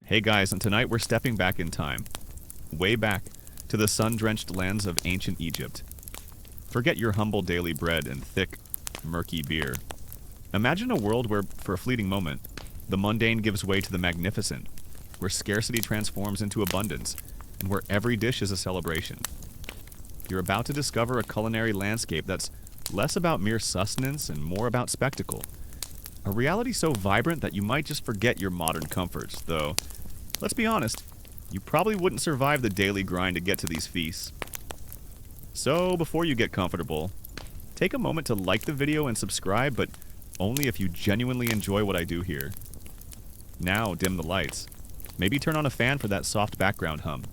Hey guys, and tonight we're stepping back in time, way back to the sun-drenched lands of ancient Egypt. Forget your humble daily bread and thick, murky beer. Imagine a world where, for a fleeting moment, the mundane gives way to the magnificent, where scarcity transforms into abundance, and where every dish is a celebration. You're about to discover a culinary landscape that's less about mere sustenance and more about spectacle. A reality so vibrant that you might just forget your modern comforts, though, let's be honest, you probably wouldn't survive the daily grind to get to these feasts. So, before you get comfortable, take a moment to like the video and subscribe, but only if you genuinely enjoy what I do here. Now, dim the lights. Maybe turn on a fan for that soft background hum.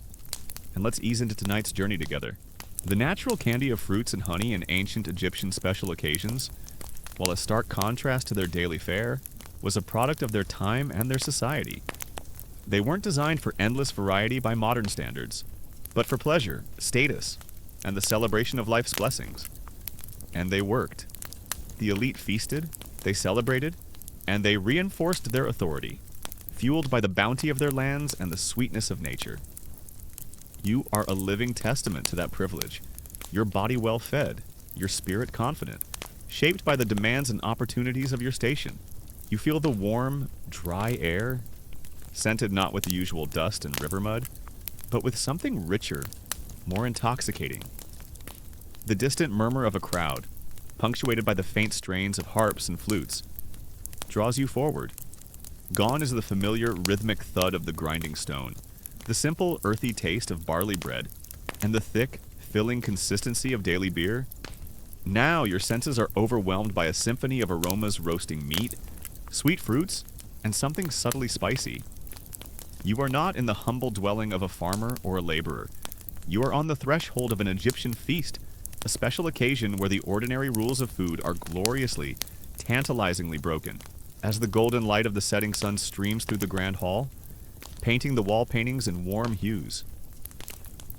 And let's ease into tonight's journey together. The natural candy of fruits and honey in ancient Egyptian special occasions, while a stark contrast to their daily fare, was a product of their time and their society. They weren't designed for endless variety by modern standards, but for pleasure, status, and the celebration of life's blessings. And they worked. The elite feasted, they celebrated, and they reinforced their authority, fueled by the bounty of their lands and the sweetness of nature. You are a living testament to that privilege, your body well fed, your spirit confident, shaped by the demands and opportunities of your station. You feel the warm, dry air, scented not with the usual dust and river mud, but with something richer, more intoxicating. The distant murmur of a crowd, punctuated by the faint strains of harps and flutes, draws you forward. Gone is the familiar rhythmic thud of the grinding stone, the simple earthy taste of barley bread, and the thick, filling consistency of daily beer. Now your senses are overwhelmed by a symphony of aromas roasting meat, sweet fruits, and something subtly spicy. You are not in the humble dwelling of a farmer or a laborer. You are on the threshold of an Egyptian feast, a special occasion where the ordinary rules of food are gloriously, tantalizingly broken. As the golden light of the setting sun streams through the grand hall, painting the wall paintings in warm hues.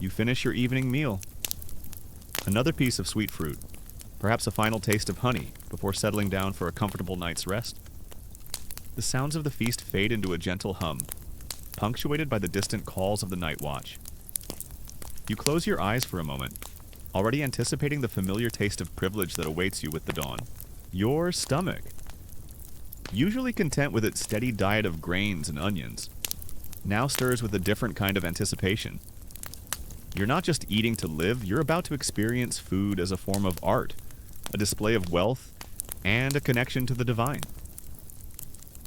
You finish your evening meal. Another piece of sweet fruit, perhaps a final taste of honey before settling down for a comfortable night's rest. The sounds of the feast fade into a gentle hum, punctuated by the distant calls of the night watch. You close your eyes for a moment, already anticipating the familiar taste of privilege that awaits you with the dawn. Your stomach, usually content with its steady diet of grains and onions, now stirs with a different kind of anticipation. You're not just eating to live, you're about to experience food as a form of art, a display of wealth, and a connection to the divine.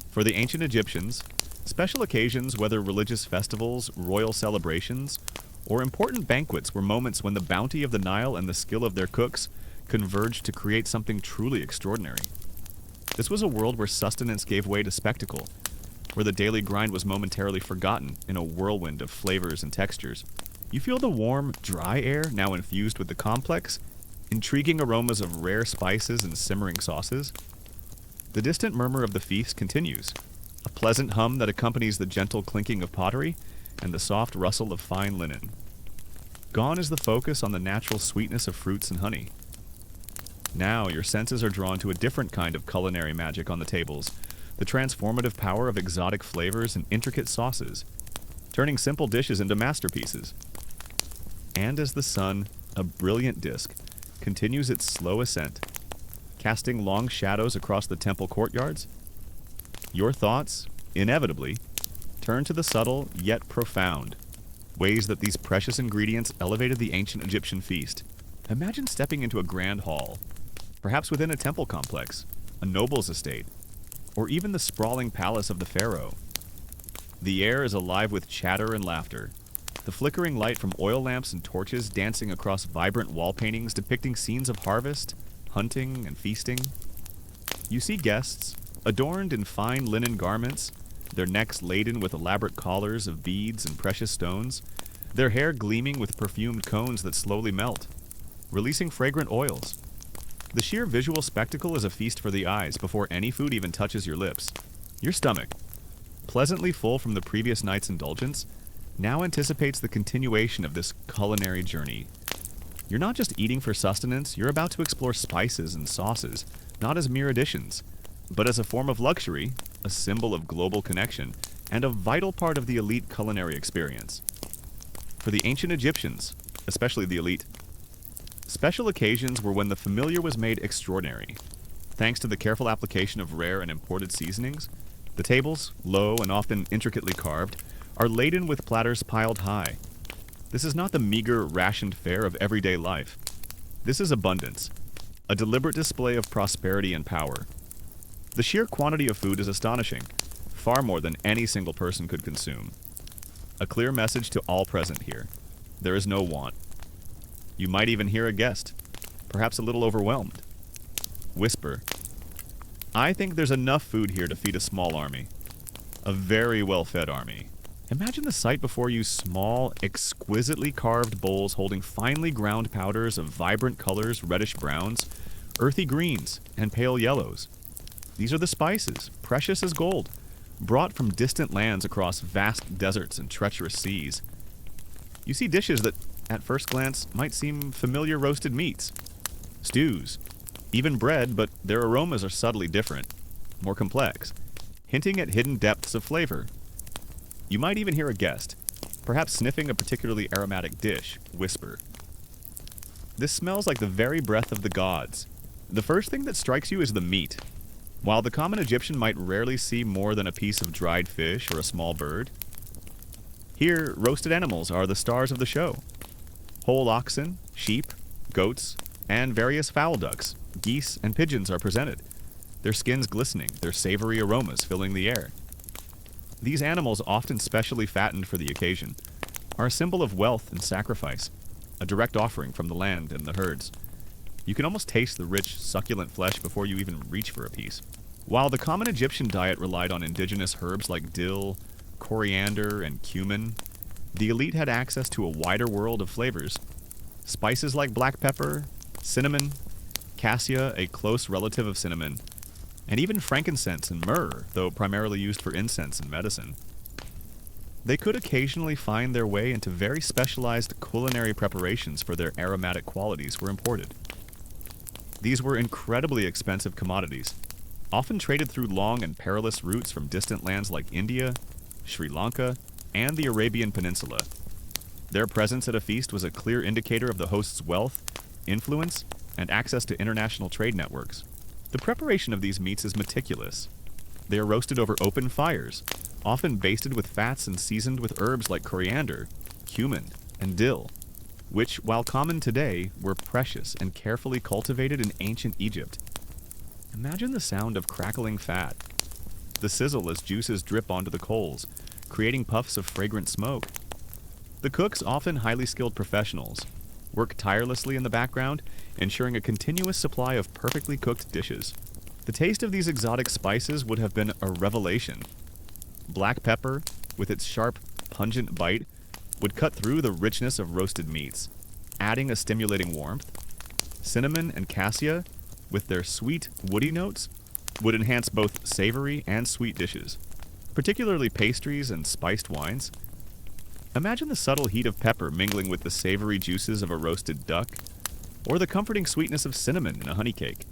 For the ancient Egyptians, special occasions, whether religious festivals, royal celebrations, or important banquets, were moments when the bounty of the Nile and the skill of their cooks converged to create something truly extraordinary. This was a world where sustenance gave way to spectacle, where the daily grind was momentarily forgotten in a whirlwind of flavors and textures. You feel the warm, dry air now infused with the complex, intriguing aromas of rare spices and simmering sauces. The distant murmur of the feast continues, a pleasant hum that accompanies the gentle clinking of pottery and the soft rustle of fine linen. Gone is the focus on the natural sweetness of fruits and honey. Now your senses are drawn to a different kind of culinary magic on the tables, the transformative power of exotic flavors and intricate sauces, turning simple dishes into masterpieces. And as the sun, a brilliant disk, continues its slow ascent, casting long shadows across the temple courtyards, your thoughts, inevitably, turn to the subtle yet profound ways that these precious ingredients elevated the ancient Egyptian feast. Imagine stepping into a grand hall, perhaps within a temple complex, a noble's estate, or even the sprawling palace of the pharaoh. The air is alive with chatter and laughter, the flickering light from oil lamps and torches dancing across vibrant wall paintings depicting scenes of harvest, hunting, and feasting. You see guests, adorned in fine linen garments, their necks laden with elaborate collars of beads and precious stones, their hair gleaming with perfumed cones that slowly melt, releasing fragrant oils. The sheer visual spectacle is a feast for the eyes before any food even touches your lips. Your stomach, pleasantly full from the previous night's indulgence, now anticipates the continuation of this culinary journey. You're not just eating for sustenance, you're about to explore spices and sauces, not as mere additions, but as a form of luxury, a symbol of global connection, and a vital part of the elite culinary experience. For the ancient Egyptians, especially the elite, special occasions were when the familiar was made extraordinary. Thanks to the careful application of rare and imported seasonings, the tables, low and often intricately carved, are laden with platters piled high. This is not the meager, rationed fare of everyday life. This is abundance, a deliberate display of prosperity and power. The sheer quantity of food is astonishing, far more than any single person could consume. A clear message to all present here. There is no want. You might even hear a guest, perhaps a little overwhelmed. Whisper, "I think there's enough food here to feed a small army. A very well-fed army." Imagine the sight before you: small, exquisitely carved bowls holding finely ground powders of vibrant colors, reddish browns, earthy greens, and pale yellows. These are the spices, precious as gold, brought from distant lands across vast deserts and treacherous seas. You see dishes that, at first glance, might seem familiar roasted meats, stews, even bread, but their aromas are subtly different, more complex, hinting at hidden depths of flavor. You might even hear a guest, perhaps sniffing a particularly aromatic dish, whisper, "This smells like the very breath of the gods." The first thing that strikes you is the meat. While the common Egyptian might rarely see more than a piece of dried fish or a small bird, here roasted animals are the stars of the show. Whole oxen, sheep, goats, and various fowl ducks, geese, and pigeons are presented, their skins glistening, their savory aromas filling the air. These animals, often specially fattened for the occasion, are a symbol of wealth and sacrifice, a direct offering from the land and the herds. You can almost taste the rich, succulent flesh before you even reach for a piece. While the common Egyptian diet relied on indigenous herbs like dill, coriander, and cumin, the elite had access to a wider world of flavors. Spices like black pepper, cinnamon, cassia, a close relative of cinnamon, and even frankincense and myrrh, though primarily used for incense and medicine. They could occasionally find their way into very specialized culinary preparations for their aromatic qualities were imported. These were incredibly expensive commodities, often traded through long and perilous routes from distant lands like India, Sri Lanka, and the Arabian Peninsula. Their presence at a feast was a clear indicator of the host's wealth, influence, and access to international trade networks. The preparation of these meats is meticulous. They are roasted over open fires, often basted with fats and seasoned with herbs like coriander, cumin, and dill, which, while common today, were precious and carefully cultivated in ancient Egypt. Imagine the sound of crackling fat, the sizzle as juices drip onto the coals, creating puffs of fragrant smoke. The cooks, often highly skilled professionals, work tirelessly in the background, ensuring a continuous supply of perfectly cooked dishes. The taste of these exotic spices would have been a revelation. Black pepper, with its sharp, pungent bite, would cut through the richness of roasted meats, adding a stimulating warmth. Cinnamon and cassia, with their sweet, woody notes, would enhance both savory and sweet dishes, particularly pastries and spiced wines. Imagine the subtle heat of pepper mingling with the savory juices of a roasted duck, or the comforting sweetness of cinnamon in a honey cake.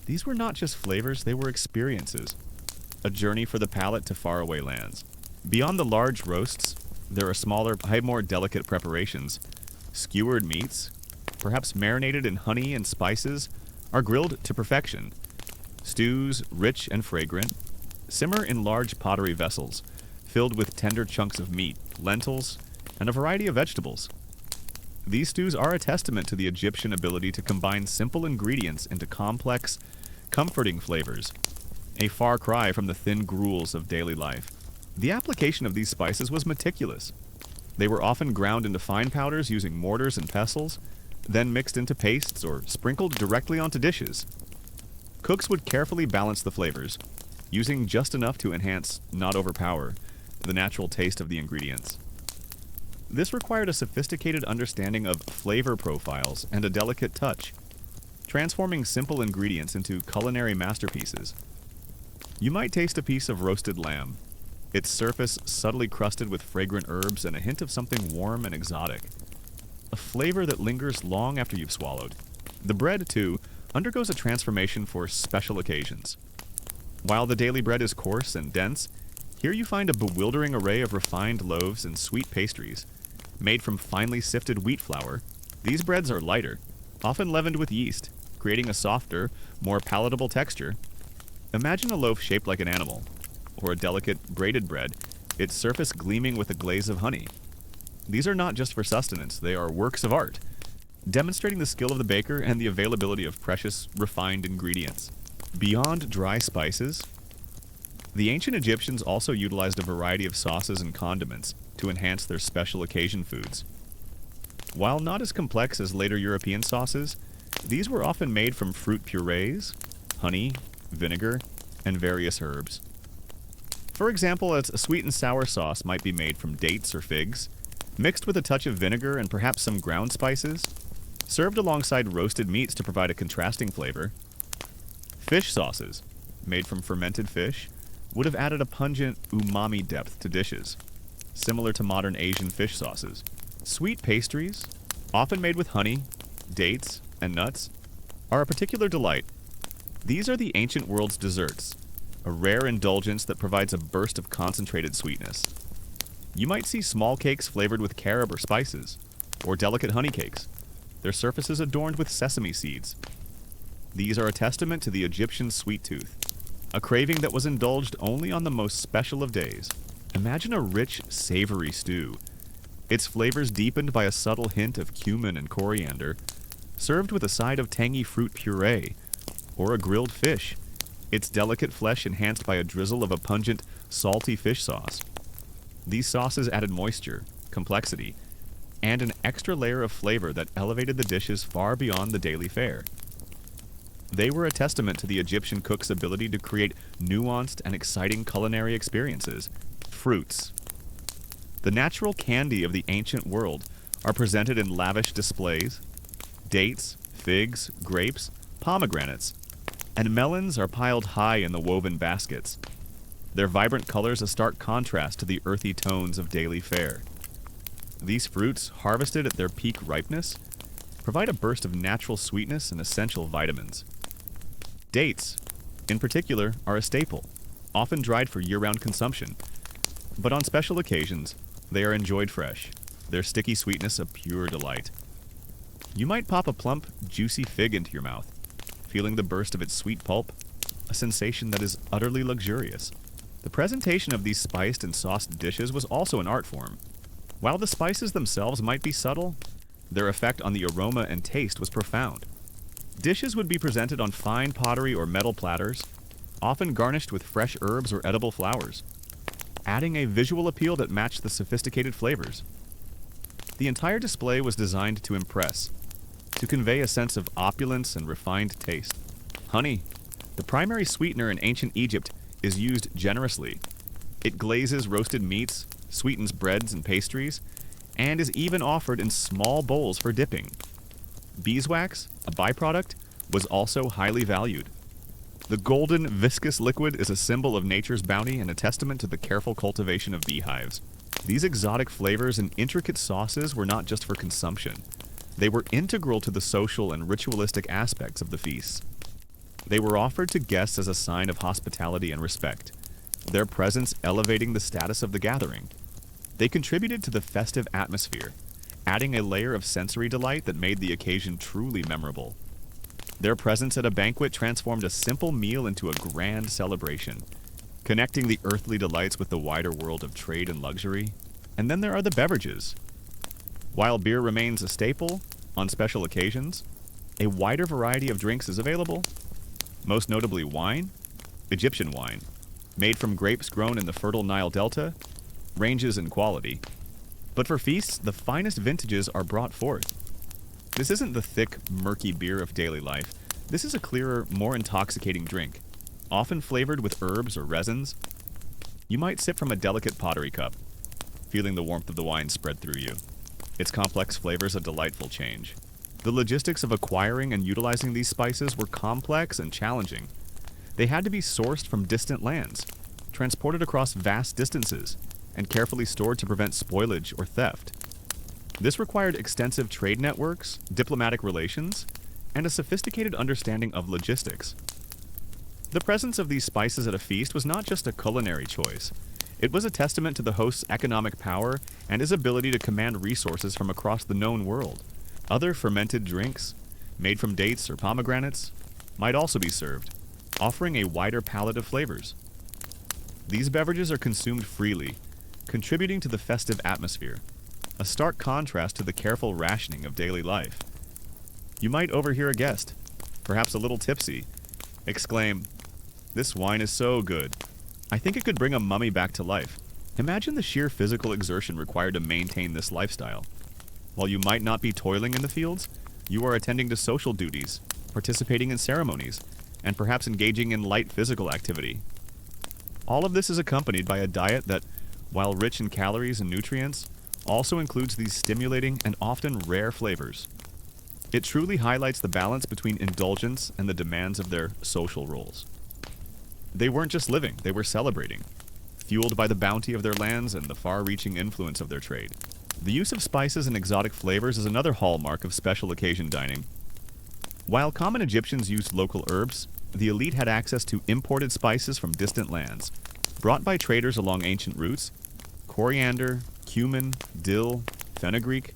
These were not just flavors, they were experiences, a journey for the palate to faraway lands. Beyond the large roasts, there are smaller, more delicate preparations. Skewered meats, perhaps marinated in honey and spices, are grilled to perfection. Stews, rich and fragrant, simmer in large pottery vessels, filled with tender chunks of meat, lentils, and a variety of vegetables. These stews are a testament to the Egyptian ability to combine simple ingredients into complex, comforting flavors, a far cry from the thin gruels of daily life. The application of these spices was meticulous. They were often ground into fine powders using mortars and pestles, then mixed into pastes or sprinkled directly onto dishes. Cooks would carefully balance the flavors, using just enough to enhance, not overpower, the natural taste of the ingredients. This required a sophisticated understanding of flavor profiles and a delicate touch, transforming simple ingredients into culinary masterpieces. You might taste a piece of roasted lamb, its surface subtly crusted with fragrant herbs and a hint of something warm and exotic, a flavor that lingers long after you've swallowed. The bread, too, undergoes a transformation for special occasions. While the daily bread is coarse and dense, Here you find a bewildering array of refined loaves and sweet pastries. Made from finely sifted wheat flour, these breads are lighter, often leavened with yeast, creating a softer, more palatable texture. Imagine a loaf shaped like an animal, or a delicate braided bread, its surface gleaming with a glaze of honey. These are not just for sustenance, they are works of art, demonstrating the skill of the baker and the availability of precious, refined ingredients. Beyond dry spices, the ancient Egyptians also utilized a variety of sauces and condiments to enhance their special occasion foods. While not as complex as later European sauces, these were often made from fruit purees, honey, vinegar, and various herbs. For example, a sweet and sour sauce might be made from dates or figs, mixed with a touch of vinegar and perhaps some ground spices, served alongside roasted meats to provide a contrasting flavor. Fish sauces, made from fermented fish, would have added a pungent umami depth to dishes, similar to modern Asian fish sauces. Sweet pastries, often made with honey, dates, and nuts, are a particular delight. These are the ancient world's desserts, a rare indulgence that provides a burst of concentrated sweetness. You might see small cakes flavored with carob or spices, or delicate honey cakes, their surfaces adorned with sesame seeds. These are a testament to the Egyptian sweet tooth, a craving that was indulged only on the most special of days. Imagine a rich, savory stew, its flavors deepened by a subtle hint of cumin and coriander, served with a side of tangy fruit puree, or a grilled fish, its delicate flesh enhanced by a drizzle of a pungent, salty fish sauce. These sauces added moisture, complexity, and an extra layer of flavor that elevated the dishes far beyond the daily fare. They were a testament to the Egyptian cook's ability to create nuanced and exciting culinary experiences. Fruits. The natural candy of the ancient world are presented in lavish displays. Dates, figs, grapes, pomegranates, and melons are piled high in the woven baskets, their vibrant colors a stark contrast to the earthy tones of daily fare. These fruits, harvested at their peak ripeness, provide a burst of natural sweetness and essential vitamins. Dates, in particular, are a staple, often dried for year-round consumption, but on special occasions, they are enjoyed fresh, their sticky sweetness a pure delight. You might pop a plump, juicy fig into your mouth, feeling the burst of its sweet pulp, a sensation that is utterly luxurious. The presentation of these spiced and sauced dishes was also an art form. While the spices themselves might be subtle, their effect on the aroma and taste was profound. Dishes would be presented on fine pottery or metal platters, often garnished with fresh herbs or edible flowers, adding a visual appeal that matched the sophisticated flavors. The entire display was designed to impress, to convey a sense of opulence and refined taste. Honey, the primary sweetener in ancient Egypt, is used generously. It glazes roasted meats, sweetens breads and pastries, and is even offered in small bowls for dipping. Beeswax, a byproduct, was also highly valued. The golden, viscous liquid is a symbol of nature's bounty and a testament to the careful cultivation of beehives. These exotic flavors and intricate sauces were not just for consumption. They were integral to the social and ritualistic aspects of the feasts. They were offered to guests as a sign of hospitality and respect, their presence elevating the status of the gathering. They contributed to the festive atmosphere, adding a layer of sensory delight that made the occasion truly memorable. Their presence at a banquet transformed a simple meal into a grand celebration, connecting the earthly delights with the wider world of trade and luxury. And then there are the beverages. While beer remains a staple, on special occasions, a wider variety of drinks is available. Most notably wine, Egyptian wine, made from grapes grown in the fertile Nile Delta, ranges in quality. But for feasts, the finest vintages are brought forth. This isn't the thick, murky beer of daily life. This is a clearer, more intoxicating drink, often flavored with herbs or resins. You might sip from a delicate pottery cup, feeling the warmth of the wine spread through you. Its complex flavors a delightful change. The logistics of acquiring and utilizing these spices were complex and challenging. They had to be sourced from distant lands, transported across vast distances, and carefully stored to prevent spoilage or theft. This required extensive trade networks, diplomatic relations, and a sophisticated understanding of logistics. The presence of these spices at a feast was not just a culinary choice. It was a testament to the host's economic power and his ability to command resources from across the known world. Other fermented drinks, made from dates or pomegranates, might also be served, offering a wider palette of flavors. These beverages are consumed freely, contributing to the festive atmosphere, a stark contrast to the careful rationing of daily life. You might overhear a guest, perhaps a little tipsy, exclaim, "This wine is so good. I think it could bring a mummy back to life." Imagine the sheer physical exertion required to maintain this lifestyle. While you might not be toiling in the fields, you are attending to social duties, participating in ceremonies, and perhaps engaging in light physical activity. All of this is accompanied by a diet that, while rich in calories and nutrients, also includes these stimulating and often rare flavors. It truly highlights the balance between indulgence and the demands of their social roles. They weren't just living, they were celebrating, fueled by the bounty of their lands and the far-reaching influence of their trade. The use of spices and exotic flavors is another hallmark of special occasion dining. While common Egyptians used local herbs, the elite had access to imported spices from distant lands, brought by traders along ancient routes. Coriander, cumin, dill, fenugreek,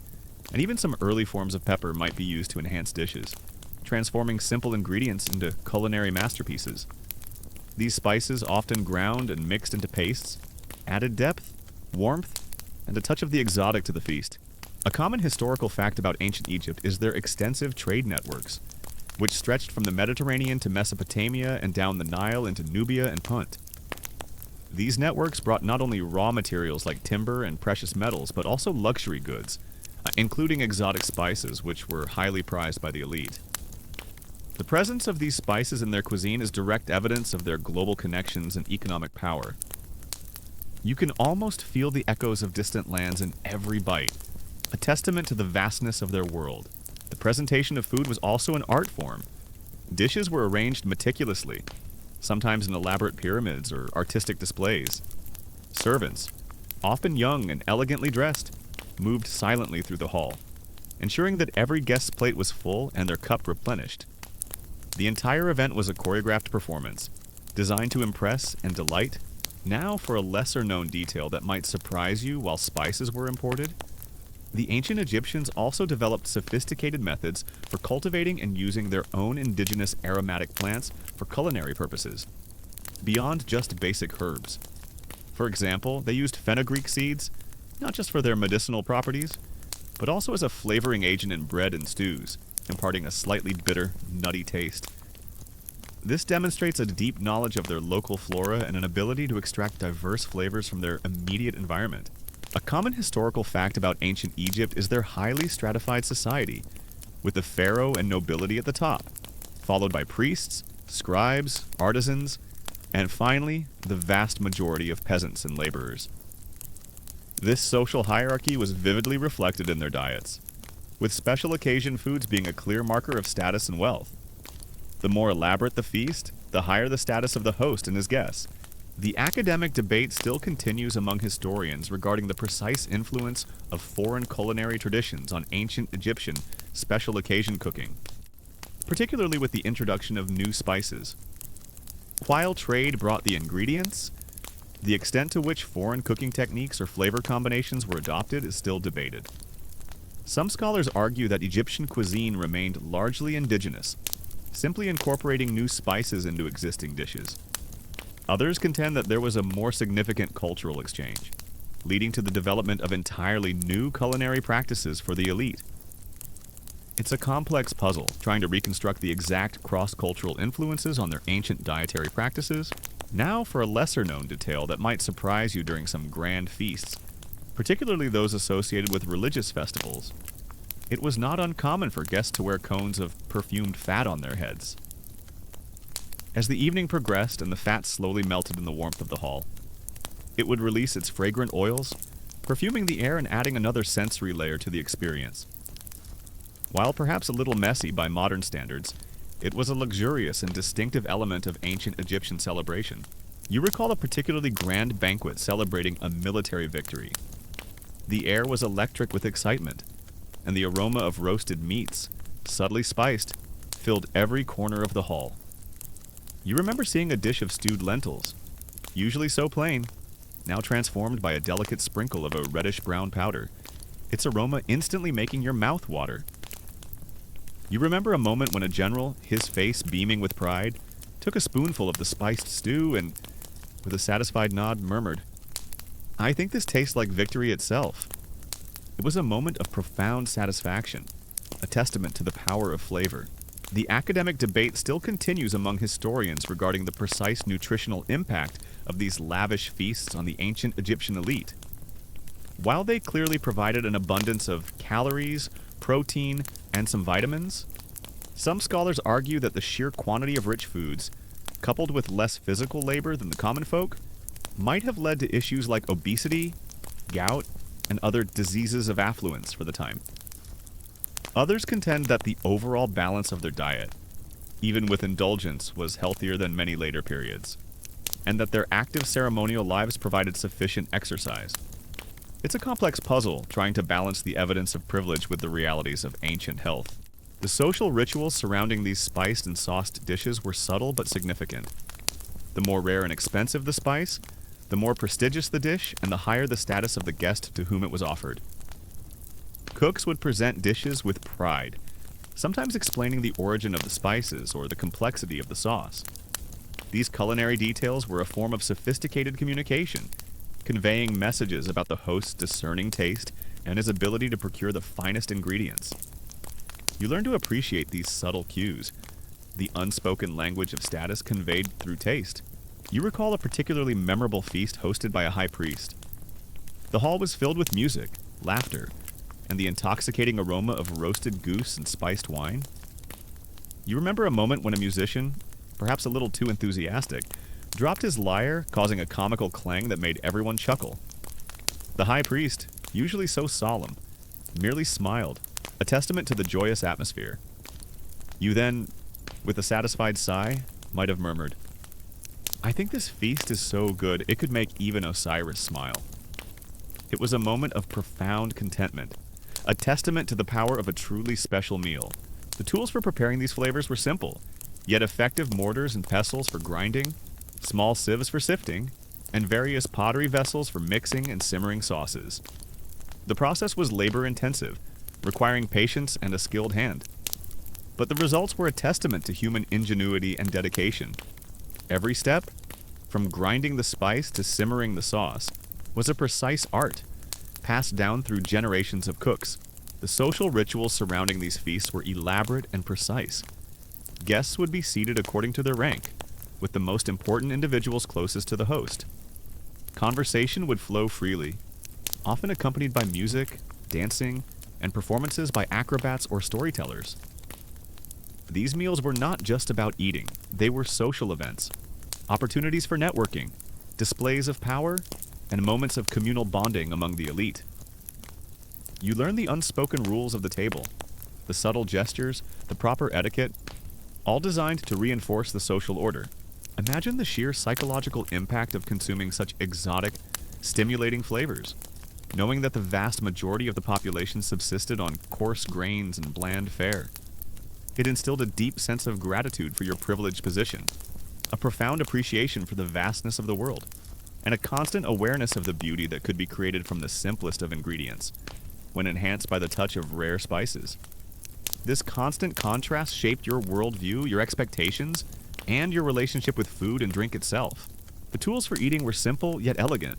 and even some early forms of pepper might be used to enhance dishes, transforming simple ingredients into culinary masterpieces. These spices, often ground and mixed into pastes, added depth, warmth, and a touch of the exotic to the feast. A common historical fact about ancient Egypt is their extensive trade networks, which stretched from the Mediterranean to Mesopotamia and down the Nile into Nubia and Punt. These networks brought not only raw materials like timber and precious metals, but also luxury goods, including exotic spices, which were highly prized by the elite. The presence of these spices in their cuisine is direct evidence of their global connections and economic power. You can almost feel the echoes of distant lands in every bite, a testament to the vastness of their world. The presentation of food was also an art form. Dishes were arranged meticulously, sometimes in elaborate pyramids or artistic displays. Servants, often young and elegantly dressed, moved silently through the hall, ensuring that every guest's plate was full and their cup replenished. The entire event was a choreographed performance, designed to impress and delight. Now for a lesser-known detail that might surprise you while spices were imported. The ancient Egyptians also developed sophisticated methods for cultivating and using their own indigenous aromatic plants for culinary purposes, beyond just basic herbs. For example, they used fenugreek seeds, not just for their medicinal properties, but also as a flavoring agent in bread and stews, imparting a slightly bitter, nutty taste. This demonstrates a deep knowledge of their local flora and an ability to extract diverse flavors from their immediate environment. A common historical fact about ancient Egypt is their highly stratified society, with the pharaoh and nobility at the top, followed by priests, scribes, artisans, and finally, the vast majority of peasants and laborers. This social hierarchy was vividly reflected in their diets, with special occasion foods being a clear marker of status and wealth. The more elaborate the feast, the higher the status of the host and his guests. The academic debate still continues among historians regarding the precise influence of foreign culinary traditions on ancient Egyptian special occasion cooking, particularly with the introduction of new spices. While trade brought the ingredients, the extent to which foreign cooking techniques or flavor combinations were adopted is still debated. Some scholars argue that Egyptian cuisine remained largely indigenous, simply incorporating new spices into existing dishes. Others contend that there was a more significant cultural exchange, leading to the development of entirely new culinary practices for the elite. It's a complex puzzle, trying to reconstruct the exact cross-cultural influences on their ancient dietary practices. Now for a lesser-known detail that might surprise you during some grand feasts, particularly those associated with religious festivals. It was not uncommon for guests to wear cones of perfumed fat on their heads. As the evening progressed and the fat slowly melted in the warmth of the hall, it would release its fragrant oils, perfuming the air and adding another sensory layer to the experience. While perhaps a little messy by modern standards, it was a luxurious and distinctive element of ancient Egyptian celebration. You recall a particularly grand banquet celebrating a military victory. The air was electric with excitement, and the aroma of roasted meats, subtly spiced, filled every corner of the hall. You remember seeing a dish of stewed lentils, usually so plain, now transformed by a delicate sprinkle of a reddish-brown powder, its aroma instantly making your mouth water. You remember a moment when a general, his face beaming with pride, took a spoonful of the spiced stew and, with a satisfied nod, murmured, "I think this tastes like victory itself." It was a moment of profound satisfaction, a testament to the power of flavor. The academic debate still continues among historians regarding the precise nutritional impact of these lavish feasts on the ancient Egyptian elite. While they clearly provided an abundance of calories, protein, and some vitamins, some scholars argue that the sheer quantity of rich foods, coupled with less physical labor than the common folk, might have led to issues like obesity, gout, and other diseases of affluence for the time. Others contend that the overall balance of their diet, even with indulgence, was healthier than many later periods, and that their active ceremonial lives provided sufficient exercise. It's a complex puzzle trying to balance the evidence of privilege with the realities of ancient health. The social rituals surrounding these spiced and sauced dishes were subtle but significant. The more rare and expensive the spice, the more prestigious the dish, and the higher the status of the guest to whom it was offered. Cooks would present dishes with pride, sometimes explaining the origin of the spices or the complexity of the sauce. These culinary details were a form of sophisticated communication, conveying messages about the host's discerning taste and his ability to procure the finest ingredients. You learn to appreciate these subtle cues, the unspoken language of status conveyed through taste. You recall a particularly memorable feast hosted by a high priest. The hall was filled with music, laughter, and the intoxicating aroma of roasted goose and spiced wine. You remember a moment when a musician, perhaps a little too enthusiastic, dropped his lyre, causing a comical clang that made everyone chuckle. The high priest, usually so solemn, merely smiled, a testament to the joyous atmosphere. You then, with a satisfied sigh, might have murmured, "I think this feast is so good it could make even Osiris smile." It was a moment of profound contentment, a testament to the power of a truly special meal. The tools for preparing these flavors were simple, yet effective: mortars and pestles for grinding, small sieves for sifting, and various pottery vessels for mixing and simmering sauces. The process was labor-intensive, requiring patience and a skilled hand. But the results were a testament to human ingenuity and dedication. Every step, from grinding the spice to simmering the sauce, was a precise art, passed down through generations of cooks. The social rituals surrounding these feasts were elaborate and precise. Guests would be seated according to their rank, with the most important individuals closest to the host. Conversation would flow freely, often accompanied by music, dancing, and performances by acrobats or storytellers. These meals were not just about eating, they were social events, opportunities for networking, displays of power, and moments of communal bonding among the elite. You learn the unspoken rules of the table, the subtle gestures, the proper etiquette, all designed to reinforce the social order. Imagine the sheer psychological impact of consuming such exotic, stimulating flavors, knowing that the vast majority of the population subsisted on coarse grains and bland fare. It instilled a deep sense of gratitude for your privileged position, a profound appreciation for the vastness of the world, and a constant awareness of the beauty that could be created from the simplest of ingredients, when enhanced by the touch of rare spices. This constant contrast shaped your worldview, your expectations, and your relationship with food and drink itself. The tools for eating were simple yet elegant: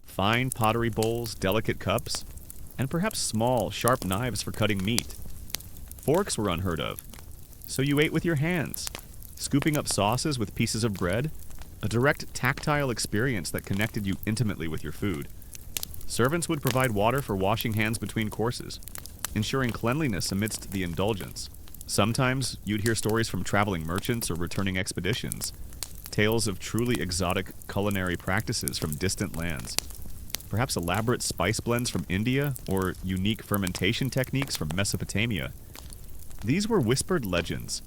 fine pottery bowls, delicate cups, and perhaps small, sharp knives for cutting meat. Forks were unheard of, so you ate with your hands, scooping up sauces with pieces of bread, a direct tactile experience that connected you intimately with your food. Servants would provide water for washing hands between courses, ensuring cleanliness amidst the indulgence. Sometimes you'd hear stories from traveling merchants or returning expeditions, tales of truly exotic culinary practices from distant lands. Perhaps elaborate spice blends from India or unique fermentation techniques from Mesopotamia. These were whispered legends,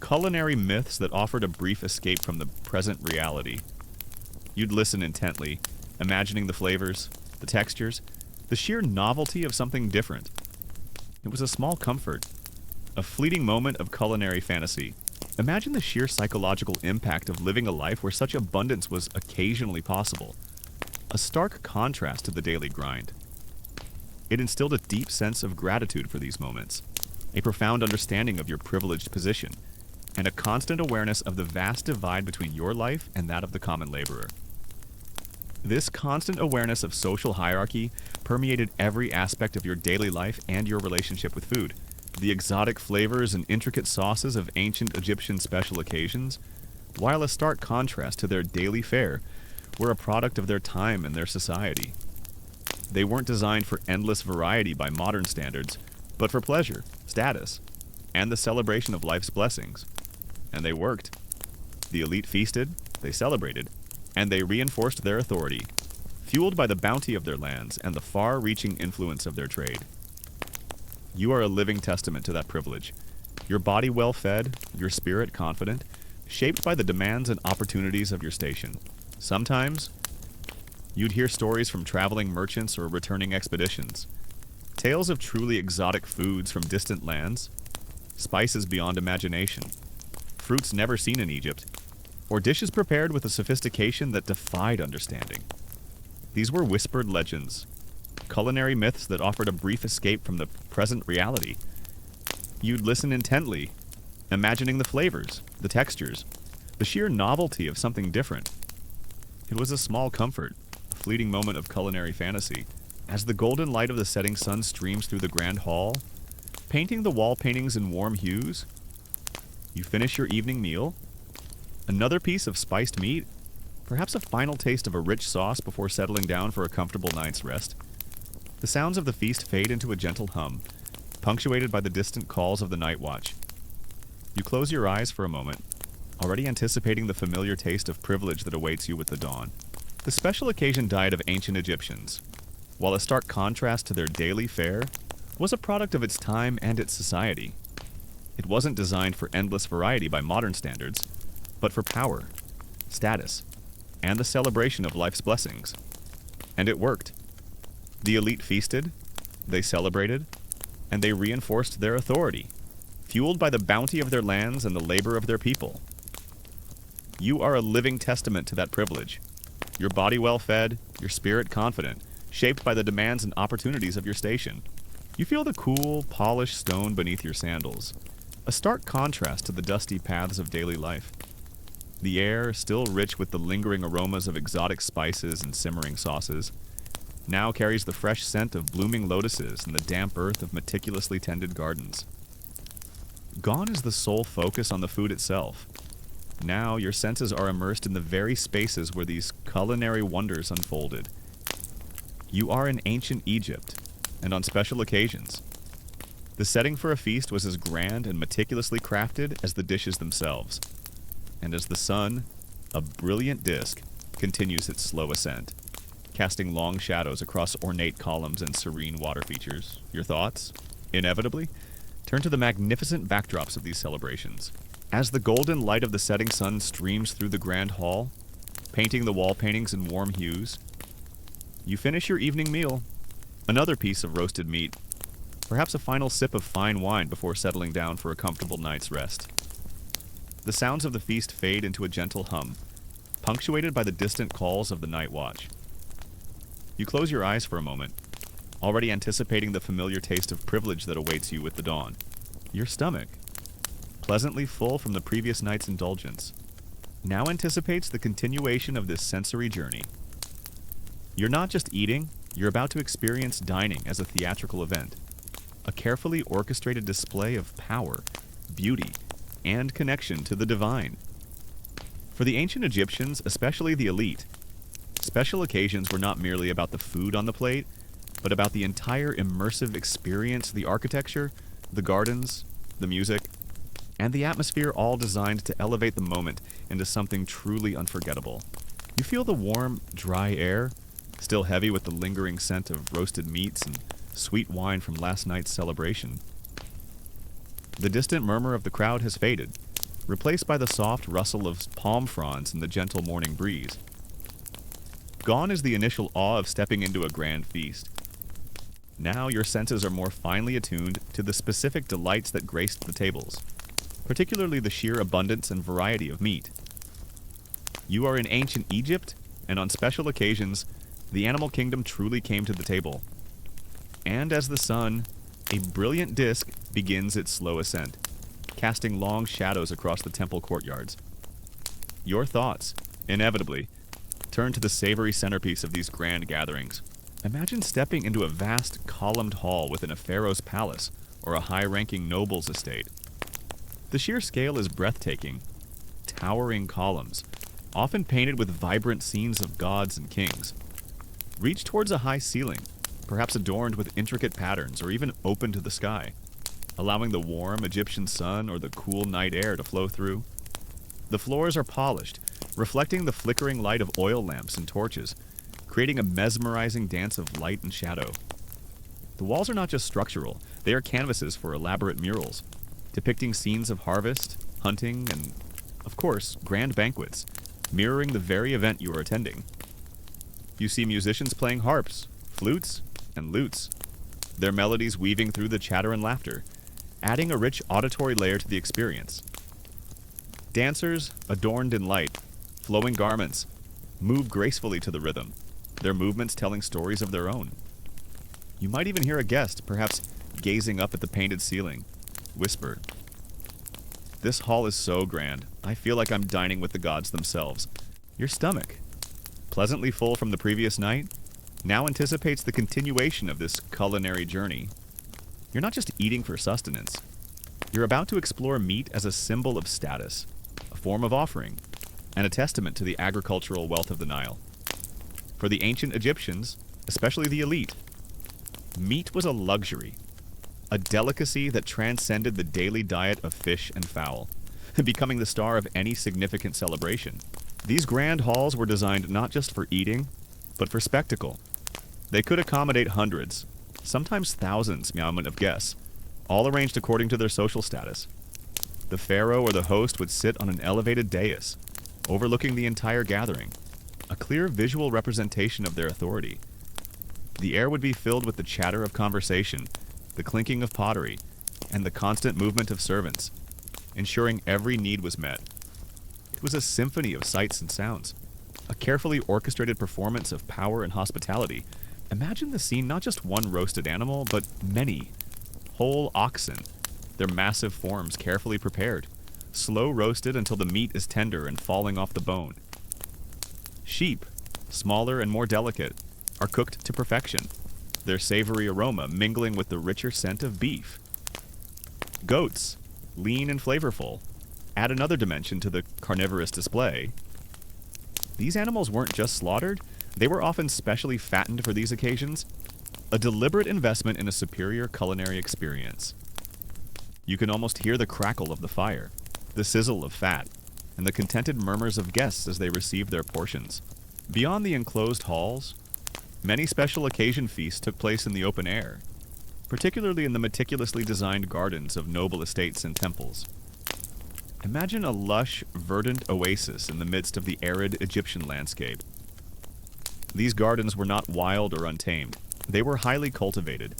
culinary myths that offered a brief escape from the present reality. You'd listen intently, imagining the flavors, the textures, the sheer novelty of something different. It was a small comfort, a fleeting moment of culinary fantasy. Imagine the sheer psychological impact of living a life where such abundance was occasionally possible. a stark contrast to the daily grind. It instilled a deep sense of gratitude for these moments, a profound understanding of your privileged position, and a constant awareness of the vast divide between your life and that of the common laborer. This constant awareness of social hierarchy permeated every aspect of your daily life and your relationship with food. The exotic flavors and intricate sauces of ancient Egyptian special occasions, while a stark contrast to their daily fare, were a product of their time and their society. They weren't designed for endless variety by modern standards, but for pleasure, status, and the celebration of life's blessings. And they worked. The elite feasted, they celebrated, and they reinforced their authority, fueled by the bounty of their lands and the far-reaching influence of their trade. You are a living testament to that privilege. Your body well-fed, your spirit confident, shaped by the demands and opportunities of your station. Sometimes, you'd hear stories from traveling merchants or returning expeditions, tales of truly exotic foods from distant lands, spices beyond imagination, fruits never seen in Egypt, or dishes prepared with a sophistication that defied understanding. These were whispered legends, culinary myths that offered a brief escape from the present reality. You'd listen intently, imagining the flavors, the textures, the sheer novelty of something different. It was a small comfort, a fleeting moment of culinary fantasy, as the golden light of the setting sun streams through the grand hall, painting the wall paintings in warm hues. You finish your evening meal, another piece of spiced meat, perhaps a final taste of a rich sauce before settling down for a comfortable night's rest. The sounds of the feast fade into a gentle hum, punctuated by the distant calls of the night watch. You close your eyes for a moment, already anticipating the familiar taste of privilege that awaits you with the dawn. The special occasion diet of ancient Egyptians, while a stark contrast to their daily fare, was a product of its time and its society. It wasn't designed for endless variety by modern standards, but for power, status, and the celebration of life's blessings. And it worked. The elite feasted, they celebrated, and they reinforced their authority, fueled by the bounty of their lands and the labor of their people. You are a living testament to that privilege. Your body well-fed, your spirit confident, shaped by the demands and opportunities of your station. You feel the cool, polished stone beneath your sandals, a stark contrast to the dusty paths of daily life. The air, still rich with the lingering aromas of exotic spices and simmering sauces, now carries the fresh scent of blooming lotuses and the damp earth of meticulously tended gardens. Gone is the sole focus on the food itself. Now your senses are immersed in the very spaces where these culinary wonders unfolded. You are in ancient Egypt, and on special occasions. The setting for a feast was as grand and meticulously crafted as the dishes themselves. And as the sun, a brilliant disk, continues its slow ascent, casting long shadows across ornate columns and serene water features, your thoughts, inevitably, turn to the magnificent backdrops of these celebrations. As the golden light of the setting sun streams through the grand hall, painting the wall paintings in warm hues, you finish your evening meal, another piece of roasted meat, perhaps a final sip of fine wine before settling down for a comfortable night's rest. The sounds of the feast fade into a gentle hum, punctuated by the distant calls of the night watch. You close your eyes for a moment, already anticipating the familiar taste of privilege that awaits you with the dawn. Your stomach, pleasantly full from the previous night's indulgence, now anticipates the continuation of this sensory journey. You're not just eating, you're about to experience dining as a theatrical event, a carefully orchestrated display of power, beauty, and connection to the divine. For the ancient Egyptians, especially the elite, special occasions were not merely about the food on the plate, but about the entire immersive experience, the architecture, the gardens, the music, and the atmosphere, all designed to elevate the moment into something truly unforgettable. You feel the warm, dry air, still heavy with the lingering scent of roasted meats and sweet wine from last night's celebration. The distant murmur of the crowd has faded, replaced by the soft rustle of palm fronds in the gentle morning breeze. Gone is the initial awe of stepping into a grand feast. Now your senses are more finely attuned to the specific delights that graced the tables, particularly the sheer abundance and variety of meat. You are in ancient Egypt, and on special occasions, the animal kingdom truly came to the table. And as the sun, a brilliant disk, begins its slow ascent, casting long shadows across the temple courtyards. Your thoughts, inevitably, turn to the savory centerpiece of these grand gatherings. Imagine stepping into a vast columned hall within a pharaoh's palace or a high-ranking noble's estate. The sheer scale is breathtaking. Towering columns, often painted with vibrant scenes of gods and kings. Reach towards a high ceiling, perhaps adorned with intricate patterns or even open to the sky, allowing the warm Egyptian sun or the cool night air to flow through. The floors are polished, reflecting the flickering light of oil lamps and torches, creating a mesmerizing dance of light and shadow. The walls are not just structural, they are canvases for elaborate murals, depicting scenes of harvest, hunting, and, of course, grand banquets, mirroring the very event you are attending. You see musicians playing harps, flutes, and lutes, their melodies weaving through the chatter and laughter, adding a rich auditory layer to the experience. Dancers, adorned in light, flowing garments, move gracefully to the rhythm, their movements telling stories of their own. You might even hear a guest, perhaps gazing up at the painted ceiling, whisper, "This hall is so grand, I feel like I'm dining with the gods themselves." Your stomach, pleasantly full from the previous night, now anticipates the continuation of this culinary journey. You're not just eating for sustenance. You're about to explore meat as a symbol of status, a form of offering, and a testament to the agricultural wealth of the Nile. For the ancient Egyptians, especially the elite, meat was a luxury, a delicacy that transcended the daily diet of fish and fowl, becoming the star of any significant celebration. These grand halls were designed not just for eating, but for spectacle. They could accommodate hundreds, sometimes thousands, of guests, all arranged according to their social status. The pharaoh or the host would sit on an elevated dais, overlooking the entire gathering, a clear visual representation of their authority. The air would be filled with the chatter of conversation, the clinking of pottery, and the constant movement of servants, ensuring every need was met. It was a symphony of sights and sounds, a carefully orchestrated performance of power and hospitality. Imagine the scene, not just one roasted animal, but many. Whole oxen, their massive forms carefully prepared, slow roasted until the meat is tender and falling off the bone. Sheep, smaller and more delicate, are cooked to perfection, their savory aroma mingling with the richer scent of beef. Goats, lean and flavorful, add another dimension to the carnivorous display. These animals weren't just slaughtered, they were often specially fattened for these occasions, a deliberate investment in a superior culinary experience. You can almost hear the crackle of the fire, the sizzle of fat, and the contented murmurs of guests as they receive their portions. Beyond the enclosed halls, many special occasion feasts took place in the open air, particularly in the meticulously designed gardens of noble estates and temples. Imagine a lush, verdant oasis in the midst of the arid Egyptian landscape. These gardens were not wild or untamed. They were highly cultivated,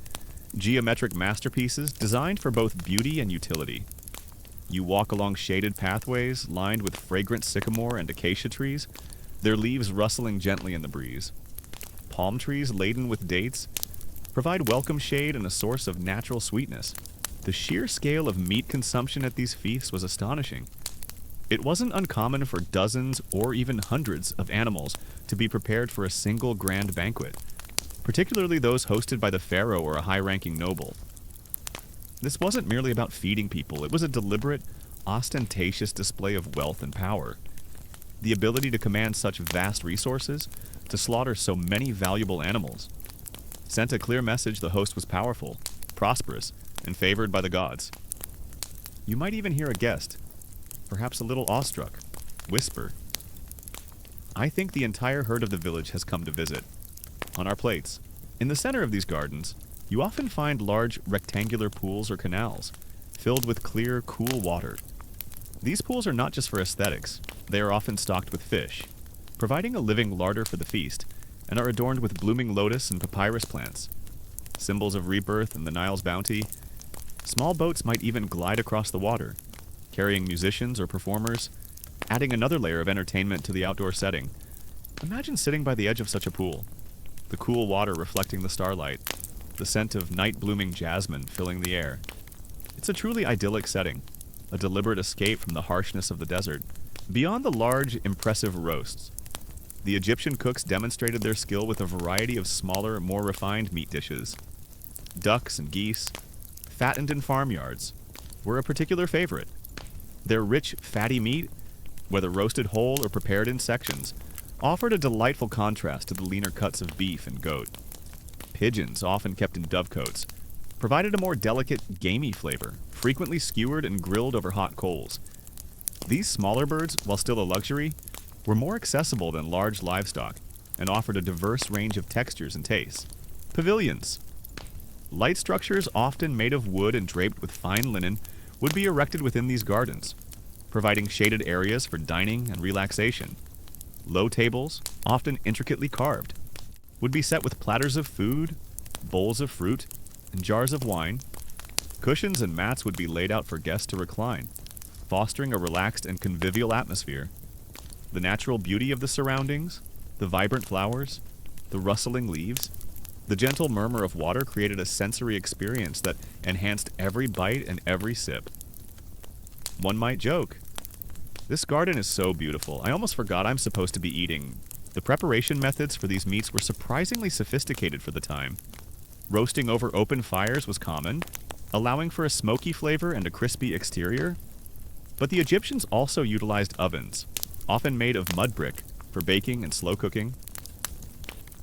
geometric masterpieces designed for both beauty and utility. You walk along shaded pathways lined with fragrant sycamore and acacia trees, their leaves rustling gently in the breeze. Palm trees laden with dates provide welcome shade and a source of natural sweetness. The sheer scale of meat consumption at these feasts was astonishing. It wasn't uncommon for dozens or even hundreds of animals to be prepared for a single grand banquet, particularly those hosted by the pharaoh or a high-ranking noble. This wasn't merely about feeding people, it was a deliberate, ostentatious display of wealth and power. The ability to command such vast resources, to slaughter so many valuable animals, sent a clear message the host was powerful, prosperous, and favored by the gods. You might even hear a guest, perhaps a little awestruck, whisper, "I think the entire herd of the village has come to visit." On our plates, in the center of these gardens, you often find large rectangular pools or canals, filled with clear, cool water. These pools are not just for aesthetics, they are often stocked with fish, providing a living larder for the feast, and are adorned with blooming lotus and papyrus plants, symbols of rebirth and the Nile's bounty. Small boats might even glide across the water, carrying musicians or performers, adding another layer of entertainment to the outdoor setting. Imagine sitting by the edge of such a pool, the cool water reflecting the starlight, the scent of night-blooming jasmine filling the air. It's a truly idyllic setting, a deliberate escape from the harshness of the desert. Beyond the large, impressive roasts, the Egyptian cooks demonstrated their skill with a variety of smaller, more refined meat dishes. Ducks and geese, fattened in farmyards, were a particular favorite. Their rich, fatty meat, whether roasted whole or prepared in sections, offered a delightful contrast to the leaner cuts of beef and goat. Pigeons, often kept in dovecotes, provided a more delicate, gamey flavor, frequently skewered and grilled over hot coals. These smaller birds, while still a luxury, were more accessible than large livestock and offered a diverse range of textures and tastes. Pavilions. Light structures, often made of wood and draped with fine linen, would be erected within these gardens, providing shaded areas for dining and relaxation. Low tables, often intricately carved, would be set with platters of food, bowls of fruit, and jars of wine. Cushions and mats would be laid out for guests to recline, fostering a relaxed and convivial atmosphere. The natural beauty of the surroundings, the vibrant flowers, the rustling leaves, the gentle murmur of water created a sensory experience that enhanced every bite and every sip. One might joke, "This garden is so beautiful, I almost forgot I'm supposed to be eating." The preparation methods for these meats were surprisingly sophisticated for the time. Roasting over open fires was common, allowing for a smoky flavor and a crispy exterior. But the Egyptians also utilized ovens, often made of mud brick, for baking and slow cooking.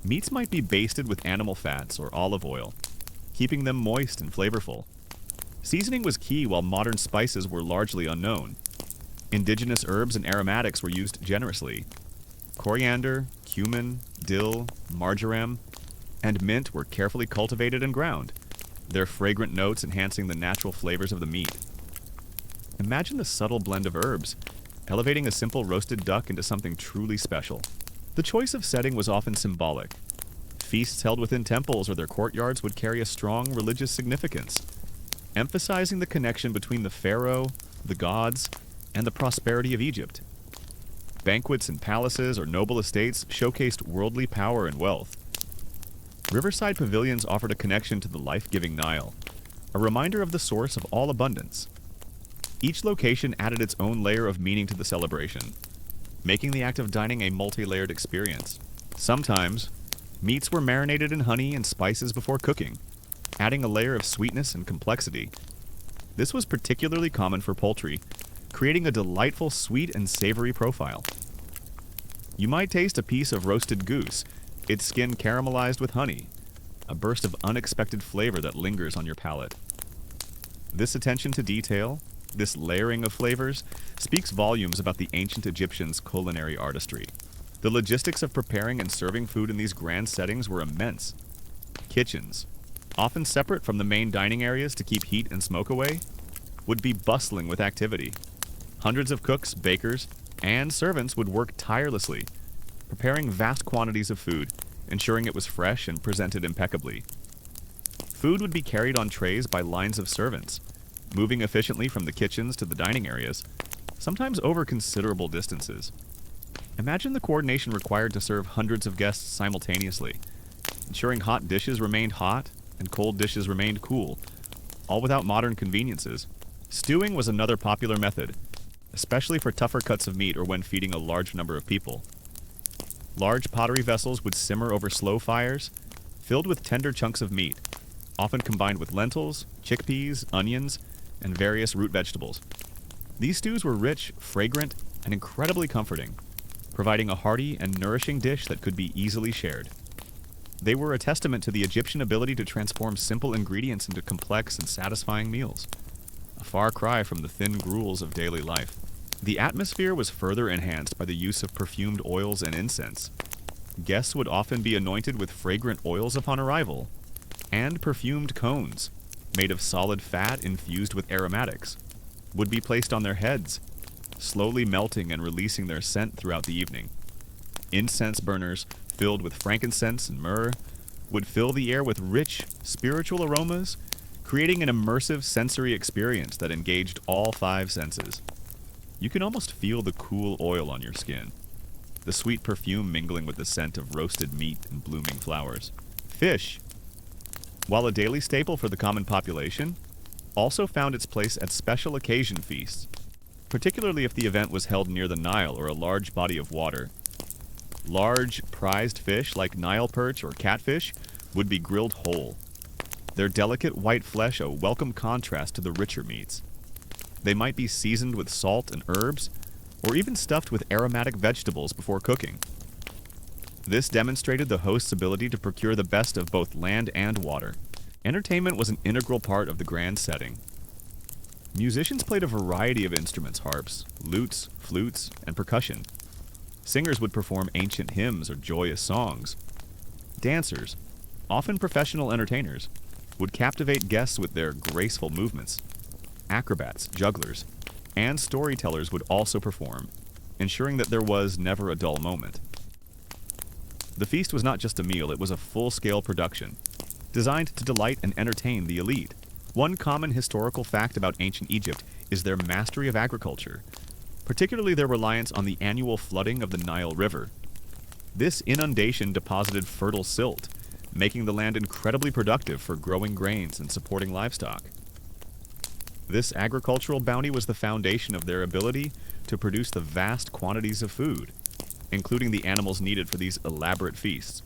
Meats might be basted with animal fats or olive oil, keeping them moist and flavorful. Seasoning was key while modern spices were largely unknown. Indigenous herbs and aromatics were used generously. Coriander, cumin, dill, marjoram, and mint were carefully cultivated and ground, their fragrant notes enhancing the natural flavors of the meat. Imagine the subtle blend of herbs, elevating a simple roasted duck into something truly special. The choice of setting was often symbolic. Feasts held within temples or their courtyards would carry a strong religious significance, emphasizing the connection between the pharaoh, the gods, and the prosperity of Egypt. Banquets in palaces or noble estates showcased worldly power and wealth. Riverside pavilions offered a connection to the life-giving Nile, a reminder of the source of all abundance. Each location added its own layer of meaning to the celebration, making the act of dining a multi-layered experience. Sometimes, meats were marinated in honey and spices before cooking, adding a layer of sweetness and complexity. This was particularly common for poultry, creating a delightful sweet and savory profile. You might taste a piece of roasted goose, its skin caramelized with honey, a burst of unexpected flavor that lingers on your palate. This attention to detail, this layering of flavors, speaks volumes about the ancient Egyptians' culinary artistry. The logistics of preparing and serving food in these grand settings were immense. Kitchens, often separate from the main dining areas to keep heat and smoke away, would be bustling with activity. Hundreds of cooks, bakers, and servants would work tirelessly, preparing vast quantities of food, ensuring it was fresh and presented impeccably. Food would be carried on trays by lines of servants, moving efficiently from the kitchens to the dining areas, sometimes over considerable distances. Imagine the coordination required to serve hundreds of guests simultaneously, ensuring hot dishes remained hot and cold dishes remained cool, all without modern conveniences. Stewing was another popular method, especially for tougher cuts of meat or when feeding a large number of people. Large pottery vessels would simmer over slow fires, filled with tender chunks of meat, often combined with lentils, chickpeas, onions, and various root vegetables. These stews were rich, fragrant, and incredibly comforting, providing a hearty and nourishing dish that could be easily shared. They were a testament to the Egyptian ability to transform simple ingredients into complex and satisfying meals, a far cry from the thin gruels of daily life. The atmosphere was further enhanced by the use of perfumed oils and incense. Guests would often be anointed with fragrant oils upon arrival, and perfumed cones, made of solid fat infused with aromatics, would be placed on their heads, slowly melting and releasing their scent throughout the evening. Incense burners, filled with frankincense and myrrh, would fill the air with rich, spiritual aromas, creating an immersive sensory experience that engaged all five senses. You can almost feel the cool oil on your skin. the sweet perfume mingling with the scent of roasted meat and blooming flowers. Fish, while a daily staple for the common population, also found its place at special occasion feasts, particularly if the event was held near the Nile or a large body of water. Large, prized fish like Nile perch or catfish would be grilled whole, their delicate white flesh a welcome contrast to the richer meats. They might be seasoned with salt and herbs, or even stuffed with aromatic vegetables before cooking. This demonstrated the host's ability to procure the best of both land and water. Entertainment was an integral part of the grand setting. Musicians played a variety of instruments: harps, lutes, flutes, and percussion. Singers would perform ancient hymns or joyous songs. Dancers, often professional entertainers, would captivate guests with their graceful movements. Acrobats, jugglers, and storytellers would also perform, ensuring that there was never a dull moment. The feast was not just a meal, it was a full-scale production, designed to delight and entertain the elite. One common historical fact about ancient Egypt is their mastery of agriculture, particularly their reliance on the annual flooding of the Nile River. This inundation deposited fertile silt, making the land incredibly productive for growing grains and supporting livestock. This agricultural bounty was the foundation of their ability to produce the vast quantities of food, including the animals needed for these elaborate feasts.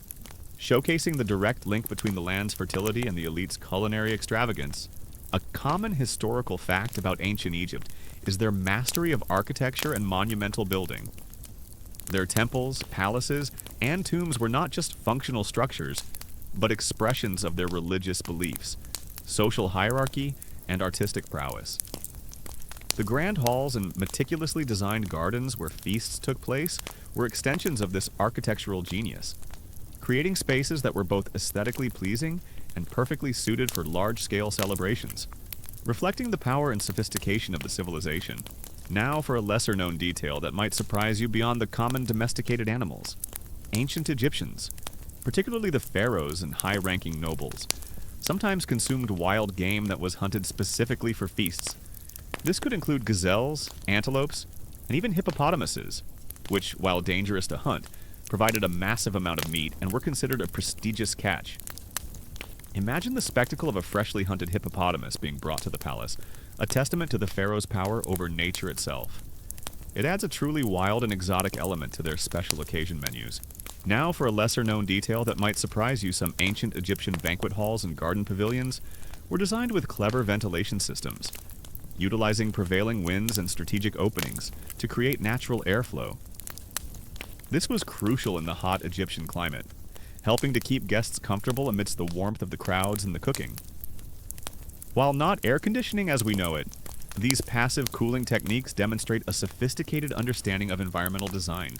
Showcasing the direct link between the land's fertility and the elite's culinary extravagance, a common historical fact about ancient Egypt is their mastery of architecture and monumental building. Their temples, palaces, and tombs were not just functional structures, but expressions of their religious beliefs, social hierarchy, and artistic prowess. The grand halls and meticulously designed gardens where feasts took place were extensions of this architectural genius, creating spaces that were both aesthetically pleasing and perfectly suited for large-scale celebrations, reflecting the power and sophistication of the civilization. Now for a lesser-known detail that might surprise you beyond the common domesticated animals. Ancient Egyptians, particularly the pharaohs and high-ranking nobles, sometimes consumed wild game that was hunted specifically for feasts. This could include gazelles, antelopes, and even hippopotamuses, which, while dangerous to hunt, provided a massive amount of meat and were considered a prestigious catch. Imagine the spectacle of a freshly hunted hippopotamus being brought to the palace, a testament to the pharaoh's power over nature itself. It adds a truly wild and exotic element to their special occasion menus. Now for a lesser-known detail that might surprise you, some ancient Egyptian banquet halls and garden pavilions were designed with clever ventilation systems, utilizing prevailing winds and strategic openings to create natural airflow. This was crucial in the hot Egyptian climate, helping to keep guests comfortable amidst the warmth of the crowds and the cooking. While not air conditioning as we know it, these passive cooling techniques demonstrate a sophisticated understanding of environmental design,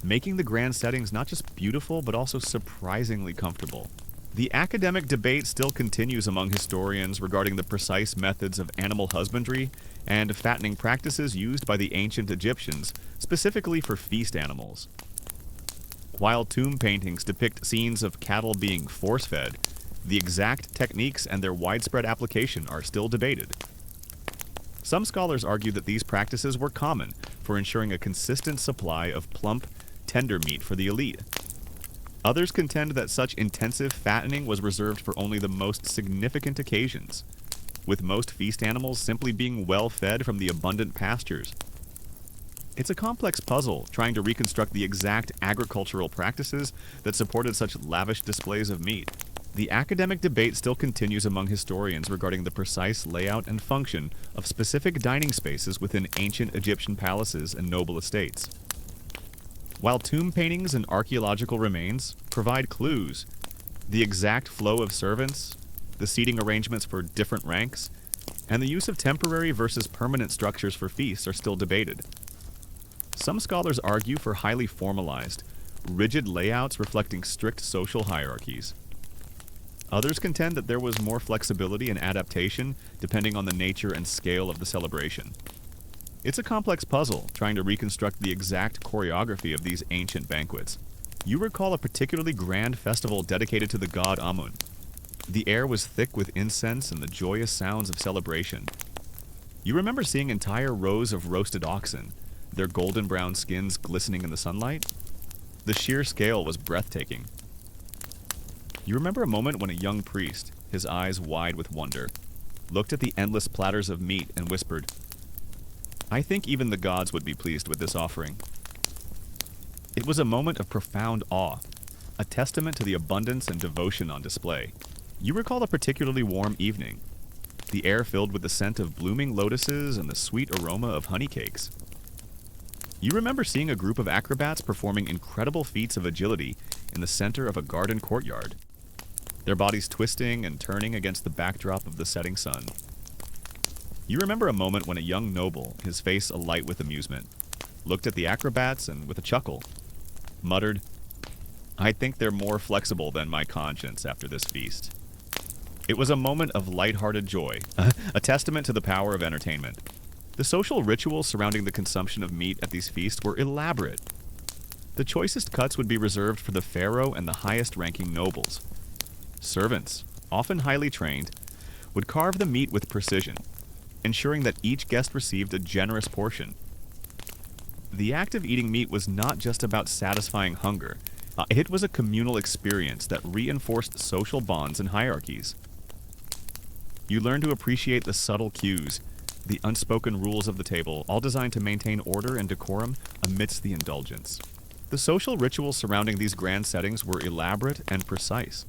making the grand settings not just beautiful but also surprisingly comfortable. The academic debate still continues among historians regarding the precise methods of animal husbandry and fattening practices used by the ancient Egyptians, specifically for feast animals. While tomb paintings depict scenes of cattle being force-fed, the exact techniques and their widespread application are still debated. Some scholars argue that these practices were common for ensuring a consistent supply of plump, tender meat for the elite. Others contend that such intensive fattening was reserved for only the most significant occasions, with most feast animals simply being well fed from the abundant pastures. It's a complex puzzle trying to reconstruct the exact agricultural practices that supported such lavish displays of meat. The academic debate still continues among historians regarding the precise layout and function of specific dining spaces within ancient Egyptian palaces and noble estates. While tomb paintings and archaeological remains provide clues, the exact flow of servants, the seating arrangements for different ranks, and the use of temporary versus permanent structures for feasts are still debated. Some scholars argue for highly formalized, rigid layouts reflecting strict social hierarchies. Others contend that there was more flexibility and adaptation depending on the nature and scale of the celebration. It's a complex puzzle trying to reconstruct the exact choreography of these ancient banquets. You recall a particularly grand festival dedicated to the god Amun. The air was thick with incense and the joyous sounds of celebration. You remember seeing entire rows of roasted oxen, their golden brown skins glistening in the sunlight? The sheer scale was breathtaking. You remember a moment when a young priest, his eyes wide with wonder, looked at the endless platters of meat and whispered, "I think even the gods would be pleased with this offering." It was a moment of profound awe, a testament to the abundance and devotion on display. You recall a particularly warm evening, the air filled with the scent of blooming lotuses and the sweet aroma of honey cakes. You remember seeing a group of acrobats performing incredible feats of agility in the center of a garden courtyard, their bodies twisting and turning against the backdrop of the setting sun. You remember a moment when a young noble, his face alight with amusement, looked at the acrobats and, with a chuckle, muttered, "I think they're more flexible than my conscience after this feast." It was a moment of lighthearted joy, a testament to the power of entertainment. The social rituals surrounding the consumption of meat at these feasts were elaborate. The choicest cuts would be reserved for the pharaoh and the highest-ranking nobles. Servants, often highly trained, would carve the meat with precision, ensuring that each guest received a generous portion. The act of eating meat was not just about satisfying hunger. It was a communal experience that reinforced social bonds and hierarchies. You learned to appreciate the subtle cues, the unspoken rules of the table, all designed to maintain order and decorum amidst the indulgence. The social rituals surrounding these grand settings were elaborate and precise.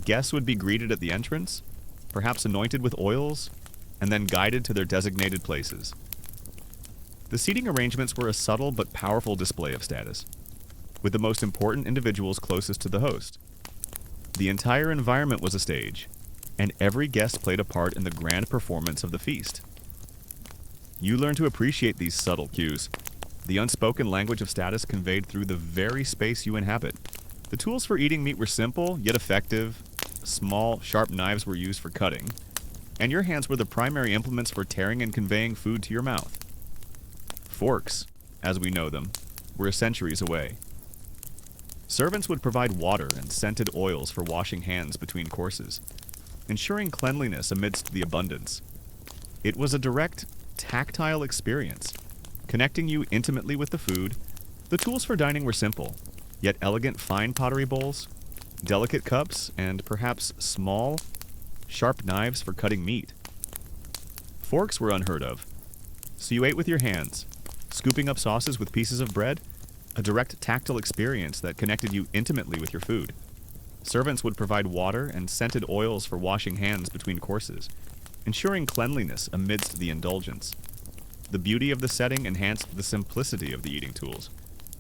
Guests would be greeted at the entrance, perhaps anointed with oils, and then guided to their designated places. The seating arrangements were a subtle but powerful display of status, with the most important individuals closest to the host. The entire environment was a stage, and every guest played a part in the grand performance of the feast. You learned to appreciate these subtle cues, the unspoken language of status conveyed through the very space you inhabit. The tools for eating meat were simple, yet effective. Small, sharp knives were used for cutting, and your hands were the primary implements for tearing and conveying food to your mouth. Forks, as we know them, were centuries away. Servants would provide water and scented oils for washing hands between courses, ensuring cleanliness amidst the abundance. It was a direct, tactile experience, connecting you intimately with the food. The tools for dining were simple, yet elegant fine pottery bowls, delicate cups, and perhaps small, sharp knives for cutting meat. Forks were unheard of, so you ate with your hands, scooping up sauces with pieces of bread, a direct tactile experience that connected you intimately with your food. Servants would provide water and scented oils for washing hands between courses, ensuring cleanliness amidst the indulgence. The beauty of the setting enhanced the simplicity of the eating tools,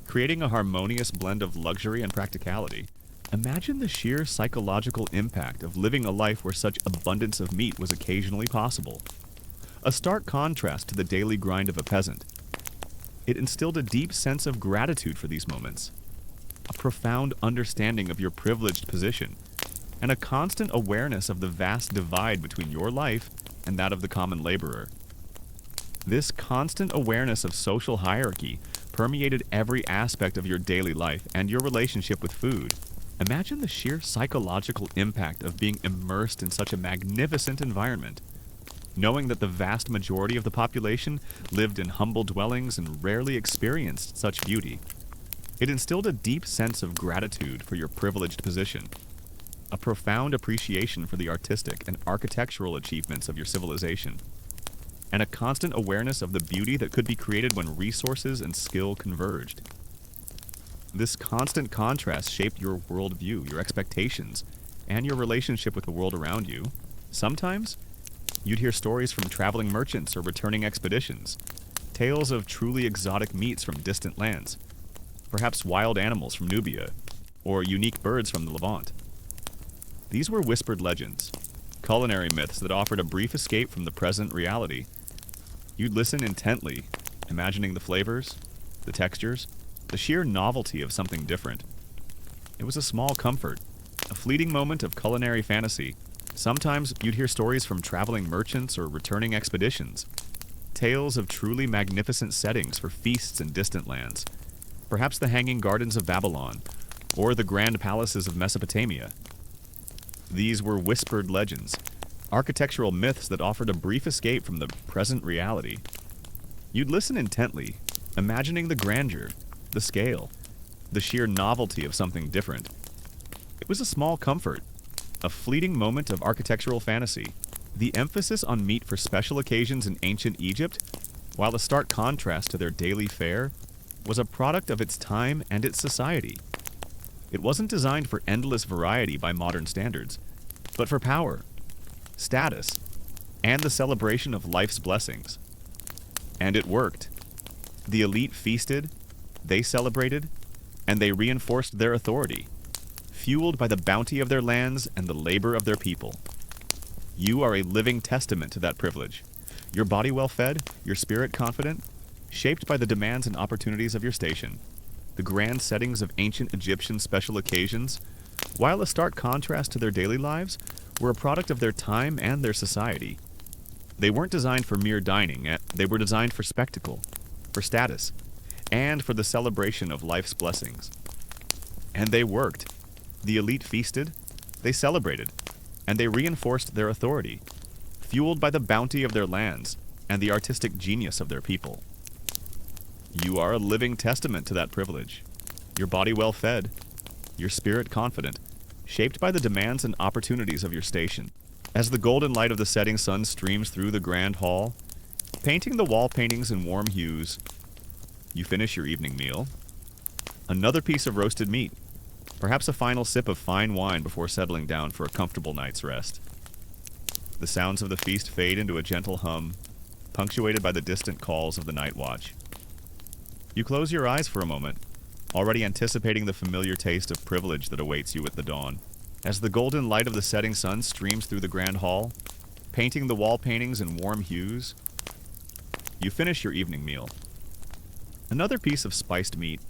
creating a harmonious blend of luxury and practicality. Imagine the sheer psychological impact of living a life where such abundance of meat was occasionally possible. A stark contrast to the daily grind of a peasant. It instilled a deep sense of gratitude for these moments, a profound understanding of your privileged position, and a constant awareness of the vast divide between your life and that of the common laborer. This constant awareness of social hierarchy permeated every aspect of your daily life and your relationship with food. Imagine the sheer psychological impact of being immersed in such a magnificent environment, knowing that the vast majority of the population lived in humble dwellings and rarely experienced such beauty. It instilled a deep sense of gratitude for your privileged position, a profound appreciation for the artistic and architectural achievements of your civilization, and a constant awareness of the beauty that could be created when resources and skill converged. This constant contrast shaped your worldview, your expectations, and your relationship with the world around you. Sometimes, you'd hear stories from traveling merchants or returning expeditions, tales of truly exotic meats from distant lands, perhaps wild animals from Nubia, or unique birds from the Levant. These were whispered legends, culinary myths that offered a brief escape from the present reality. You'd listen intently, imagining the flavors, the textures, the sheer novelty of something different. It was a small comfort, a fleeting moment of culinary fantasy. Sometimes you'd hear stories from traveling merchants or returning expeditions, tales of truly magnificent settings for feasts in distant lands, perhaps the hanging gardens of Babylon, or the grand palaces of Mesopotamia. These were whispered legends, architectural myths that offered a brief escape from the present reality. You'd listen intently, imagining the grandeur, the scale, the sheer novelty of something different. It was a small comfort, a fleeting moment of architectural fantasy. The emphasis on meat for special occasions in ancient Egypt, while a stark contrast to their daily fare, was a product of its time and its society. It wasn't designed for endless variety by modern standards, but for power, status, and the celebration of life's blessings. And it worked. The elite feasted, they celebrated, and they reinforced their authority, fueled by the bounty of their lands and the labor of their people. You are a living testament to that privilege. Your body well fed, your spirit confident, shaped by the demands and opportunities of your station. The grand settings of ancient Egyptian special occasions, while a stark contrast to their daily lives, were a product of their time and their society. They weren't designed for mere dining, they were designed for spectacle, for status, and for the celebration of life's blessings. And they worked. The elite feasted, they celebrated, and they reinforced their authority, fueled by the bounty of their lands and the artistic genius of their people. You are a living testament to that privilege. Your body well fed, your spirit confident, shaped by the demands and opportunities of your station. As the golden light of the setting sun streams through the grand hall, painting the wall paintings in warm hues, you finish your evening meal. Another piece of roasted meat, perhaps a final sip of fine wine before settling down for a comfortable night's rest. The sounds of the feast fade into a gentle hum, punctuated by the distant calls of the night watch. You close your eyes for a moment, already anticipating the familiar taste of privilege that awaits you at the dawn. As the golden light of the setting sun streams through the grand hall, painting the wall paintings in warm hues, you finish your evening meal. Another piece of spiced meat,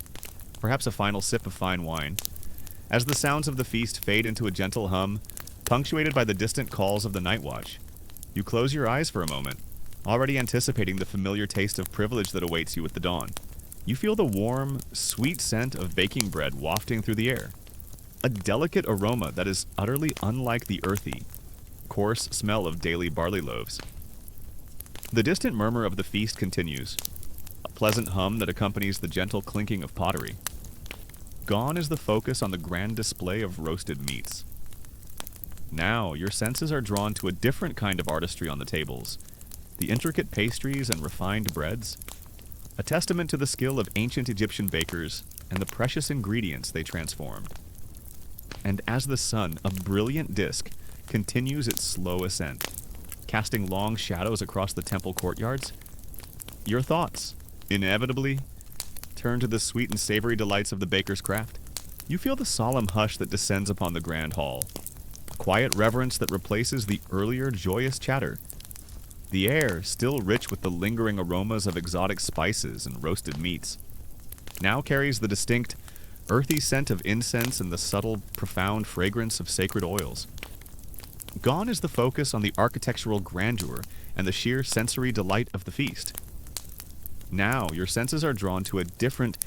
perhaps a final sip of fine wine. As the sounds of the feast fade into a gentle hum, punctuated by the distant calls of the night watch, you close your eyes for a moment, already anticipating the familiar taste of privilege that awaits you at the dawn. You feel the warm, sweet scent of baking bread wafting through the air, a delicate aroma that is utterly unlike the earthy, coarse smell of daily barley loaves. The distant murmur of the feast continues, a pleasant hum that accompanies the gentle clinking of pottery. Gone is the focus on the grand display of roasted meats. Now, your senses are drawn to a different kind of artistry on the tables, the intricate pastries and refined breads, a testament to the skill of ancient Egyptian bakers and the precious ingredients they transformed. And as the sun, a brilliant disk, continues its slow ascent, casting long shadows across the temple courtyards, your thoughts, inevitably, turn to the sweet and savory delights of the baker's craft. You feel the solemn hush that descends upon the grand hall, a quiet reverence that replaces the earlier joyous chatter. The air, still rich with the lingering aromas of exotic spices and roasted meats, now carries the distinct, earthy scent of incense and the subtle, profound fragrance of sacred oils. Gone is the focus on the architectural grandeur and the sheer sensory delight of the feast. Now, your senses are drawn to a different,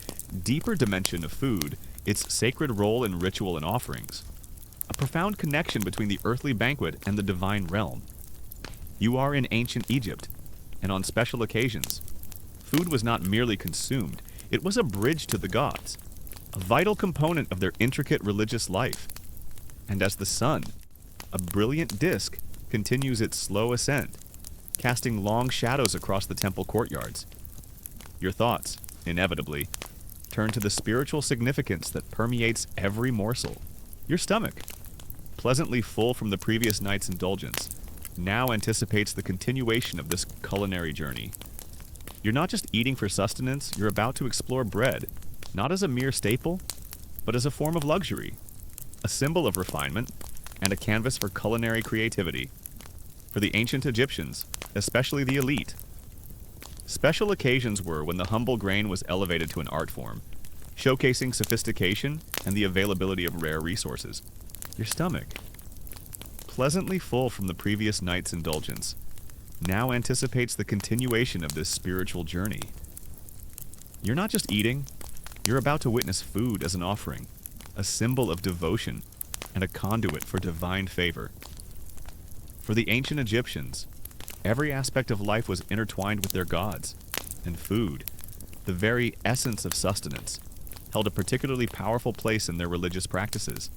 deeper dimension of food, its sacred role in ritual and offerings, a profound connection between the earthly banquet and the divine realm. You are in ancient Egypt, and on special occasions, food was not merely consumed, it was a bridge to the gods, a vital component of their intricate religious life. And as the sun, a brilliant disk, continues its slow ascent, casting long shadows across the temple courtyards, your thoughts, inevitably, turn to the spiritual significance that permeates every morsel. Your stomach, pleasantly full from the previous night's indulgence, now anticipates the continuation of this culinary journey. You're not just eating for sustenance, you're about to explore bread, not as a mere staple, but as a form of luxury, a symbol of refinement, and a canvas for culinary creativity. For the ancient Egyptians, especially the elite, special occasions were when the humble grain was elevated to an art form, showcasing sophistication and the availability of rare resources. Your stomach, pleasantly full from the previous night's indulgence, now anticipates the continuation of this spiritual journey. You're not just eating, you're about to witness food as an offering, a symbol of devotion, and a conduit for divine favor. For the ancient Egyptians, every aspect of life was intertwined with their gods, and food, the very essence of sustenance, held a particularly powerful place in their religious practices.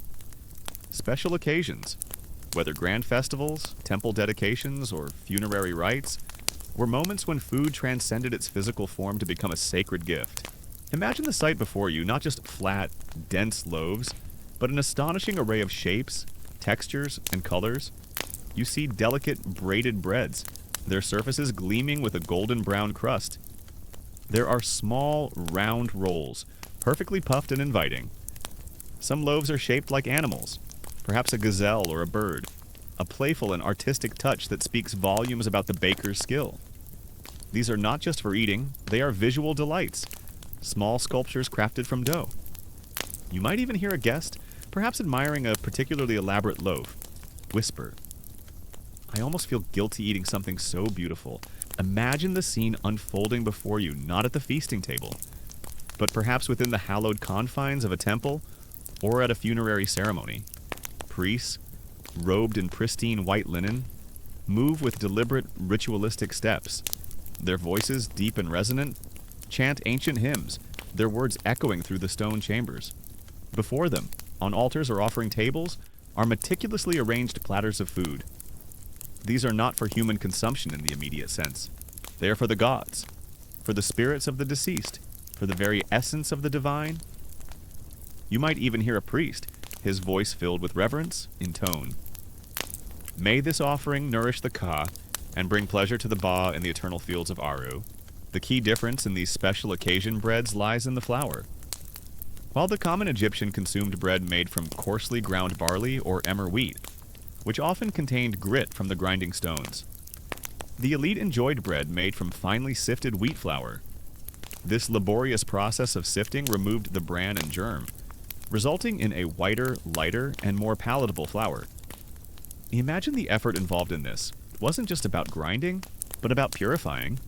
Special occasions, whether grand festivals, temple dedications, or funerary rites, were moments when food transcended its physical form to become a sacred gift. Imagine the sight before you, not just flat, dense loaves, but an astonishing array of shapes, textures, and colors. You see delicate, braided breads, their surfaces gleaming with a golden brown crust. There are small, round rolls, perfectly puffed and inviting. Some loaves are shaped like animals, perhaps a gazelle or a bird, a playful and artistic touch that speaks volumes about the baker's skill. These are not just for eating, they are visual delights, small sculptures crafted from dough. You might even hear a guest, perhaps admiring a particularly elaborate loaf, whisper, "I almost feel guilty eating something so beautiful." Imagine the scene unfolding before you, not at the feasting table, but perhaps within the hallowed confines of a temple or at a funerary ceremony. Priests, robed in pristine white linen, move with deliberate ritualistic steps. Their voices, deep and resonant, chant ancient hymns, their words echoing through the stone chambers. Before them, on altars or offering tables, are meticulously arranged platters of food. These are not for human consumption in the immediate sense. They are for the gods, for the spirits of the deceased, for the very essence of the divine. You might even hear a priest, his voice filled with reverence, intone, "May this offering nourish the Ka and bring pleasure to the Ba in the eternal fields of Aru." The key difference in these special occasion breads lies in the flour. While the common Egyptian consumed bread made from coarsely ground barley or emmer wheat, which often contained grit from the grinding stones, the elite enjoyed bread made from finely sifted wheat flour. This laborious process of sifting removed the bran and germ, resulting in a whiter, lighter, and more palatable flour. Imagine the effort involved in this. It wasn't just about grinding, but about purifying,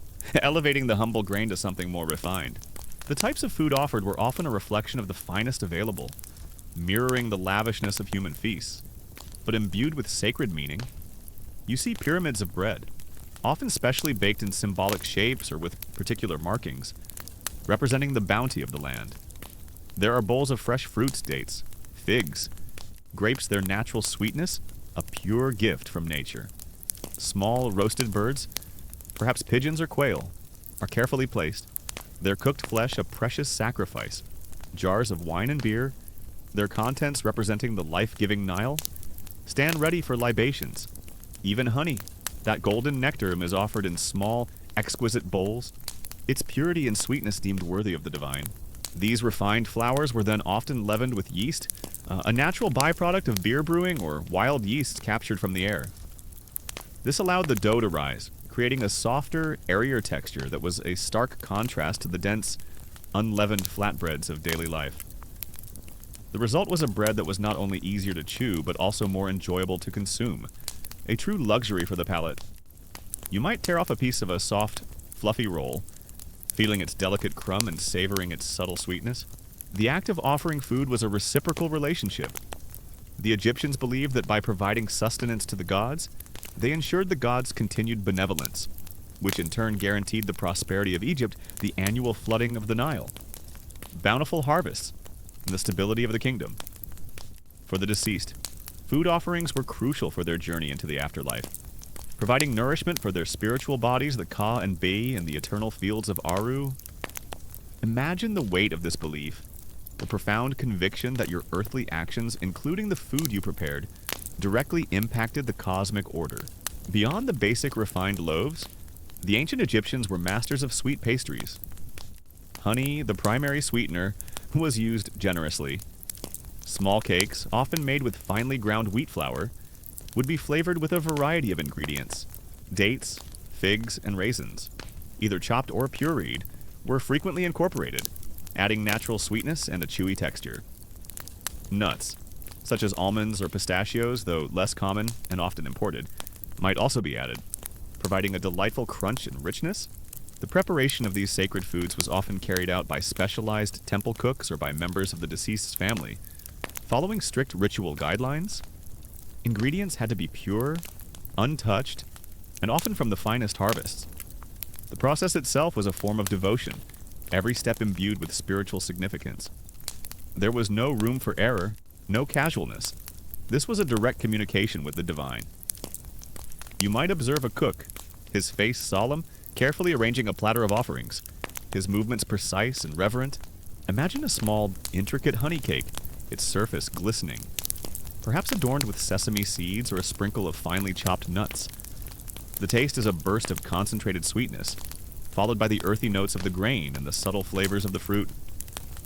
elevating the humble grain to something more refined. The types of food offered were often a reflection of the finest available, mirroring the lavishness of human feasts, but imbued with sacred meaning. You see pyramids of bread, often specially baked in symbolic shapes or with particular markings, representing the bounty of the land. There are bowls of fresh fruits, dates, figs, grapes, their natural sweetness, a pure gift from nature. Small roasted birds, perhaps pigeons or quail, are carefully placed, their cooked flesh a precious sacrifice. Jars of wine and beer, their contents representing the life-giving Nile, stand ready for libations. Even honey, that golden nectar, is offered in small, exquisite bowls, its purity and sweetness deemed worthy of the divine. These refined flours were then often leavened with yeast, a natural byproduct of beer brewing or wild yeast captured from the air. This allowed the dough to rise, creating a softer, airier texture that was a stark contrast to the dense, unleavened flatbreads of daily life. The result was a bread that was not only easier to chew, but also more enjoyable to consume, a true luxury for the palate. You might tear off a piece of a soft, fluffy roll, feeling its delicate crumb and savoring its subtle sweetness. The act of offering food was a reciprocal relationship. The Egyptians believed that by providing sustenance to the gods, they ensured the gods' continued benevolence, which in turn guaranteed the prosperity of Egypt, the annual flooding of the Nile, bountiful harvests, and the stability of the kingdom. For the deceased, food offerings were crucial for their journey into the afterlife, providing nourishment for their spiritual bodies, the Ka and Be in the eternal fields of Aru. Imagine the weight of this belief, the profound conviction that your earthly actions, including the food you prepared, directly impacted the cosmic order. Beyond the basic refined loaves, the ancient Egyptians were masters of sweet pastries. Honey, the primary sweetener, was used generously. Small cakes, often made with finely ground wheat flour, would be flavored with a variety of ingredients. Dates, figs, and raisins, either chopped or pureed, were frequently incorporated, adding natural sweetness and a chewy texture. Nuts, such as almonds or pistachios, though less common and often imported, might also be added, providing a delightful crunch and richness. The preparation of these sacred foods was often carried out by specialized temple cooks or by members of the deceased's family. Following strict ritual guidelines, ingredients had to be pure, untouched, and often from the finest harvests. The process itself was a form of devotion, every step imbued with spiritual significance. There was no room for error, no casualness. This was a direct communication with the divine. You might observe a cook, his face solemn, carefully arranging a platter of offerings, his movements precise and reverent. Imagine a small, intricate honey cake, its surface glistening, perhaps adorned with sesame seeds or a sprinkle of finely chopped nuts. The taste is a burst of concentrated sweetness, followed by the earthy notes of the grain and the subtle flavors of the fruit.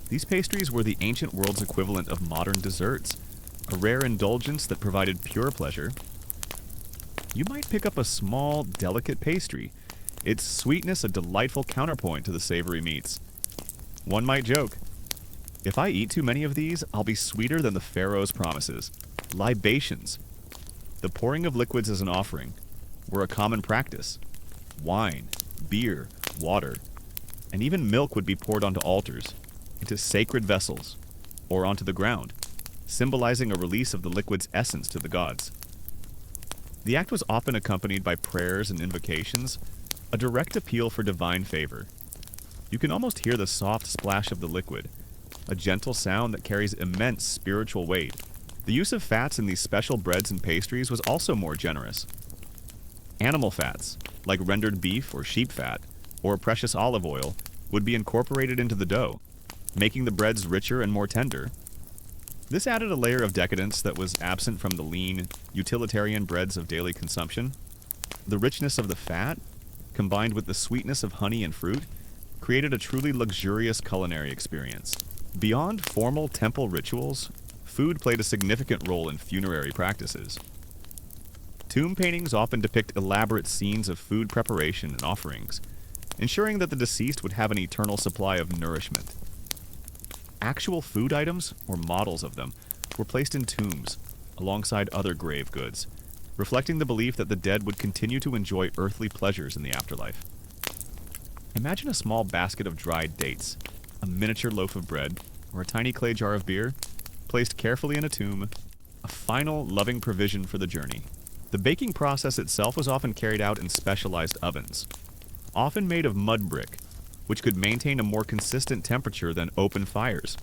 These pastries were the ancient world's equivalent of modern desserts, a rare indulgence that provided pure pleasure. You might pick up a small, delicate pastry, its sweetness a delightful counterpoint to the savory meats. One might joke, if I eat too many of these, I'll be sweeter than the Pharaoh's promises. Libations, the pouring of liquids as an offering, were a common practice. Wine, beer, water, and even milk would be poured onto altars, into sacred vessels, or onto the ground, symbolizing a release of the liquid's essence to the gods. The act was often accompanied by prayers and invocations, a direct appeal for divine favor. You can almost hear the soft splash of the liquid, a gentle sound that carries immense spiritual weight. The use of fats in these special breads and pastries was also more generous. Animal fats, like rendered beef or sheep fat, or precious olive oil, would be incorporated into the dough, making the breads richer and more tender. This added a layer of decadence that was absent from the lean, utilitarian breads of daily consumption. The richness of the fat, combined with the sweetness of honey and fruit, created a truly luxurious culinary experience. Beyond formal temple rituals, food played a significant role in funerary practices. Tomb paintings often depict elaborate scenes of food preparation and offerings, ensuring that the deceased would have an eternal supply of nourishment. Actual food items, or models of them, were placed in tombs, alongside other grave goods, reflecting the belief that the dead would continue to enjoy earthly pleasures in the afterlife. Imagine a small basket of dried dates, a miniature loaf of bread, or a tiny clay jar of beer, placed carefully in a tomb, a final, loving provision for the journey. The baking process itself was often carried out in specialized ovens, often made of mud brick, which could maintain a more consistent temperature than open fires.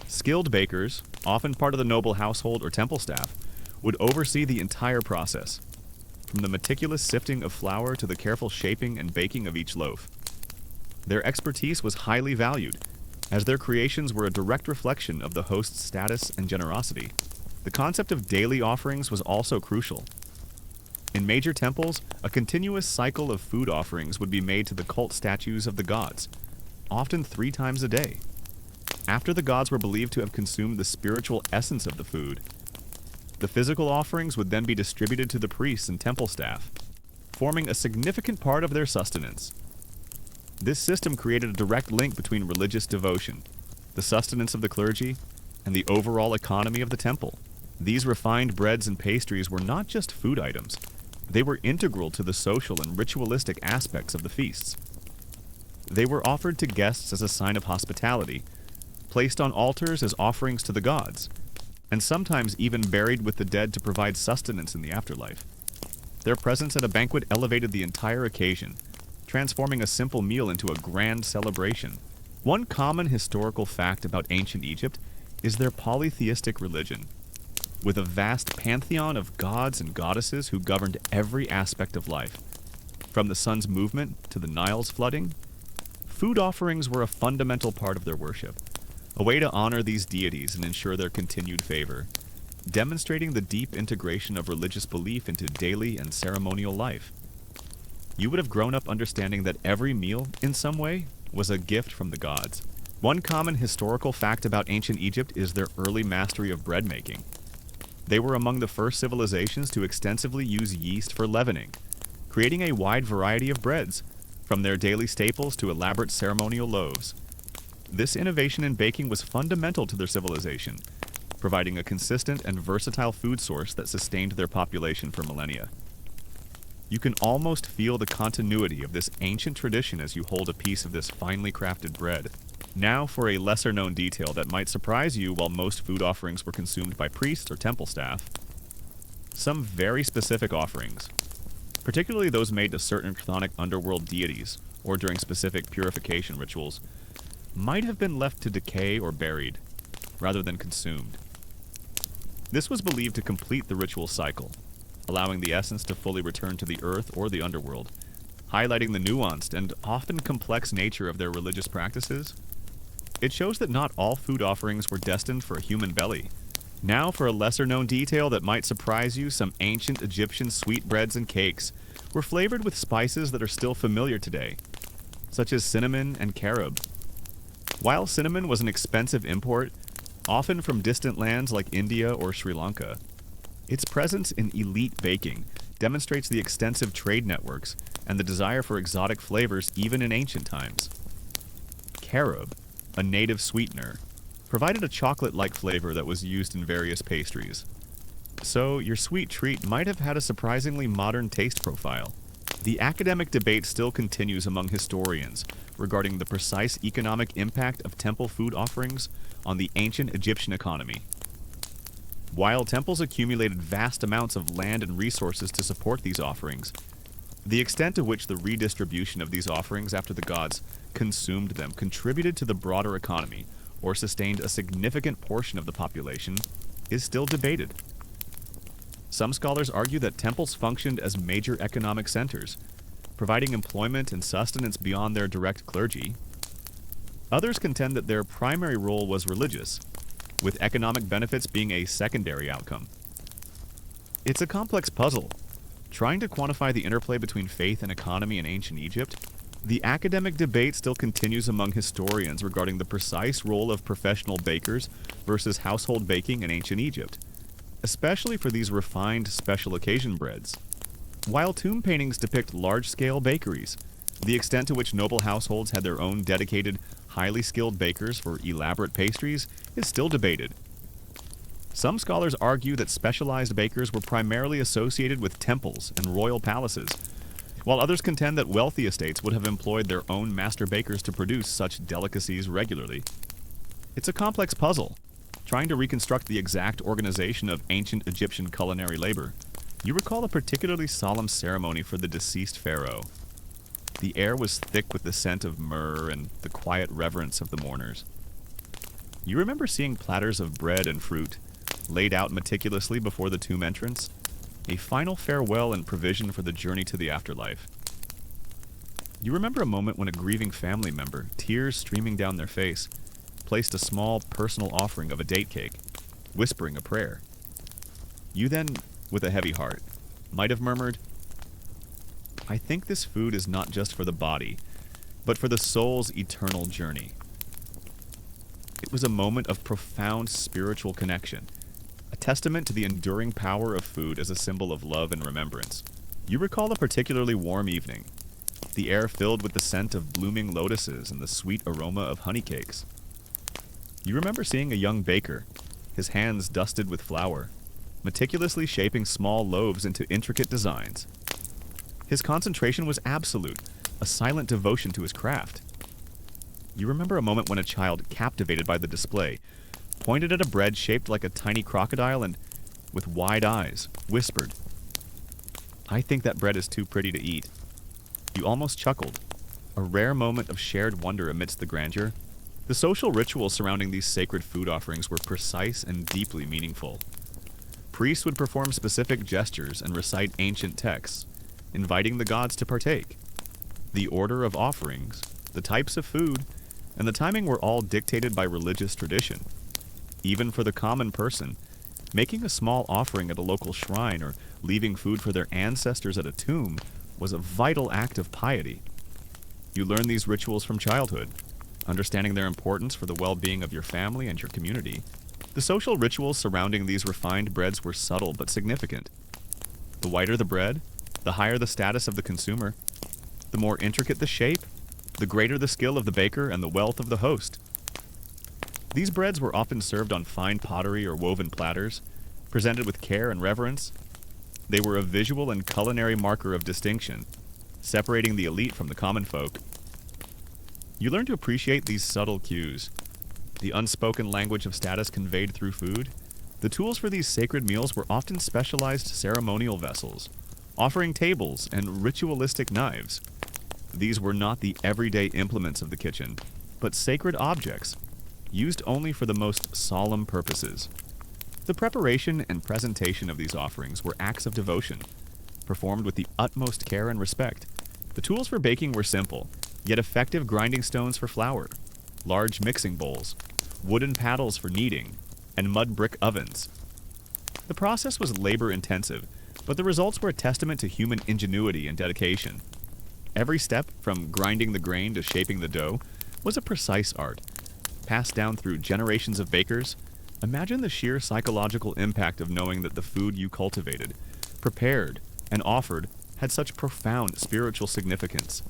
Skilled bakers, often part of the noble household or temple staff, would oversee the entire process, from the meticulous sifting of flour to the careful shaping and baking of each loaf. Their expertise was highly valued, as their creations were a direct reflection of the host's status and generosity. The concept of daily offerings was also crucial. In major temples, a continuous cycle of food offerings would be made to the cult statues of the gods, often 3 times a day. After the gods were believed to have consumed the spiritual essence of the food, the physical offerings would then be distributed to the priests and temple staff, forming a significant part of their sustenance. This system created a direct link between religious devotion, the sustenance of the clergy, and the overall economy of the temple. These refined breads and pastries were not just food items, they were integral to the social and ritualistic aspects of the feasts. They were offered to guests as a sign of hospitality, placed on altars as offerings to the gods, and sometimes even buried with the dead to provide sustenance in the afterlife. Their presence at a banquet elevated the entire occasion, transforming a simple meal into a grand celebration. One common historical fact about ancient Egypt is their polytheistic religion, with a vast pantheon of gods and goddesses who governed every aspect of life. From the sun's movement to the Nile's flooding, food offerings were a fundamental part of their worship, a way to honor these deities and ensure their continued favor, demonstrating the deep integration of religious belief into daily and ceremonial life. You would have grown up understanding that every meal, in some way, was a gift from the gods. One common historical fact about ancient Egypt is their early mastery of bread making. They were among the first civilizations to extensively use yeast for leavening, creating a wide variety of breads, from their daily staples to elaborate ceremonial loaves. This innovation in baking was fundamental to their civilization, providing a consistent and versatile food source that sustained their population for millennia. You can almost feel the continuity of this ancient tradition as you hold a piece of this finely crafted bread. Now for a lesser-known detail that might surprise you. While most food offerings were consumed by priests or temple staff, some very specific offerings, particularly those made to certain chthonic underworld deities or during specific purification rituals, might have been left to decay or buried. rather than consumed. This was believed to complete the ritual cycle, allowing the essence to fully return to the earth or the underworld, highlighting the nuanced and often complex nature of their religious practices. It shows that not all food offerings were destined for a human belly. Now for a lesser-known detail that might surprise you, some ancient Egyptian sweetbreads and cakes were flavored with spices that are still familiar today, such as cinnamon and carob. While cinnamon was an expensive import, often from distant lands like India or Sri Lanka, its presence in elite baking demonstrates the extensive trade networks and the desire for exotic flavors even in ancient times. Carob, a native sweetener, provided a chocolate-like flavor that was used in various pastries. So, your sweet treat might have had a surprisingly modern taste profile. The academic debate still continues among historians regarding the precise economic impact of temple food offerings on the ancient Egyptian economy. While temples accumulated vast amounts of land and resources to support these offerings, the extent to which the redistribution of these offerings after the gods consumed them contributed to the broader economy or sustained a significant portion of the population is still debated. Some scholars argue that temples functioned as major economic centers, providing employment and sustenance beyond their direct clergy. Others contend that their primary role was religious, with economic benefits being a secondary outcome. It's a complex puzzle. Trying to quantify the interplay between faith and economy in ancient Egypt, the academic debate still continues among historians regarding the precise role of professional bakers versus household baking in ancient Egypt, especially for these refined special occasion breads. While tomb paintings depict large-scale bakeries, the extent to which noble households had their own dedicated, highly skilled bakers for elaborate pastries is still debated. Some scholars argue that specialized bakers were primarily associated with temples and royal palaces, while others contend that wealthy estates would have employed their own master bakers to produce such delicacies regularly. It's a complex puzzle, trying to reconstruct the exact organization of ancient Egyptian culinary labor. You recall a particularly solemn ceremony for the deceased pharaoh. The air was thick with the scent of myrrh and the quiet reverence of the mourners. You remember seeing platters of bread and fruit laid out meticulously before the tomb entrance, a final farewell and provision for the journey to the afterlife. You remember a moment when a grieving family member, tears streaming down their face, placed a small personal offering of a date cake, whispering a prayer. You then, with a heavy heart, might have murmured, "I think this food is not just for the body, but for the soul's eternal journey." It was a moment of profound spiritual connection, a testament to the enduring power of food as a symbol of love and remembrance. You recall a particularly warm evening, the air filled with the scent of blooming lotuses and the sweet aroma of honey cakes. You remember seeing a young baker, his hands dusted with flour, meticulously shaping small loaves into intricate designs. His concentration was absolute, a silent devotion to his craft. You remember a moment when a child, captivated by the display, pointed at a bread shaped like a tiny crocodile and, with wide eyes, whispered, "I think that bread is too pretty to eat." You almost chuckled, a rare moment of shared wonder amidst the grandeur. The social rituals surrounding these sacred food offerings were precise and deeply meaningful. Priests would perform specific gestures and recite ancient texts, inviting the gods to partake. The order of offerings, the types of food, and the timing were all dictated by religious tradition. Even for the common person, making a small offering at a local shrine or leaving food for their ancestors at a tomb was a vital act of piety. You learn these rituals from childhood, understanding their importance for the well-being of your family and your community. The social rituals surrounding these refined breads were subtle but significant. The whiter the bread, the higher the status of the consumer. The more intricate the shape, the greater the skill of the baker and the wealth of the host. These breads were often served on fine pottery or woven platters, presented with care and reverence. They were a visual and culinary marker of distinction, separating the elite from the common folk. You learn to appreciate these subtle cues, the unspoken language of status conveyed through food. The tools for these sacred meals were often specialized ceremonial vessels, offering tables and ritualistic knives. These were not the everyday implements of the kitchen, but sacred objects, used only for the most solemn purposes. The preparation and presentation of these offerings were acts of devotion, performed with the utmost care and respect. The tools for baking were simple, yet effective grinding stones for flour, large mixing bowls, wooden paddles for kneading, and mud brick ovens. The process was labor-intensive, but the results were a testament to human ingenuity and dedication. Every step, from grinding the grain to shaping the dough, was a precise art, passed down through generations of bakers. Imagine the sheer psychological impact of knowing that the food you cultivated, prepared, and offered had such profound spiritual significance.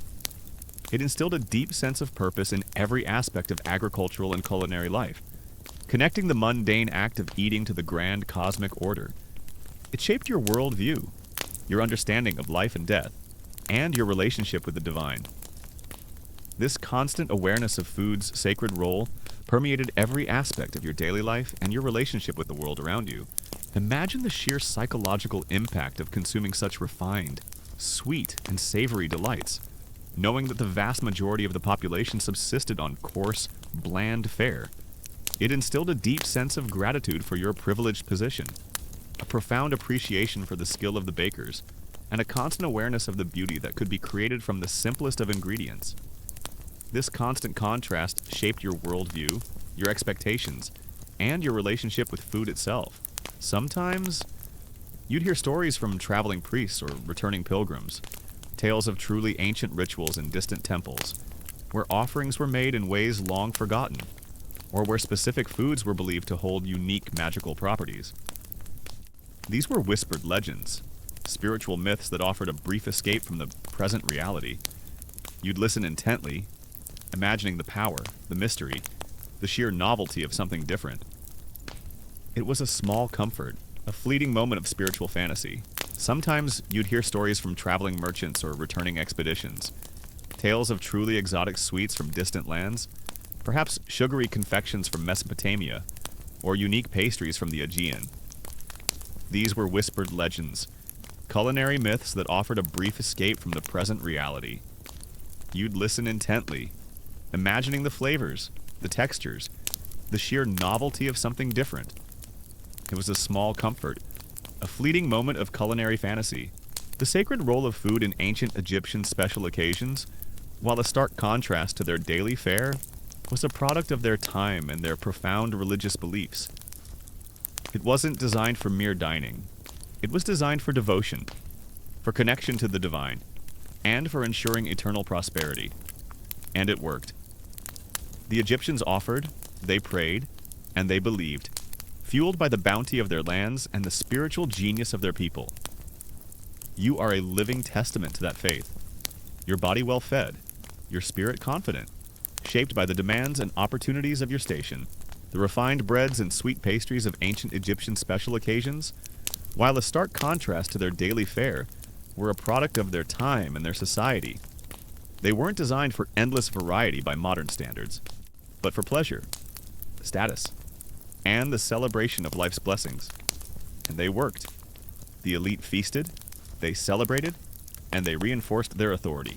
It instilled a deep sense of purpose in every aspect of agricultural and culinary life, connecting the mundane act of eating to the grand cosmic order. It shaped your worldview, your understanding of life and death, and your relationship with the divine. This constant awareness of food's sacred role permeated every aspect of your daily life and your relationship with the world around you. Imagine the sheer psychological impact of consuming such refined, sweet, and savory delights, knowing that the vast majority of the population subsisted on coarse, bland fare. It instilled a deep sense of gratitude for your privileged position, a profound appreciation for the skill of the bakers, and a constant awareness of the beauty that could be created from the simplest of ingredients. This constant contrast shaped your worldview, your expectations, and your relationship with food itself. Sometimes, you'd hear stories from traveling priests or returning pilgrims, tales of truly ancient rituals in distant temples, where offerings were made in ways long forgotten, or where specific foods were believed to hold unique magical properties. These were whispered legends, spiritual myths that offered a brief escape from the present reality. You'd listen intently, imagining the power, the mystery, the sheer novelty of something different. It was a small comfort, a fleeting moment of spiritual fantasy. Sometimes you'd hear stories from traveling merchants or returning expeditions, tales of truly exotic sweets from distant lands, perhaps sugary confections from Mesopotamia, or unique pastries from the Aegean. These were whispered legends, culinary myths that offered a brief escape from the present reality. You'd listen intently, imagining the flavors, the textures, the sheer novelty of something different. It was a small comfort, a fleeting moment of culinary fantasy. The sacred role of food in ancient Egyptian special occasions, while a stark contrast to their daily fare, was a product of their time and their profound religious beliefs. It wasn't designed for mere dining. It was designed for devotion, for connection to the divine, and for ensuring eternal prosperity. And it worked. The Egyptians offered, they prayed, and they believed, fueled by the bounty of their lands and the spiritual genius of their people. You are a living testament to that faith. Your body well fed, your spirit confident, shaped by the demands and opportunities of your station. The refined breads and sweet pastries of ancient Egyptian special occasions, while a stark contrast to their daily fare, were a product of their time and their society. They weren't designed for endless variety by modern standards, but for pleasure, status, and the celebration of life's blessings. And they worked. The elite feasted, they celebrated, and they reinforced their authority,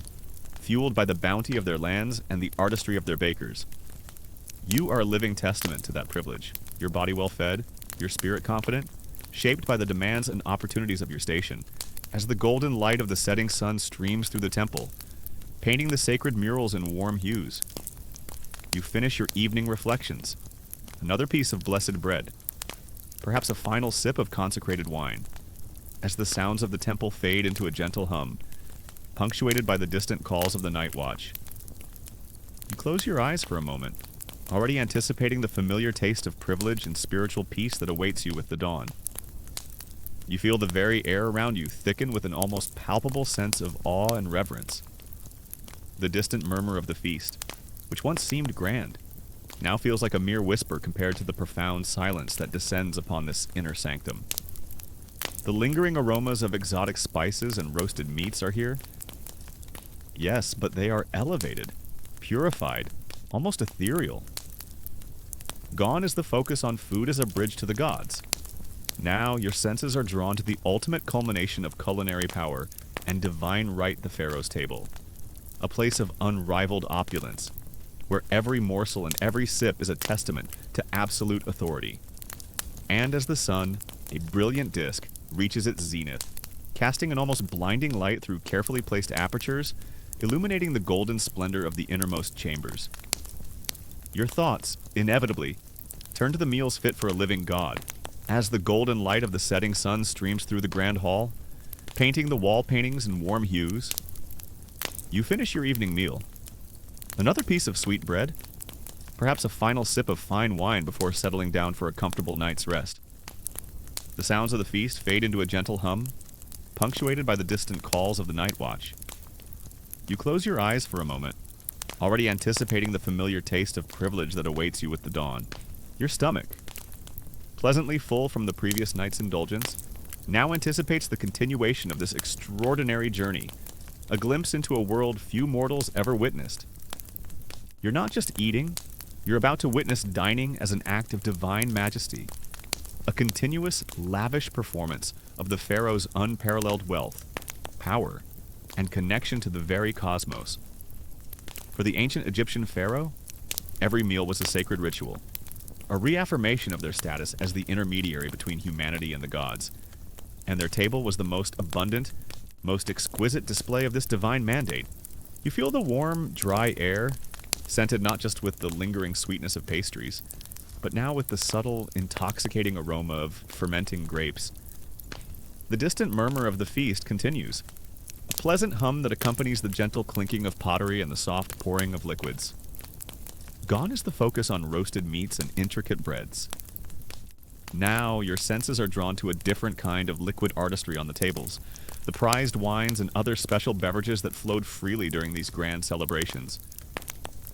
fueled by the bounty of their lands and the artistry of their bakers. You are a living testament to that privilege, your body well fed, your spirit confident, shaped by the demands and opportunities of your station, as the golden light of the setting sun streams through the temple, painting the sacred murals in warm hues. You finish your evening reflections, another piece of blessed bread, perhaps a final sip of consecrated wine, as the sounds of the temple fade into a gentle hum, punctuated by the distant calls of the night watch. You close your eyes for a moment, already anticipating the familiar taste of privilege and spiritual peace that awaits you with the dawn. You feel the very air around you thicken with an almost palpable sense of awe and reverence. The distant murmur of the feast, which once seemed grand, now feels like a mere whisper compared to the profound silence that descends upon this inner sanctum. The lingering aromas of exotic spices and roasted meats are here. Yes, but they are elevated, purified, almost ethereal. Gone is the focus on food as a bridge to the gods. Now your senses are drawn to the ultimate culmination of culinary power and divine right, the Pharaoh's table, a place of unrivaled opulence, where every morsel and every sip is a testament to absolute authority. And as the sun, a brilliant disk, reaches its zenith, casting an almost blinding light through carefully placed apertures, illuminating the golden splendor of the innermost chambers. Your thoughts, inevitably, turn to the meals fit for a living god, as the golden light of the setting sun streams through the grand hall, painting the wall paintings in warm hues. You finish your evening meal. Another piece of sweet bread, perhaps a final sip of fine wine before settling down for a comfortable night's rest. The sounds of the feast fade into a gentle hum, punctuated by the distant calls of the night watch. You close your eyes for a moment, already anticipating the familiar taste of privilege that awaits you with the dawn. Your stomach, pleasantly full from the previous night's indulgence, now anticipates the continuation of this extraordinary journey, a glimpse into a world few mortals ever witnessed. You're not just eating, you're about to witness dining as an act of divine majesty, a continuous, lavish performance of the pharaoh's unparalleled wealth, power, and connection to the very cosmos. For the ancient Egyptian pharaoh, every meal was a sacred ritual, a reaffirmation of their status as the intermediary between humanity and the gods, and their table was the most abundant, most exquisite display of this divine mandate. You feel the warm, dry air, scented not just with the lingering sweetness of pastries, but now with the subtle, intoxicating aroma of fermenting grapes. The distant murmur of the feast continues, a pleasant hum that accompanies the gentle clinking of pottery and the soft pouring of liquids. Gone is the focus on roasted meats and intricate breads. Now your senses are drawn to a different kind of liquid artistry on the tables, the prized wines and other special beverages that flowed freely during these grand celebrations.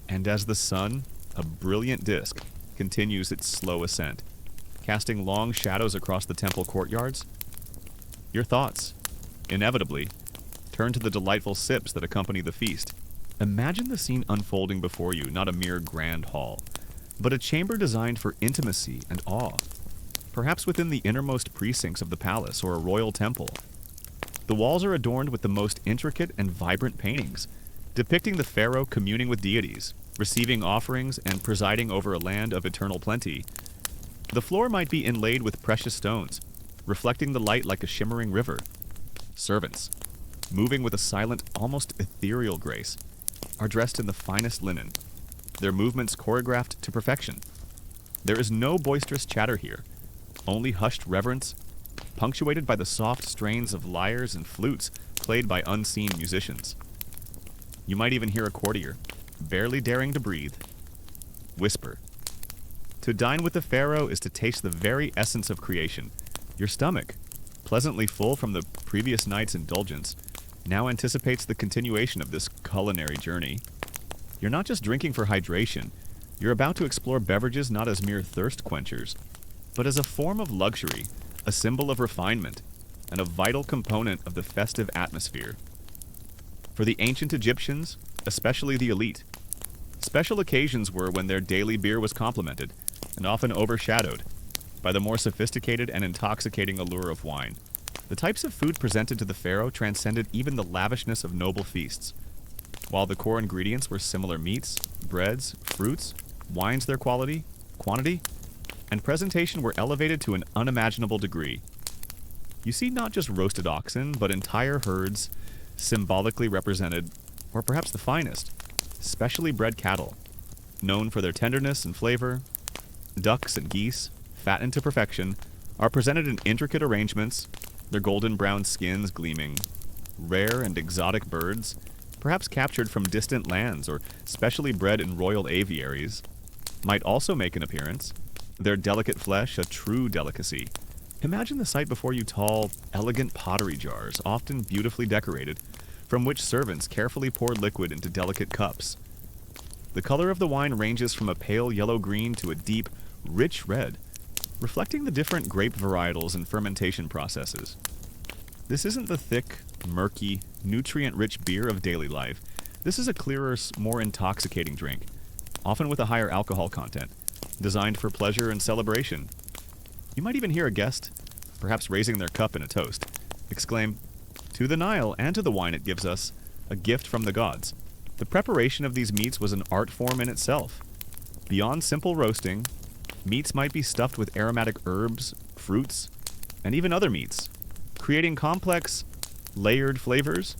And as the sun, a brilliant disk, continues its slow ascent, casting long shadows across the temple courtyards, your thoughts, inevitably, turn to the delightful sips that accompany the feast. Imagine the scene unfolding before you, not a mere grand hall, but a chamber designed for intimacy and awe, perhaps within the innermost precincts of the palace or a royal temple. The walls are adorned with the most intricate and vibrant paintings, depicting the pharaoh communing with deities, receiving offerings, and presiding over a land of eternal plenty. The floor might be inlaid with precious stones, reflecting the light like a shimmering river. Servants, moving with a silent, almost ethereal grace, are dressed in the finest linen, their movements choreographed to perfection. There is no boisterous chatter here, only hushed reverence, punctuated by the soft strains of lyres and flutes played by unseen musicians. You might even hear a courtier, barely daring to breathe, whisper. To dine with the pharaoh is to taste the very essence of creation. Your stomach, pleasantly full from the previous night's indulgence, now anticipates the continuation of this culinary journey. You're not just drinking for hydration, you're about to explore beverages not as mere thirst quenchers, but as a form of luxury, a symbol of refinement, and a vital component of the festive atmosphere. For the ancient Egyptians, especially the elite, special occasions were when their daily beer was complemented, and often overshadowed, by the more sophisticated and intoxicating allure of wine. The types of food presented to the pharaoh transcended even the lavishness of noble feasts. While the core ingredients were similar meats, breads, fruits, wines their quality, quantity, and presentation were elevated to an unimaginable degree. You see not just roasted oxen, but entire herds, symbolically represented, or perhaps the finest, specially bred cattle, known for their tenderness and flavor. Ducks and geese, fattened to perfection, are presented in intricate arrangements, their golden brown skins gleaming. Rare and exotic birds, perhaps captured from distant lands or specially bred in royal aviaries, might also make an appearance, their delicate flesh a true delicacy. Imagine the sight before you: tall, elegant pottery jars, often beautifully decorated, from which servants carefully pour liquid into delicate cups. The color of the wine ranges from a pale yellow-green to a deep, rich red, reflecting the different grape varietals and fermentation processes. This isn't the thick, murky, nutrient-rich beer of daily life. This is a clearer, more intoxicating drink, often with a higher alcohol content, designed for pleasure and celebration. You might even hear a guest, perhaps raising their cup in a toast, exclaim, "To the Nile and to the wine it gives us, a gift from the gods." The preparation of these meats was an art form in itself. Beyond simple roasting, meats might be stuffed with aromatic herbs, fruits, and even other meats, creating complex, layered flavors.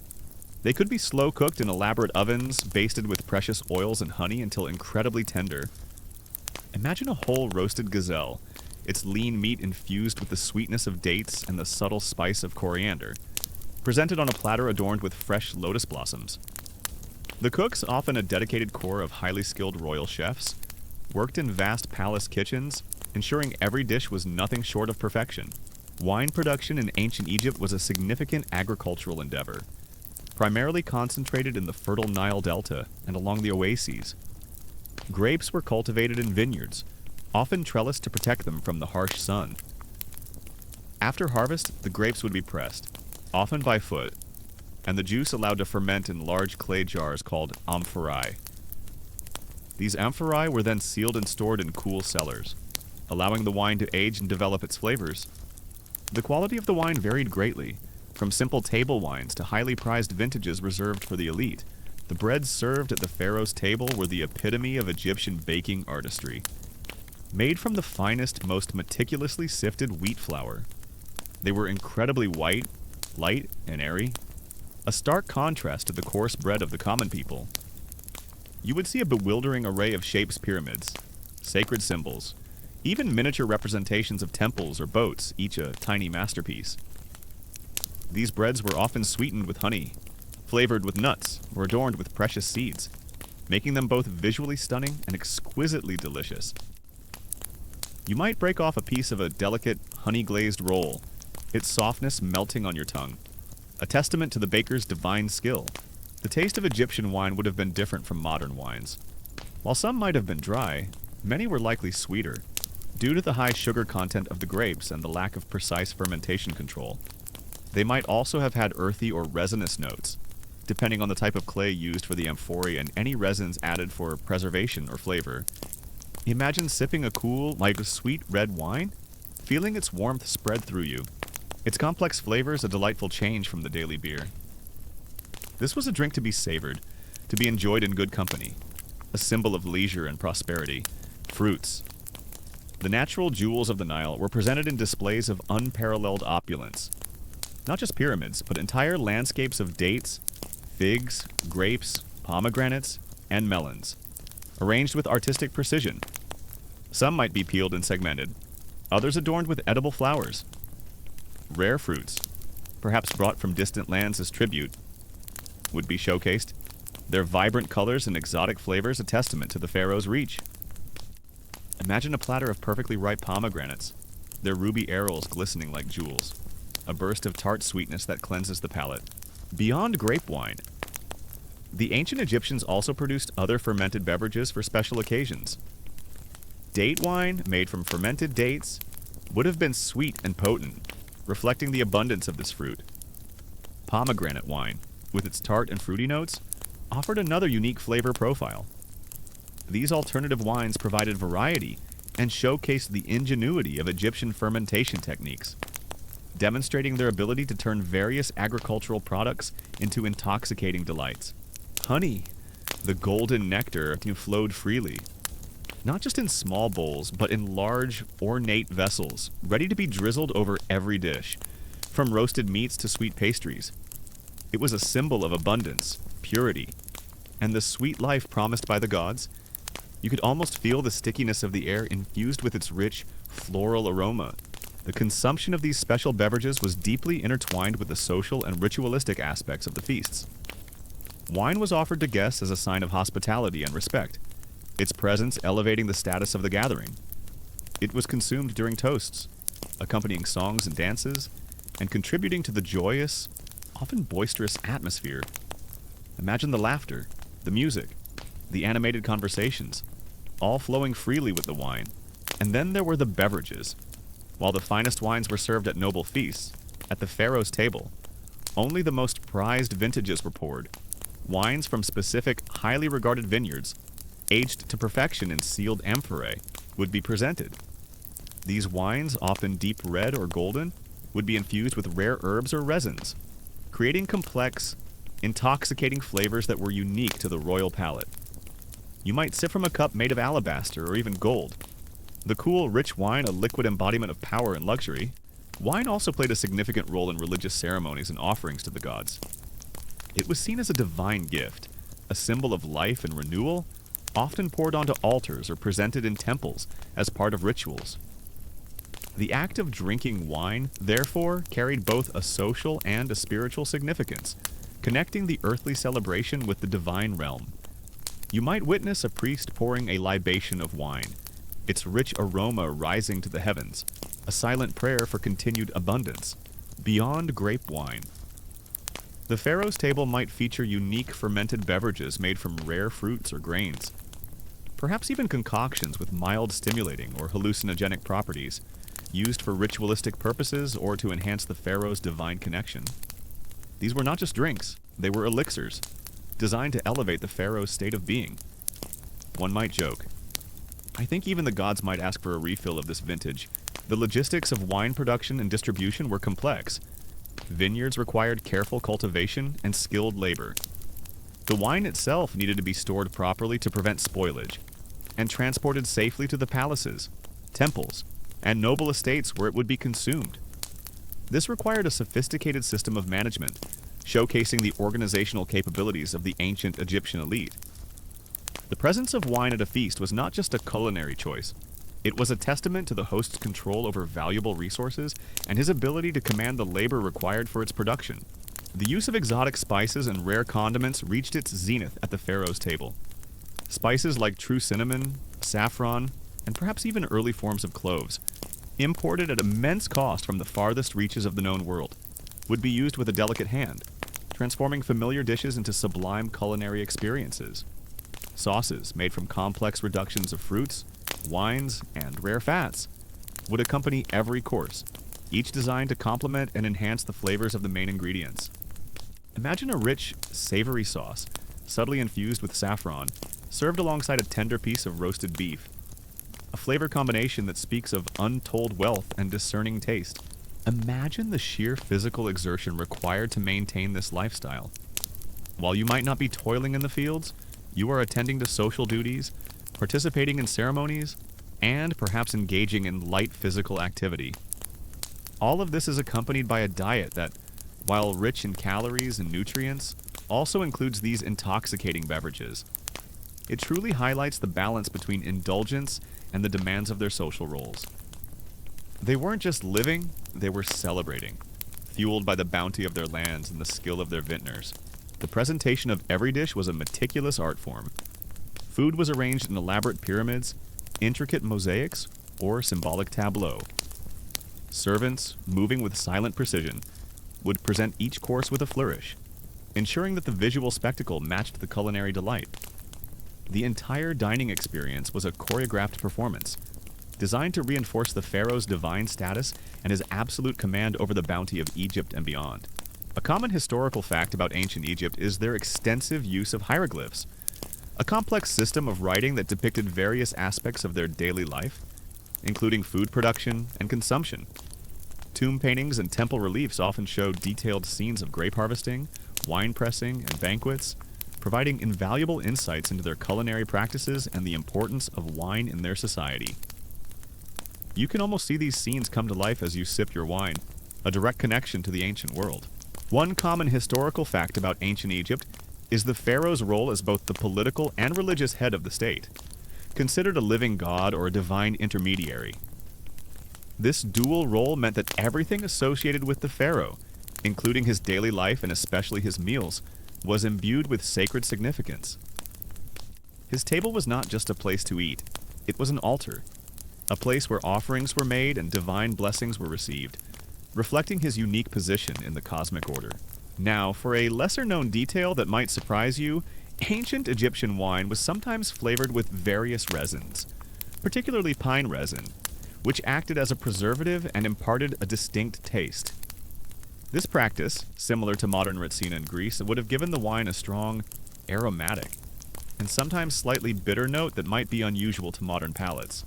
They could be slow cooked in elaborate ovens, basted with precious oils and honey until incredibly tender. Imagine a whole roasted gazelle, its lean meat infused with the sweetness of dates and the subtle spice of coriander, presented on a platter adorned with fresh lotus blossoms. The cooks, often a dedicated corps of highly skilled royal chefs, worked in vast palace kitchens, ensuring every dish was nothing short of perfection. Wine production in ancient Egypt was a significant agricultural endeavor, primarily concentrated in the fertile Nile Delta and along the oases. Grapes were cultivated in vineyards, often trellised to protect them from the harsh sun. After harvest, the grapes would be pressed, often by foot, and the juice allowed to ferment in large clay jars called amphorae. These amphorae were then sealed and stored in cool cellars, allowing the wine to age and develop its flavors. The quality of the wine varied greatly, from simple table wines to highly prized vintages reserved for the elite. The breads served at the pharaoh's table were the epitome of Egyptian baking artistry. Made from the finest, most meticulously sifted wheat flour, they were incredibly white, light, and airy, a stark contrast to the coarse bread of the common people. You would see a bewildering array of shapes, pyramids, sacred symbols, even miniature representations of temples or boats, each a tiny masterpiece. These breads were often sweetened with honey, flavored with nuts, or adorned with precious seeds, making them both visually stunning and exquisitely delicious. You might break off a piece of a delicate, honey-glazed roll, its softness melting on your tongue, a testament to the baker's divine skill. The taste of Egyptian wine would have been different from modern wines. While some might have been dry, many were likely sweeter, due to the high sugar content of the grapes and the lack of precise fermentation control. They might also have had earthy or resinous notes, depending on the type of clay used for the amphorae and any resins added for preservation or flavor. Imagine sipping a cool, light, sweet red wine, feeling its warmth spread through you. Its complex flavors a delightful change from the daily beer. This was a drink to be savored, to be enjoyed in good company, a symbol of leisure and prosperity. Fruits. The natural jewels of the Nile were presented in displays of unparalleled opulence. Not just pyramids, but entire landscapes of dates, figs, grapes, pomegranates, and melons, arranged with artistic precision. Some might be peeled and segmented, others adorned with edible flowers. Rare fruits, perhaps brought from distant lands as tribute, would be showcased, their vibrant colors and exotic flavors a testament to the pharaoh's reach. Imagine a platter of perfectly ripe pomegranates, their ruby arils glistening like jewels, a burst of tart sweetness that cleanses the palate. Beyond grape wine, the ancient Egyptians also produced other fermented beverages for special occasions. Date wine, made from fermented dates, would have been sweet and potent, reflecting the abundance of this fruit. Pomegranate wine, with its tart and fruity notes, offered another unique flavor profile. These alternative wines provided variety and showcased the ingenuity of Egyptian fermentation techniques, demonstrating their ability to turn various agricultural products into intoxicating delights. Honey, the golden nectar, flowed freely, not just in small bowls, but in large, ornate vessels, ready to be drizzled over every dish, from roasted meats to sweet pastries. It was a symbol of abundance, purity, and the sweet life promised by the gods. You could almost feel the stickiness of the air infused with its rich, floral aroma. The consumption of these special beverages was deeply intertwined with the social and ritualistic aspects of the feasts. Wine was offered to guests as a sign of hospitality and respect, its presence elevating the status of the gathering. It was consumed during toasts, accompanying songs and dances, and contributing to the joyous, often boisterous atmosphere. Imagine the laughter, the music, the animated conversations, all flowing freely with the wine. And then there were the beverages. While the finest wines were served at noble feasts, at the pharaoh's table, only the most prized vintages were poured. Wines from specific, highly regarded vineyards, aged to perfection in sealed amphorae, would be presented. These wines, often deep red or golden, would be infused with rare herbs or resins, creating complex, intoxicating flavors that were unique to the royal palate. You might sip from a cup made of alabaster or even gold. The cool, rich wine, a liquid embodiment of power and luxury, wine also played a significant role in religious ceremonies and offerings to the gods. It was seen as a divine gift, a symbol of life and renewal, often poured onto altars or presented in temples as part of rituals. The act of drinking wine, therefore, carried both a social and a spiritual significance, connecting the earthly celebration with the divine realm. You might witness a priest pouring a libation of wine, its rich aroma rising to the heavens, a silent prayer for continued abundance, beyond grape wine. The pharaoh's table might feature unique fermented beverages made from rare fruits or grains, perhaps even concoctions with mild stimulating or hallucinogenic properties, used for ritualistic purposes or to enhance the pharaoh's divine connection. These were not just drinks, they were elixirs, designed to elevate the pharaoh's state of being. One might joke, I think even the gods might ask for a refill of this vintage. The logistics of wine production and distribution were complex. Vineyards required careful cultivation and skilled labor. The wine itself needed to be stored properly to prevent spoilage, and transported safely to the palaces, temples, and noble estates where it would be consumed. This required a sophisticated system of management, showcasing the organizational capabilities of the ancient Egyptian elite. The presence of wine at a feast was not just a culinary choice. It was a testament to the host's control over valuable resources and his ability to command the labor required for its production. The use of exotic spices and rare condiments reached its zenith at the pharaoh's table. Spices like true cinnamon, saffron, and perhaps even early forms of cloves, imported at immense cost from the farthest reaches of the known world, would be used with a delicate hand, transforming familiar dishes into sublime culinary experiences. Sauces made from complex reductions of fruits, wines, and rare fats would accompany every course, each designed to complement and enhance the flavors of the main ingredients. Imagine a rich, savory sauce, subtly infused with saffron, served alongside a tender piece of roasted beef. A flavor combination that speaks of untold wealth and discerning taste. Imagine the sheer physical exertion required to maintain this lifestyle. While you might not be toiling in the fields, you are attending to social duties, participating in ceremonies, and perhaps engaging in light physical activity. All of this is accompanied by a diet that, while rich in calories and nutrients, also includes these intoxicating beverages. It truly highlights the balance between indulgence and the demands of their social roles. They weren't just living, they were celebrating, fueled by the bounty of their lands and the skill of their vintners. The presentation of every dish was a meticulous art form. Food was arranged in elaborate pyramids, intricate mosaics, or symbolic tableaux. Servants, moving with silent precision, would present each course with a flourish, ensuring that the visual spectacle matched the culinary delight. The entire dining experience was a choreographed performance, designed to reinforce the pharaoh's divine status and his absolute command over the bounty of Egypt and beyond. A common historical fact about ancient Egypt is their extensive use of hieroglyphs, a complex system of writing that depicted various aspects of their daily life, including food production and consumption. Tomb paintings and temple reliefs often show detailed scenes of grape harvesting, wine pressing, and banquets, providing invaluable insights into their culinary practices and the importance of wine in their society. You can almost see these scenes come to life as you sip your wine, a direct connection to the ancient world. One common historical fact about ancient Egypt is the pharaoh's role as both the political and religious head of the state, considered a living god or a divine intermediary. This dual role meant that everything associated with the pharaoh, including his daily life and especially his meals, was imbued with sacred significance. His table was not just a place to eat, it was an altar, a place where offerings were made and divine blessings were received, reflecting his unique position in the cosmic order. Now, for a lesser-known detail that might surprise you, ancient Egyptian wine was sometimes flavored with various resins, particularly pine resin, which acted as a preservative and imparted a distinct taste. This practice, similar to modern Retsina in Greece, would have given the wine a strong, aromatic, and sometimes slightly bitter note that might be unusual to modern palates.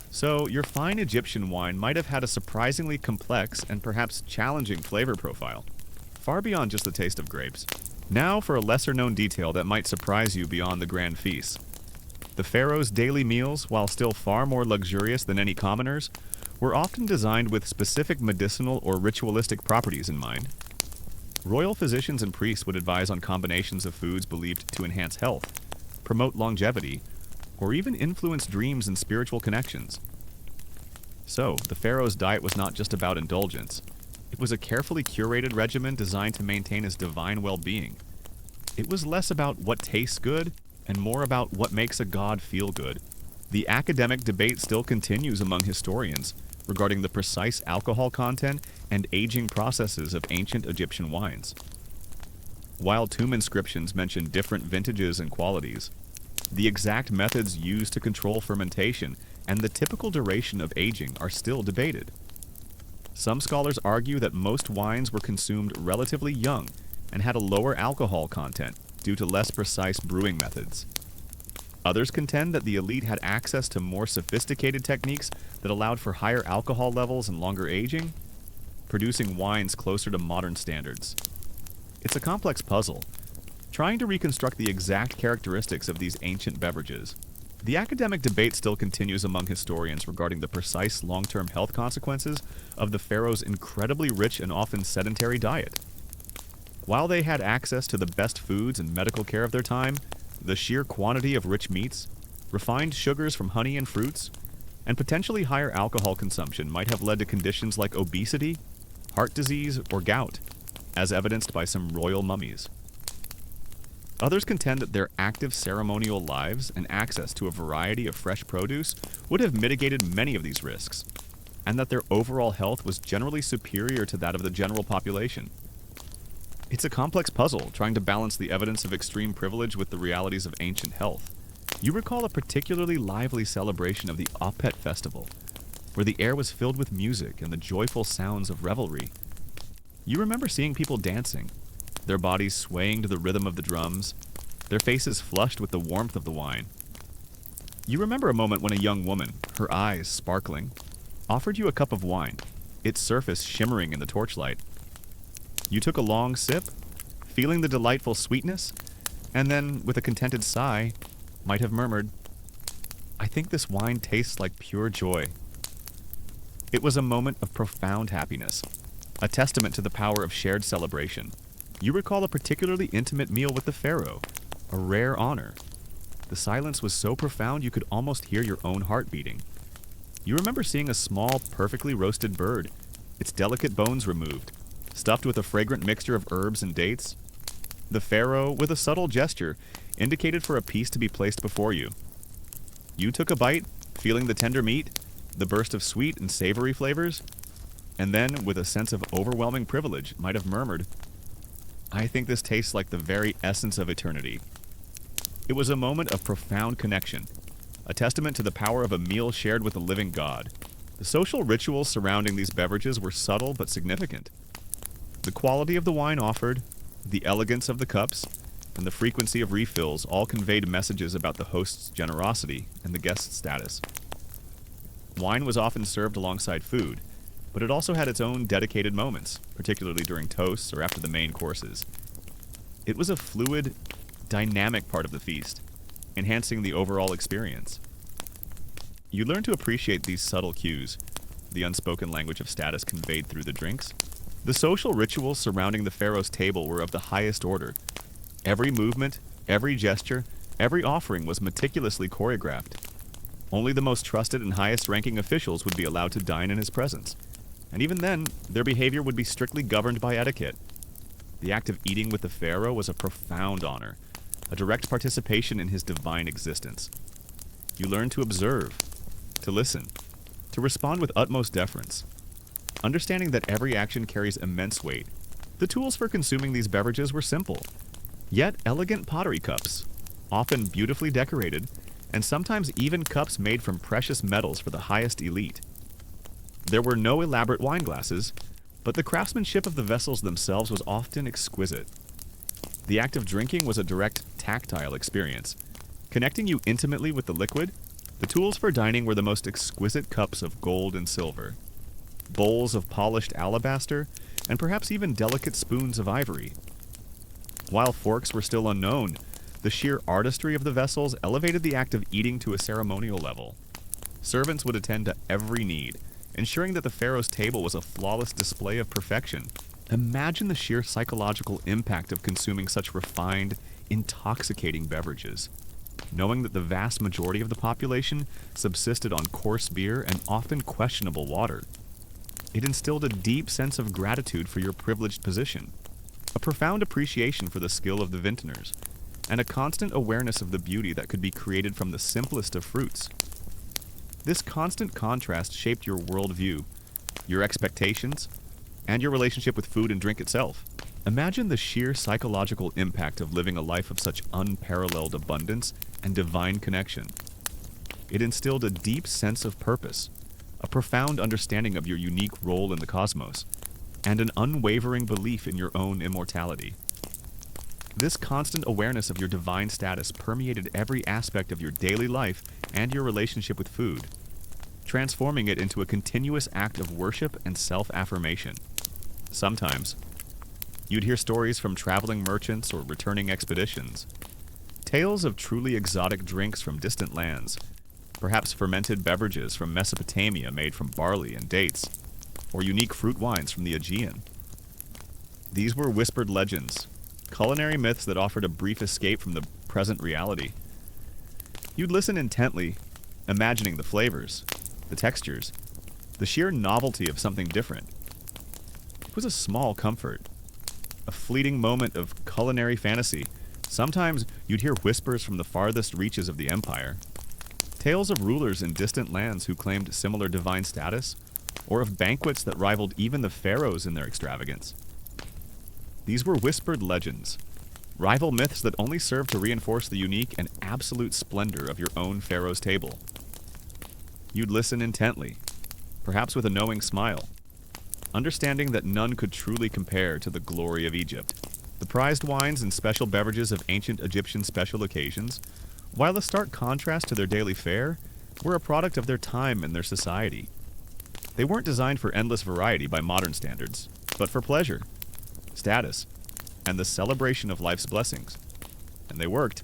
So, your fine Egyptian wine might have had a surprisingly complex and perhaps challenging flavor profile, far beyond just the taste of grapes. Now for a lesser-known detail that might surprise you beyond the grand feasts. The pharaoh's daily meals, while still far more luxurious than any commoners, were often designed with specific medicinal or ritualistic properties in mind. Royal physicians and priests would advise on combinations of foods believed to enhance health, promote longevity, or even influence dreams and spiritual connections. So, the pharaoh's diet was not just about indulgence. It was a carefully curated regimen designed to maintain his divine well-being. It was less about what tastes good and more about what makes a god feel good. The academic debate still continues among historians regarding the precise alcohol content and aging processes of ancient Egyptian wines. While tomb inscriptions mention different vintages and qualities, the exact methods used to control fermentation and the typical duration of aging are still debated. Some scholars argue that most wines were consumed relatively young and had a lower alcohol content due to less precise brewing methods. Others contend that the elite had access to more sophisticated techniques that allowed for higher alcohol levels and longer aging, producing wines closer to modern standards. It's a complex puzzle, trying to reconstruct the exact characteristics of these ancient beverages. The academic debate still continues among historians regarding the precise long-term health consequences of the pharaoh's incredibly rich and often sedentary diet. While they had access to the best foods and medical care of their time, the sheer quantity of rich meats, refined sugars from honey and fruits, and potentially higher alcohol consumption might have led to conditions like obesity, heart disease, or gout, as evidenced by some royal mummies. Others contend that their active ceremonial lives and access to a variety of fresh produce would have mitigated many of these risks, and that their overall health was generally superior to that of the general population. It's a complex puzzle trying to balance the evidence of extreme privilege with the realities of ancient health. You recall a particularly lively celebration of the Opet festival, where the air was filled with music and the joyful sounds of revelry. You remember seeing people dancing, their bodies swaying to the rhythm of the drums, their faces flushed with the warmth of the wine. You remember a moment when a young woman, her eyes sparkling, offered you a cup of wine, its surface shimmering in the torchlight. You took a long sip, feeling the delightful sweetness, and then, with a contented sigh, might have murmured, "I think this wine tastes like pure joy." It was a moment of profound happiness, a testament to the power of shared celebration. You recall a particularly intimate meal with the pharaoh, a rare honor. The silence was so profound you could almost hear your own heart beating. You remember seeing a small, perfectly roasted bird, its delicate bones removed, stuffed with a fragrant mixture of herbs and dates. The pharaoh, with a subtle gesture, indicated for a piece to be placed before you. You took a bite, feeling the tender meat, the burst of sweet and savory flavors, and then, with a sense of overwhelming privilege, might have murmured, "I think this tastes like the very essence of eternity." It was a moment of profound connection, a testament to the power of a meal shared with a living God. The social rituals surrounding these beverages were subtle but significant. The quality of the wine offered, the elegance of the cups, and the frequency of refills all conveyed messages about the host's generosity and the guest's status. Wine was often served alongside food, but it also had its own dedicated moments, particularly during toasts or after the main courses. It was a fluid, dynamic part of the feast, enhancing the overall experience. You learn to appreciate these subtle cues, the unspoken language of status conveyed through the drinks. The social rituals surrounding the pharaoh's table were of the highest order. Every movement, every gesture, every offering was meticulously choreographed. Only the most trusted and highest-ranking officials would be allowed to dine in his presence, and even then, their behavior would be strictly governed by etiquette. The act of eating with the pharaoh was a profound honor, a direct participation in his divine existence. You learn to observe, to listen, to respond with utmost deference. Understanding that every action carries immense weight, the tools for consuming these beverages were simple, yet elegant pottery cups, often beautifully decorated, and sometimes even cups made from precious metals for the highest elite. There were no elaborate wine glasses, but the craftsmanship of the vessels themselves was often exquisite. The act of drinking was a direct, tactile experience. Connecting you intimately with the liquid, the tools for dining were the most exquisite cups of gold and silver, bowls of polished alabaster, and perhaps even delicate spoons of ivory. While forks were still unknown, the sheer artistry of the vessels elevated the act of eating to a ceremonial level. Servants would attend to every need, ensuring that the pharaoh's table was a flawless display of perfection. Imagine the sheer psychological impact of consuming such refined, intoxicating beverages, knowing that the vast majority of the population subsisted on coarse beer and often questionable water. It instilled a deep sense of gratitude for your privileged position, a profound appreciation for the skill of the vintners, and a constant awareness of the beauty that could be created from the simplest of fruits. This constant contrast shaped your worldview, your expectations, and your relationship with food and drink itself. Imagine the sheer psychological impact of living a life of such unparalleled abundance and divine connection. It instilled a deep sense of purpose, a profound understanding of your unique role in the cosmos, and an unwavering belief in your own immortality. This constant awareness of your divine status permeated every aspect of your daily life and your relationship with food, transforming it into a continuous act of worship and self-affirmation. Sometimes, you'd hear stories from traveling merchants or returning expeditions, tales of truly exotic drinks from distant lands, perhaps fermented beverages from Mesopotamia made from barley and dates, or unique fruit wines from the Aegean. These were whispered legends, culinary myths that offered a brief escape from the present reality. You'd listen intently, imagining the flavors, the textures, the sheer novelty of something different. It was a small comfort, a fleeting moment of culinary fantasy. Sometimes you'd hear whispers from the farthest reaches of the empire, tales of rulers in distant lands who claimed similar divine status, or of banquets that rivaled even the pharaohs in their extravagance. These were whispered legends, rival myths that only served to reinforce the unique and absolute splendor of your own pharaoh's table. You'd listen intently, perhaps with a knowing smile, understanding that none could truly compare to the glory of Egypt. The prized wines and special beverages of ancient Egyptian special occasions, while a stark contrast to their daily fare, were a product of their time and their society. They weren't designed for endless variety by modern standards, but for pleasure, status, and the celebration of life's blessings. And they worked.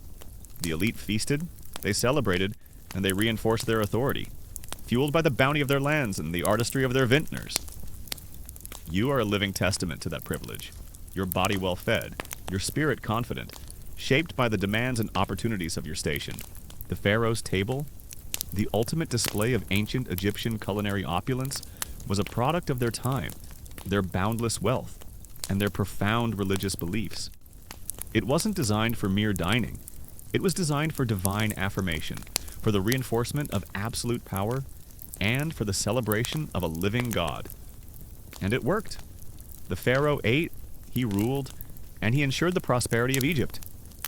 The elite feasted, they celebrated, and they reinforced their authority, fueled by the bounty of their lands and the artistry of their vintners. You are a living testament to that privilege, your body well fed, your spirit confident, shaped by the demands and opportunities of your station. The pharaoh's table, the ultimate display of ancient Egyptian culinary opulence, was a product of their time, their boundless wealth, and their profound religious beliefs. It wasn't designed for mere dining. It was designed for divine affirmation, for the reinforcement of absolute power, and for the celebration of a living God. And it worked. The pharaoh ate, he ruled, and he ensured the prosperity of Egypt,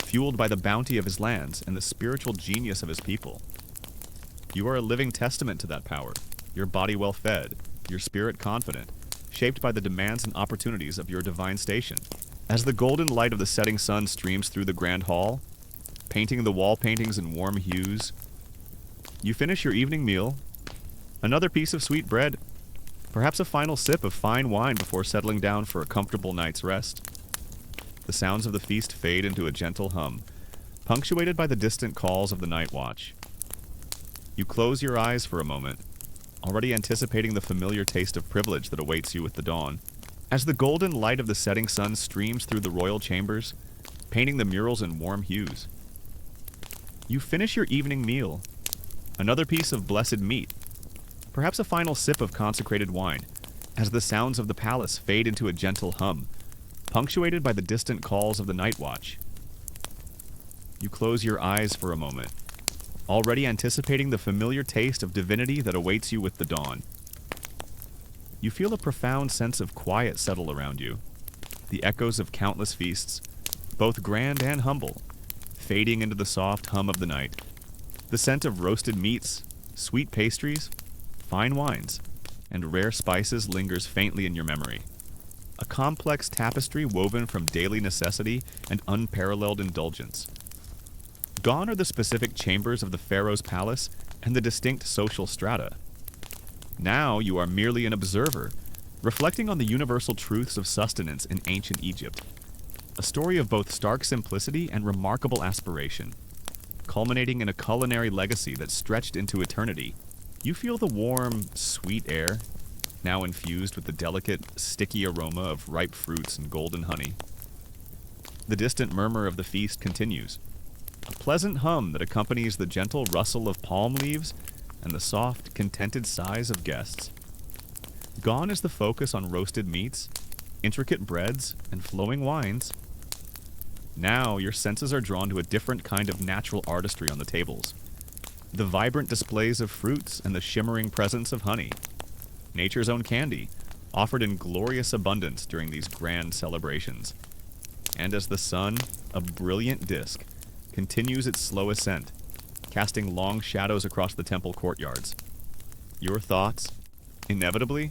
fueled by the bounty of his lands and the spiritual genius of his people. You are a living testament to that power, your body well fed, your spirit confident, shaped by the demands and opportunities of your divine station. As the golden light of the setting sun streams through the grand hall, painting the wall paintings in warm hues, you finish your evening meal, another piece of sweet bread, perhaps a final sip of fine wine before settling down for a comfortable night's rest. The sounds of the feast fade into a gentle hum, punctuated by the distant calls of the night watch. You close your eyes for a moment, already anticipating the familiar taste of privilege that awaits you with the dawn. As the golden light of the setting sun streams through the royal chambers, painting the murals in warm hues, you finish your evening meal, another piece of blessed meat, perhaps a final sip of consecrated wine, as the sounds of the palace fade into a gentle hum, punctuated by the distant calls of the night watch. You close your eyes for a moment, already anticipating the familiar taste of divinity that awaits you with the dawn. You feel a profound sense of quiet settle around you, the echoes of countless feasts, both grand and humble, fading into the soft hum of the night. The scent of roasted meats, sweet pastries, fine wines, and rare spices lingers faintly in your memory. A complex tapestry woven from daily necessity and unparalleled indulgence. Gone are the specific chambers of the pharaoh's palace and the distinct social strata. Now you are merely an observer, reflecting on the universal truths of sustenance in ancient Egypt. a story of both stark simplicity and remarkable aspiration, culminating in a culinary legacy that stretched into eternity. You feel the warm, sweet air, now infused with the delicate, sticky aroma of ripe fruits and golden honey. The distant murmur of the feast continues, a pleasant hum that accompanies the gentle rustle of palm leaves and the soft, contented sighs of guests. Gone is the focus on roasted meats, intricate breads, and flowing wines. Now your senses are drawn to a different kind of natural artistry on the tables. The vibrant displays of fruits and the shimmering presence of honey. Nature's own candy, offered in glorious abundance during these grand celebrations. And as the sun, a brilliant disk, continues its slow ascent, casting long shadows across the temple courtyards, your thoughts, inevitably,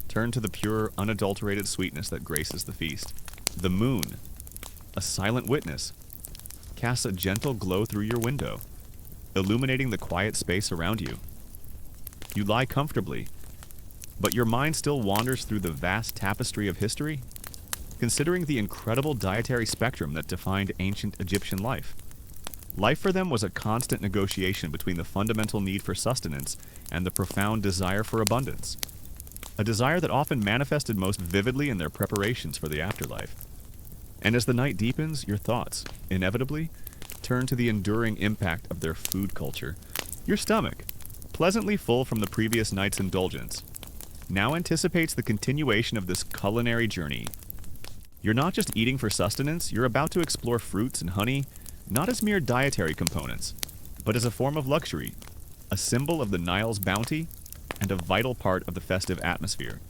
turn to the pure, unadulterated sweetness that graces the feast. The moon, a silent witness, casts a gentle glow through your window, illuminating the quiet space around you. You lie comfortably, but your mind still wanders through the vast tapestry of history, considering the incredible dietary spectrum that defined ancient Egyptian life. Life for them was a constant negotiation between the fundamental need for sustenance and the profound desire for abundance, a desire that often manifested most vividly in their preparations for the afterlife. And as the night deepens, your thoughts, inevitably, turn to the enduring impact of their food culture. Your stomach, pleasantly full from the previous night's indulgence, now anticipates the continuation of this culinary journey. You're not just eating for sustenance, you're about to explore fruits and honey, not as mere dietary components, but as a form of luxury, a symbol of the Nile's bounty, and a vital part of the festive atmosphere.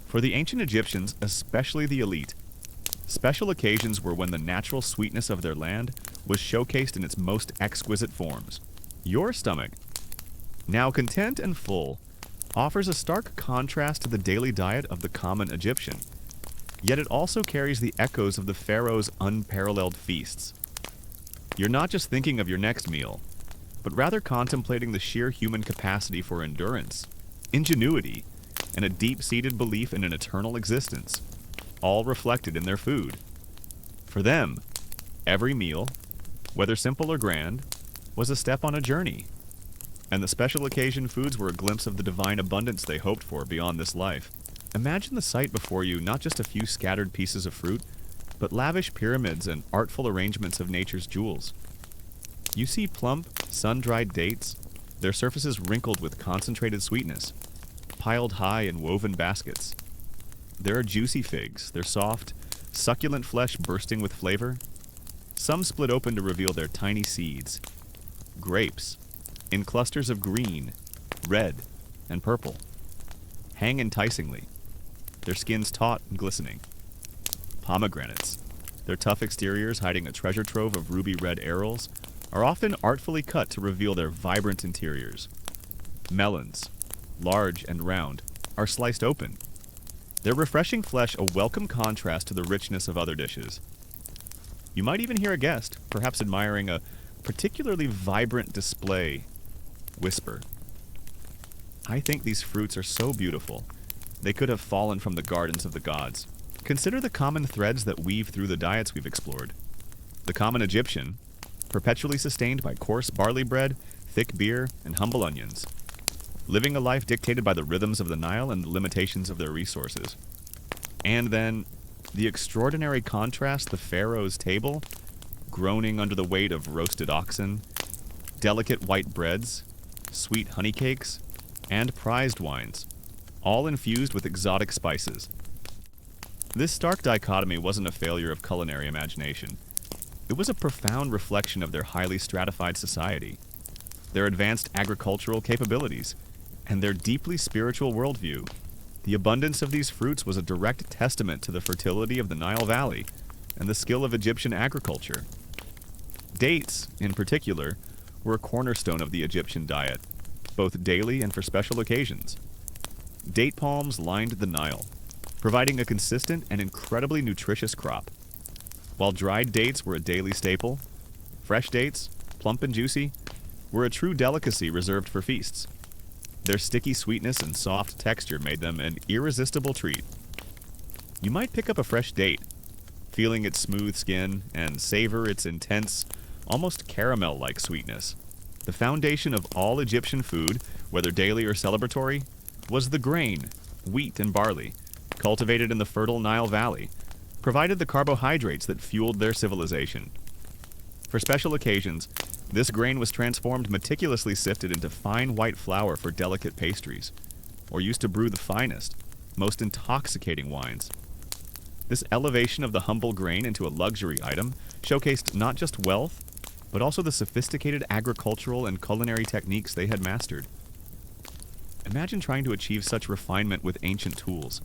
For the ancient Egyptians, especially the elite, special occasions were when the natural sweetness of their land was showcased in its most exquisite forms. Your stomach, now content and full, offers a stark contrast to the daily diet of the common Egyptian. Yet it also carries the echoes of the pharaoh's unparalleled feasts. You're not just thinking of your next meal, but rather contemplating the sheer human capacity for endurance, ingenuity, and a deep-seated belief in an eternal existence, all reflected in their food. For them, every meal, whether simple or grand, was a step on a journey, and the special occasion foods were a glimpse of the divine abundance they hoped for beyond this life. Imagine the sight before you, not just a few scattered pieces of fruit, but lavish pyramids and artful arrangements of nature's jewels. You see plump, sun-dried dates, their surfaces wrinkled with concentrated sweetness, piled high in woven baskets. There are juicy figs, their soft, succulent flesh bursting with flavor. Some split open to reveal their tiny seeds. Grapes, in clusters of green, red, and purple, hang enticingly, their skins taut and glistening. Pomegranates, their tough exteriors hiding a treasure trove of ruby-red arils, are often artfully cut to reveal their vibrant interiors. Melons, large and round, are sliced open, their refreshing flesh a welcome contrast to the richness of other dishes. You might even hear a guest, perhaps admiring a particularly vibrant display, whisper, "I think these fruits are so beautiful. They could have fallen from the gardens of the gods." Consider the common threads that weave through the diets we've explored. The common Egyptian, perpetually sustained by coarse barley bread, thick beer, and humble onions, living a life dictated by the rhythms of the Nile and the limitations of their resources. And then, the extraordinary contrast, the pharaoh's table, groaning under the weight of roasted oxen, delicate white breads, sweet honey cakes, and prized wines, all infused with exotic spices. This stark dichotomy wasn't a failure of culinary imagination. It was a profound reflection of their highly stratified society, their advanced agricultural capabilities, and their deeply spiritual worldview. The abundance of these fruits was a direct testament to the fertility of the Nile Valley and the skill of Egyptian agriculture. Dates, in particular, were a cornerstone of the Egyptian diet, both daily and for special occasions. Date palms lined the Nile, providing a consistent and incredibly nutritious crop. While dried dates were a daily staple, fresh dates, plump and juicy, were a true delicacy reserved for feasts. Their sticky sweetness and soft texture made them an irresistible treat. You might pick up a fresh date, feeling its smooth skin, and savor its intense, almost caramel-like sweetness. The foundation of all Egyptian food, whether daily or celebratory, was the grain, wheat and barley, cultivated in the fertile Nile Valley, provided the carbohydrates that fueled their civilization. For special occasions, this grain was transformed meticulously sifted into fine white flour for delicate pastries, or used to brew the finest, most intoxicating wines. This elevation of the humble grain into a luxury item showcased not just wealth, but also the sophisticated agricultural and culinary techniques they had mastered. Imagine trying to achieve such refinement with ancient tools.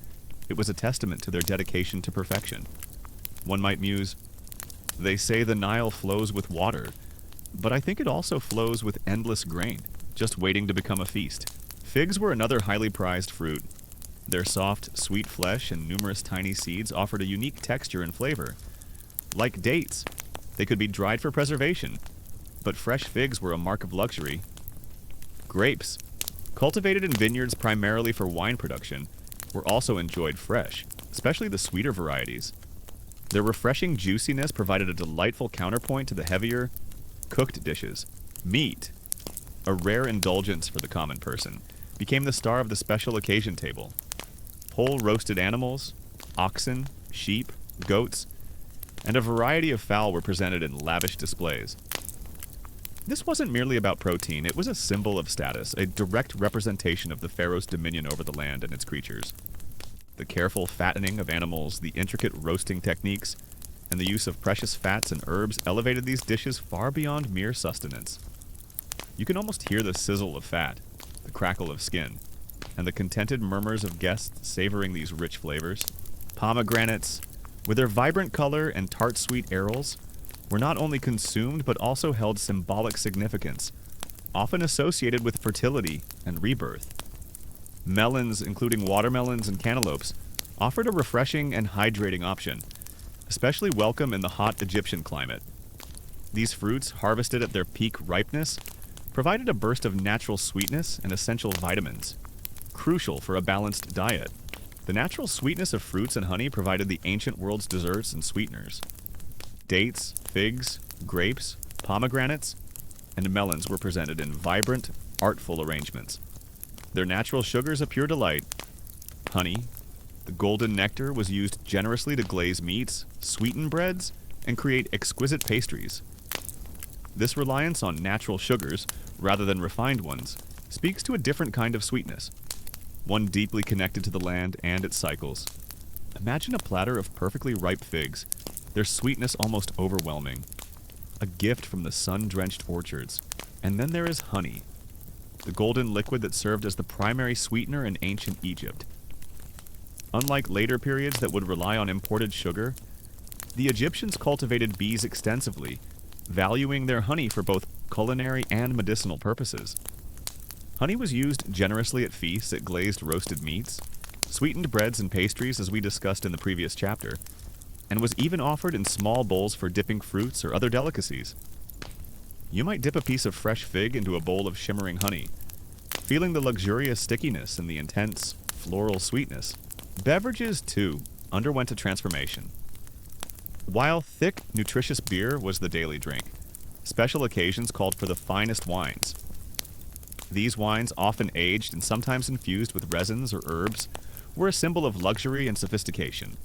It was a testament to their dedication to perfection. One might muse, they say the Nile flows with water, but I think it also flows with endless grain, just waiting to become a feast. Figs were another highly prized fruit. Their soft, sweet flesh and numerous tiny seeds offered a unique texture and flavor. Like dates, they could be dried for preservation, but fresh figs were a mark of luxury. Grapes, cultivated in vineyards primarily for wine production, were also enjoyed fresh, especially the sweeter varieties. Their refreshing juiciness provided a delightful counterpoint to the heavier, cooked dishes. Meat, a rare indulgence for the common person, became the star of the special occasion table. Whole roasted animals, oxen, sheep, goats, and a variety of fowl were presented in lavish displays. This wasn't merely about protein, it was a symbol of status, a direct representation of the pharaoh's dominion over the land and its creatures. The careful fattening of animals, the intricate roasting techniques, and the use of precious fats and herbs elevated these dishes far beyond mere sustenance. You can almost hear the sizzle of fat, the crackle of skin, and the contented murmurs of guests savoring these rich flavors. Pomegranates, with their vibrant color and tart sweet arils, were not only consumed but also held symbolic significance, often associated with fertility and rebirth. Melons, including watermelons and cantaloupes, offered a refreshing and hydrating option, especially welcome in the hot Egyptian climate. These fruits, harvested at their peak ripeness, provided a burst of natural sweetness and essential vitamins, crucial for a balanced diet. The natural sweetness of fruits and honey provided the ancient world's desserts and sweeteners. Dates, figs, grapes, pomegranates, and melons were presented in vibrant, artful arrangements. Their natural sugars a pure delight. Honey, the golden nectar, was used generously to glaze meats, sweeten breads, and create exquisite pastries. This reliance on natural sugars, rather than refined ones, speaks to a different kind of sweetness, one deeply connected to the land and its cycles. Imagine a platter of perfectly ripe figs, their sweetness almost overwhelming, a gift from the sun-drenched orchards. And then there is honey, the golden liquid that served as the primary sweetener in ancient Egypt. Unlike later periods that would rely on imported sugar, the Egyptians cultivated bees extensively, valuing their honey for both culinary and medicinal purposes. Honey was used generously at feasts at glazed roasted meats, sweetened breads and pastries as we discussed in the previous chapter, and was even offered in small bowls for dipping fruits or other delicacies. You might dip a piece of fresh fig into a bowl of shimmering honey, feeling the luxurious stickiness and the intense floral sweetness. Beverages, too, underwent a transformation. While thick, nutritious beer was the daily drink, special occasions called for the finest wines. These wines, often aged and sometimes infused with resins or herbs, were a symbol of luxury and sophistication.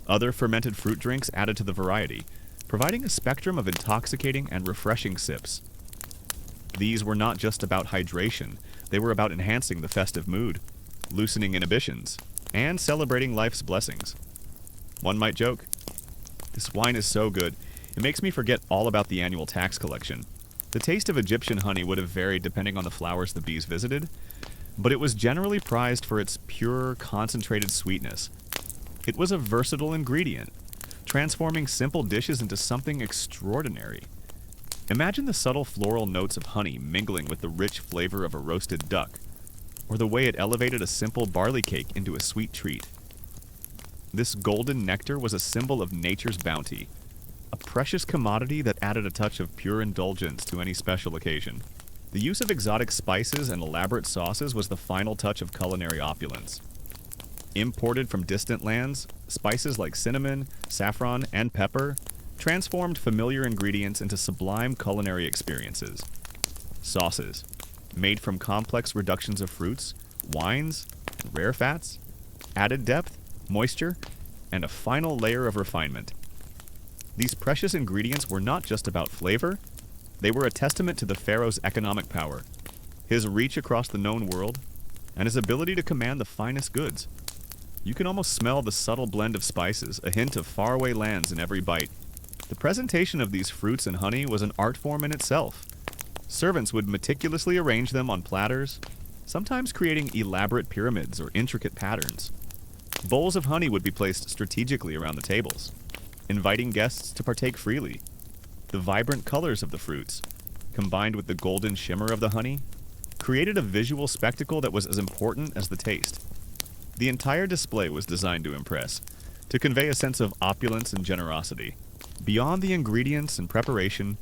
Other fermented fruit drinks added to the variety, providing a spectrum of intoxicating and refreshing sips. These were not just about hydration, they were about enhancing the festive mood, loosening inhibitions, and celebrating life's blessings. One might joke, "This wine is so good, it makes me forget all about the annual tax collection." The taste of Egyptian honey would have varied depending on the flowers the bees visited, but it was generally prized for its pure, concentrated sweetness. It was a versatile ingredient, transforming simple dishes into something extraordinary. Imagine the subtle floral notes of honey mingling with the rich flavor of a roasted duck, or the way it elevated a simple barley cake into a sweet treat. This golden nectar was a symbol of nature's bounty, a precious commodity that added a touch of pure indulgence to any special occasion. The use of exotic spices and elaborate sauces was the final touch of culinary opulence. Imported from distant lands, spices like cinnamon, saffron, and pepper transformed familiar ingredients into sublime culinary experiences. Sauces, made from complex reductions of fruits, wines, and rare fats, added depth, moisture, and a final layer of refinement. These precious ingredients were not just about flavor, they were a testament to the pharaoh's economic power, his reach across the known world, and his ability to command the finest goods. You can almost smell the subtle blend of spices, a hint of faraway lands in every bite. The presentation of these fruits and honey was an art form in itself. Servants would meticulously arrange them on platters, sometimes creating elaborate pyramids or intricate patterns. Bowls of honey would be placed strategically around the tables, inviting guests to partake freely. The vibrant colors of the fruits, combined with the golden shimmer of the honey, created a visual spectacle that was as important as the taste. The entire display was designed to impress, to convey a sense of opulence and generosity. Beyond the ingredients and preparation,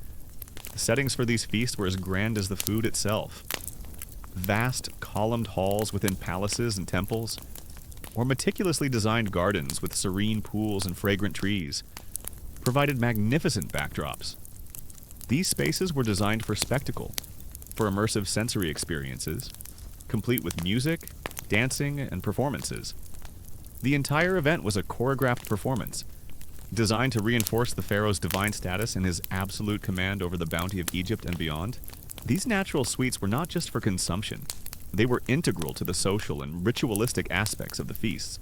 the settings for these feasts were as grand as the food itself. Vast, columned halls within palaces and temples, or meticulously designed gardens with serene pools and fragrant trees, provided magnificent backdrops. These spaces were designed for spectacle, for immersive sensory experiences, complete with music, dancing, and performances. The entire event was a choreographed performance, designed to reinforce the pharaoh's divine status and his absolute command over the bounty of Egypt and beyond. These natural sweets were not just for consumption. They were integral to the social and ritualistic aspects of the feasts.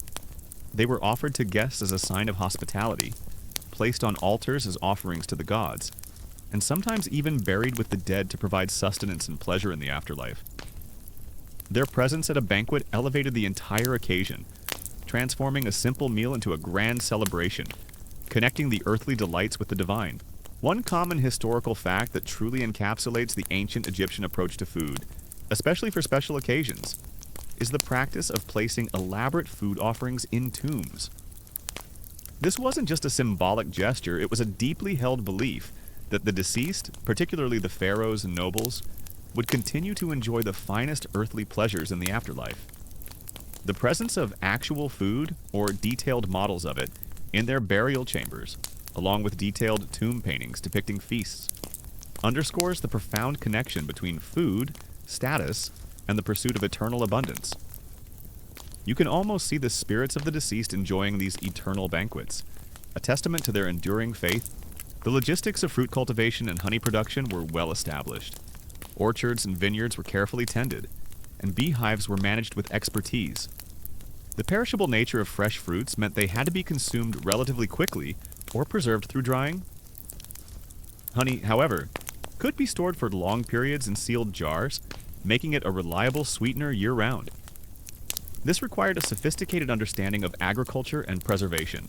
They were offered to guests as a sign of hospitality, placed on altars as offerings to the gods, and sometimes even buried with the dead to provide sustenance and pleasure in the afterlife. Their presence at a banquet elevated the entire occasion, transforming a simple meal into a grand celebration, connecting the earthly delights with the divine. One common historical fact that truly encapsulates the ancient Egyptian approach to food, especially for special occasions, is the practice of placing elaborate food offerings in tombs. This wasn't just a symbolic gesture, it was a deeply held belief that the deceased, particularly the pharaohs and nobles, would continue to enjoy the finest earthly pleasures in the afterlife. The presence of actual food, or detailed models of it, in their burial chambers, along with detailed tomb paintings depicting feasts, underscores the profound connection between food, status, and the pursuit of eternal abundance. You can almost see the spirits of the deceased enjoying these eternal banquets, a testament to their enduring faith. The logistics of fruit cultivation and honey production were well established. Orchards and vineyards were carefully tended, and beehives were managed with expertise. The perishable nature of fresh fruits meant they had to be consumed relatively quickly or preserved through drying. Honey, however, could be stored for long periods in sealed jars, making it a reliable sweetener year-round. This required a sophisticated understanding of agriculture and preservation,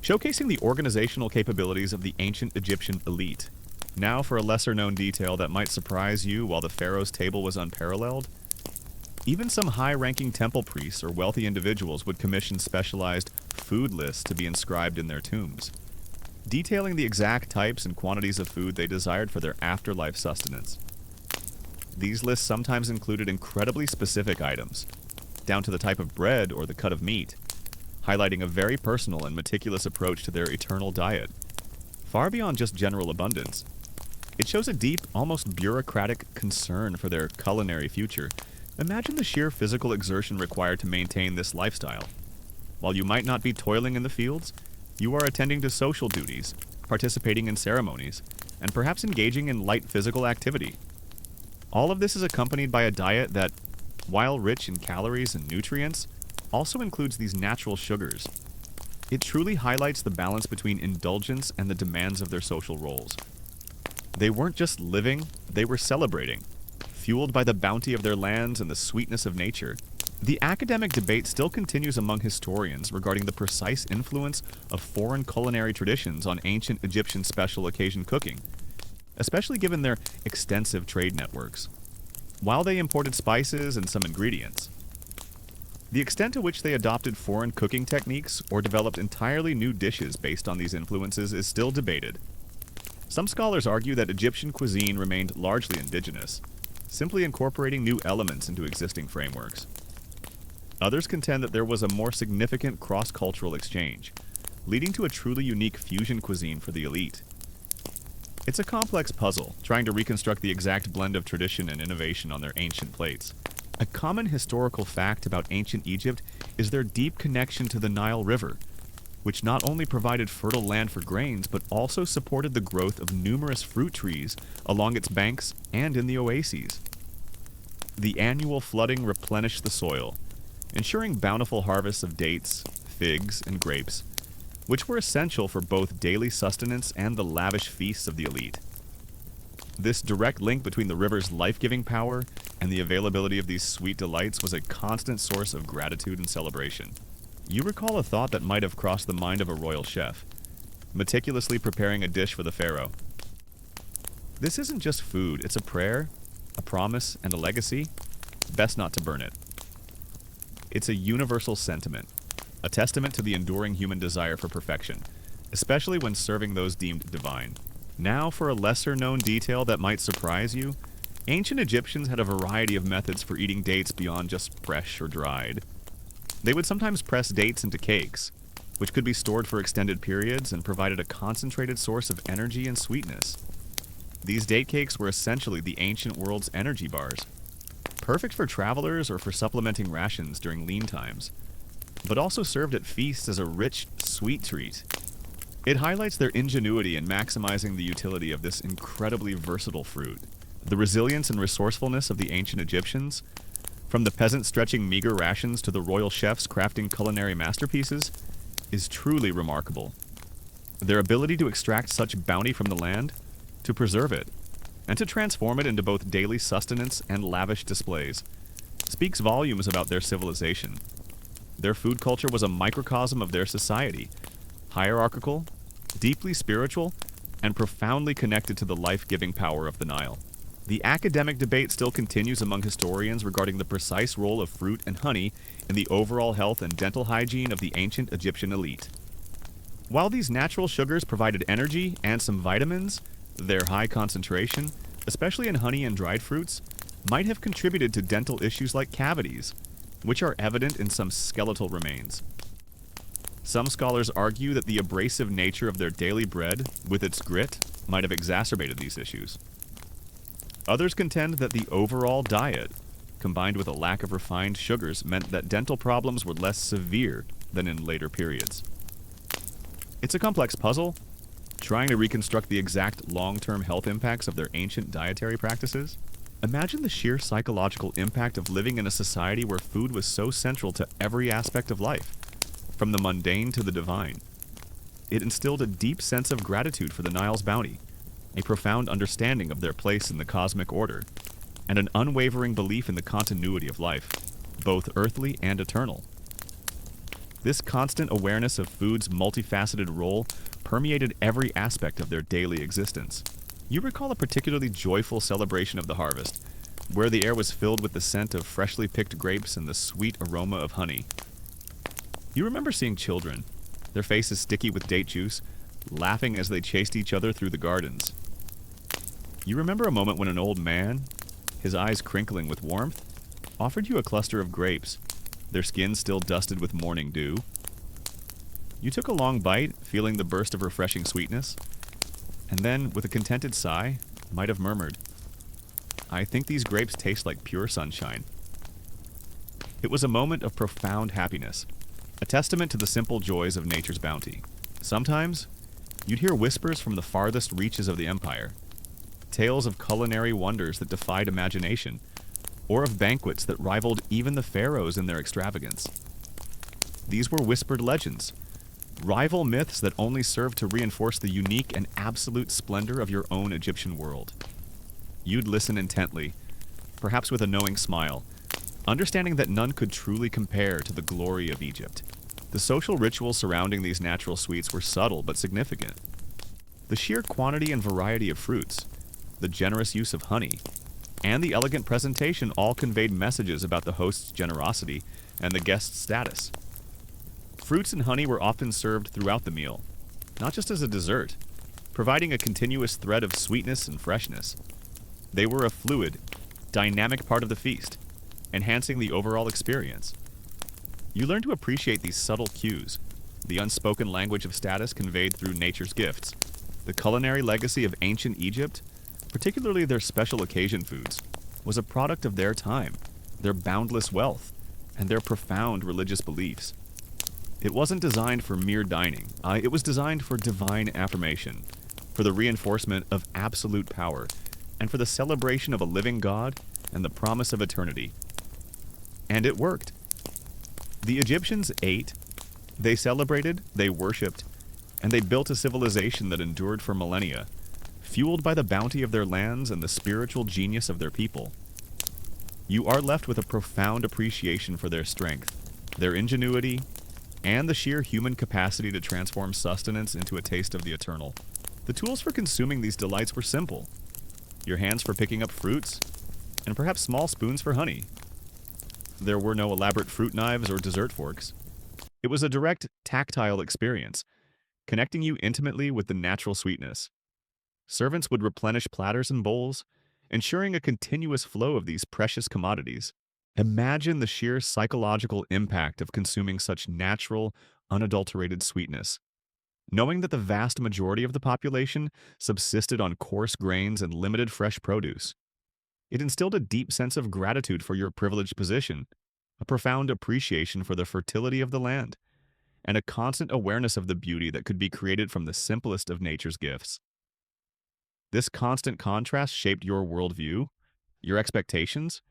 showcasing the organizational capabilities of the ancient Egyptian elite. Now for a lesser-known detail that might surprise you while the pharaoh's table was unparalleled. Even some high-ranking temple priests or wealthy individuals would commission specialized food lists to be inscribed in their tombs, detailing the exact types and quantities of food they desired for their afterlife sustenance. These lists sometimes included incredibly specific items, down to the type of bread or the cut of meat, highlighting a very personal and meticulous approach to their eternal diet. Far beyond just general abundance, it shows a deep, almost bureaucratic concern for their culinary future. Imagine the sheer physical exertion required to maintain this lifestyle. While you might not be toiling in the fields, you are attending to social duties, participating in ceremonies, and perhaps engaging in light physical activity. All of this is accompanied by a diet that, while rich in calories and nutrients, also includes these natural sugars. It truly highlights the balance between indulgence and the demands of their social roles. They weren't just living, they were celebrating, fueled by the bounty of their lands and the sweetness of nature. The academic debate still continues among historians regarding the precise influence of foreign culinary traditions on ancient Egyptian special occasion cooking, especially given their extensive trade networks. While they imported spices and some ingredients, the extent to which they adopted foreign cooking techniques or developed entirely new dishes based on these influences is still debated. Some scholars argue that Egyptian cuisine remained largely indigenous, simply incorporating new elements into existing frameworks. Others contend that there was a more significant cross-cultural exchange, leading to a truly unique fusion cuisine for the elite. It's a complex puzzle, trying to reconstruct the exact blend of tradition and innovation on their ancient plates. A common historical fact about ancient Egypt is their deep connection to the Nile River, which not only provided fertile land for grains, but also supported the growth of numerous fruit trees along its banks and in the oases. The annual flooding replenished the soil, ensuring bountiful harvests of dates, figs, and grapes, which were essential for both daily sustenance and the lavish feasts of the elite. This direct link between the river's life-giving power and the availability of these sweet delights was a constant source of gratitude and celebration. You recall a thought that might have crossed the mind of a royal chef, meticulously preparing a dish for the pharaoh. This isn't just food, it's a prayer, a promise, and a legacy. Best not to burn it. It's a universal sentiment, a testament to the enduring human desire for perfection, especially when serving those deemed divine. Now, for a lesser-known detail that might surprise you, ancient Egyptians had a variety of methods for eating dates beyond just fresh or dried. They would sometimes press dates into cakes, which could be stored for extended periods and provided a concentrated source of energy and sweetness. These date cakes were essentially the ancient world's energy bars, perfect for travelers or for supplementing rations during lean times, but also served at feasts as a rich, sweet treat. It highlights their ingenuity in maximizing the utility of this incredibly versatile fruit. The resilience and resourcefulness of the ancient Egyptians, from the peasants stretching meager rations to the royal chefs crafting culinary masterpieces, is truly remarkable. Their ability to extract such bounty from the land, to preserve it, and to transform it into both daily sustenance and lavish displays, speaks volumes about their civilization. Their food culture was a microcosm of their society, hierarchical, deeply spiritual, and profoundly connected to the life-giving power of the Nile. The academic debate still continues among historians regarding the precise role of fruit and honey in the overall health and dental hygiene of the ancient Egyptian elite. While these natural sugars provided energy and some vitamins, their high concentration, especially in honey and dried fruits, might have contributed to dental issues like cavities, which are evident in some skeletal remains. Some scholars argue that the abrasive nature of their daily bread, with its grit, might have exacerbated these issues. Others contend that the overall diet, combined with a lack of refined sugars, meant that dental problems were less severe than in later periods. It's a complex puzzle, trying to reconstruct the exact long-term health impacts of their ancient dietary practices. Imagine the sheer psychological impact of living in a society where food was so central to every aspect of life, from the mundane to the divine. It instilled a deep sense of gratitude for the Nile's bounty, a profound understanding of their place in the cosmic order, and an unwavering belief in the continuity of life, both earthly and eternal. This constant awareness of food's multifaceted role permeated every aspect of their daily existence. You recall a particularly joyful celebration of the harvest, where the air was filled with the scent of freshly picked grapes and the sweet aroma of honey. You remember seeing children, their faces sticky with date juice, laughing as they chased each other through the gardens. You remember a moment when an old man, his eyes crinkling with warmth, offered you a cluster of grapes, their skin still dusted with morning dew. You took a long bite, feeling the burst of refreshing sweetness, and then, with a contented sigh, might have murmured, "I think these grapes taste like pure sunshine." It was a moment of profound happiness, a testament to the simple joys of nature's bounty. Sometimes, you'd hear whispers from the farthest reaches of the empire, tales of culinary wonders that defied imagination, or of banquets that rivaled even the pharaohs in their extravagance. These were whispered legends, rival myths that only served to reinforce the unique and absolute splendor of your own Egyptian world. You'd listen intently, perhaps with a knowing smile, understanding that none could truly compare to the glory of Egypt. The social rituals surrounding these natural sweets were subtle but significant. The sheer quantity and variety of fruits, the generous use of honey, and the elegant presentation all conveyed messages about the host's generosity and the guest's status. Fruits and honey were often served throughout the meal, not just as a dessert, providing a continuous thread of sweetness and freshness. They were a fluid, dynamic part of the feast, enhancing the overall experience. You learn to appreciate these subtle cues, the unspoken language of status conveyed through nature's gifts. The culinary legacy of ancient Egypt, particularly their special occasion foods, was a product of their time, their boundless wealth, and their profound religious beliefs. It wasn't designed for mere dining, it was designed for divine affirmation, for the reinforcement of absolute power, and for the celebration of a living God and the promise of eternity. And it worked. The Egyptians ate, they celebrated, they worshipped, and they built a civilization that endured for millennia, fueled by the bounty of their lands and the spiritual genius of their people. You are left with a profound appreciation for their strength, their ingenuity, and the sheer human capacity to transform sustenance into a taste of the eternal. The tools for consuming these delights were simple: your hands for picking up fruits, and perhaps small spoons for honey. There were no elaborate fruit knives or dessert forks. It was a direct, tactile experience, connecting you intimately with the natural sweetness. Servants would replenish platters and bowls, ensuring a continuous flow of these precious commodities. Imagine the sheer psychological impact of consuming such natural, unadulterated sweetness. Knowing that the vast majority of the population subsisted on coarse grains and limited fresh produce. It instilled a deep sense of gratitude for your privileged position, a profound appreciation for the fertility of the land, and a constant awareness of the beauty that could be created from the simplest of nature's gifts. This constant contrast shaped your worldview, your expectations,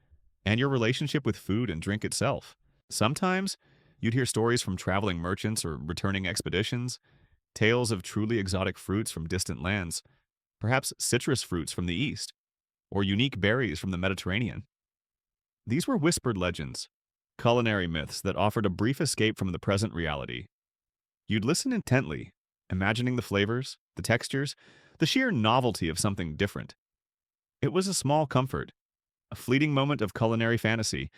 and your relationship with food and drink itself. Sometimes, you'd hear stories from traveling merchants or returning expeditions, tales of truly exotic fruits from distant lands, perhaps citrus fruits from the east, or unique berries from the Mediterranean. These were whispered legends, culinary myths that offered a brief escape from the present reality. You'd listen intently, imagining the flavors, the textures, the sheer novelty of something different. It was a small comfort, a fleeting moment of culinary fantasy,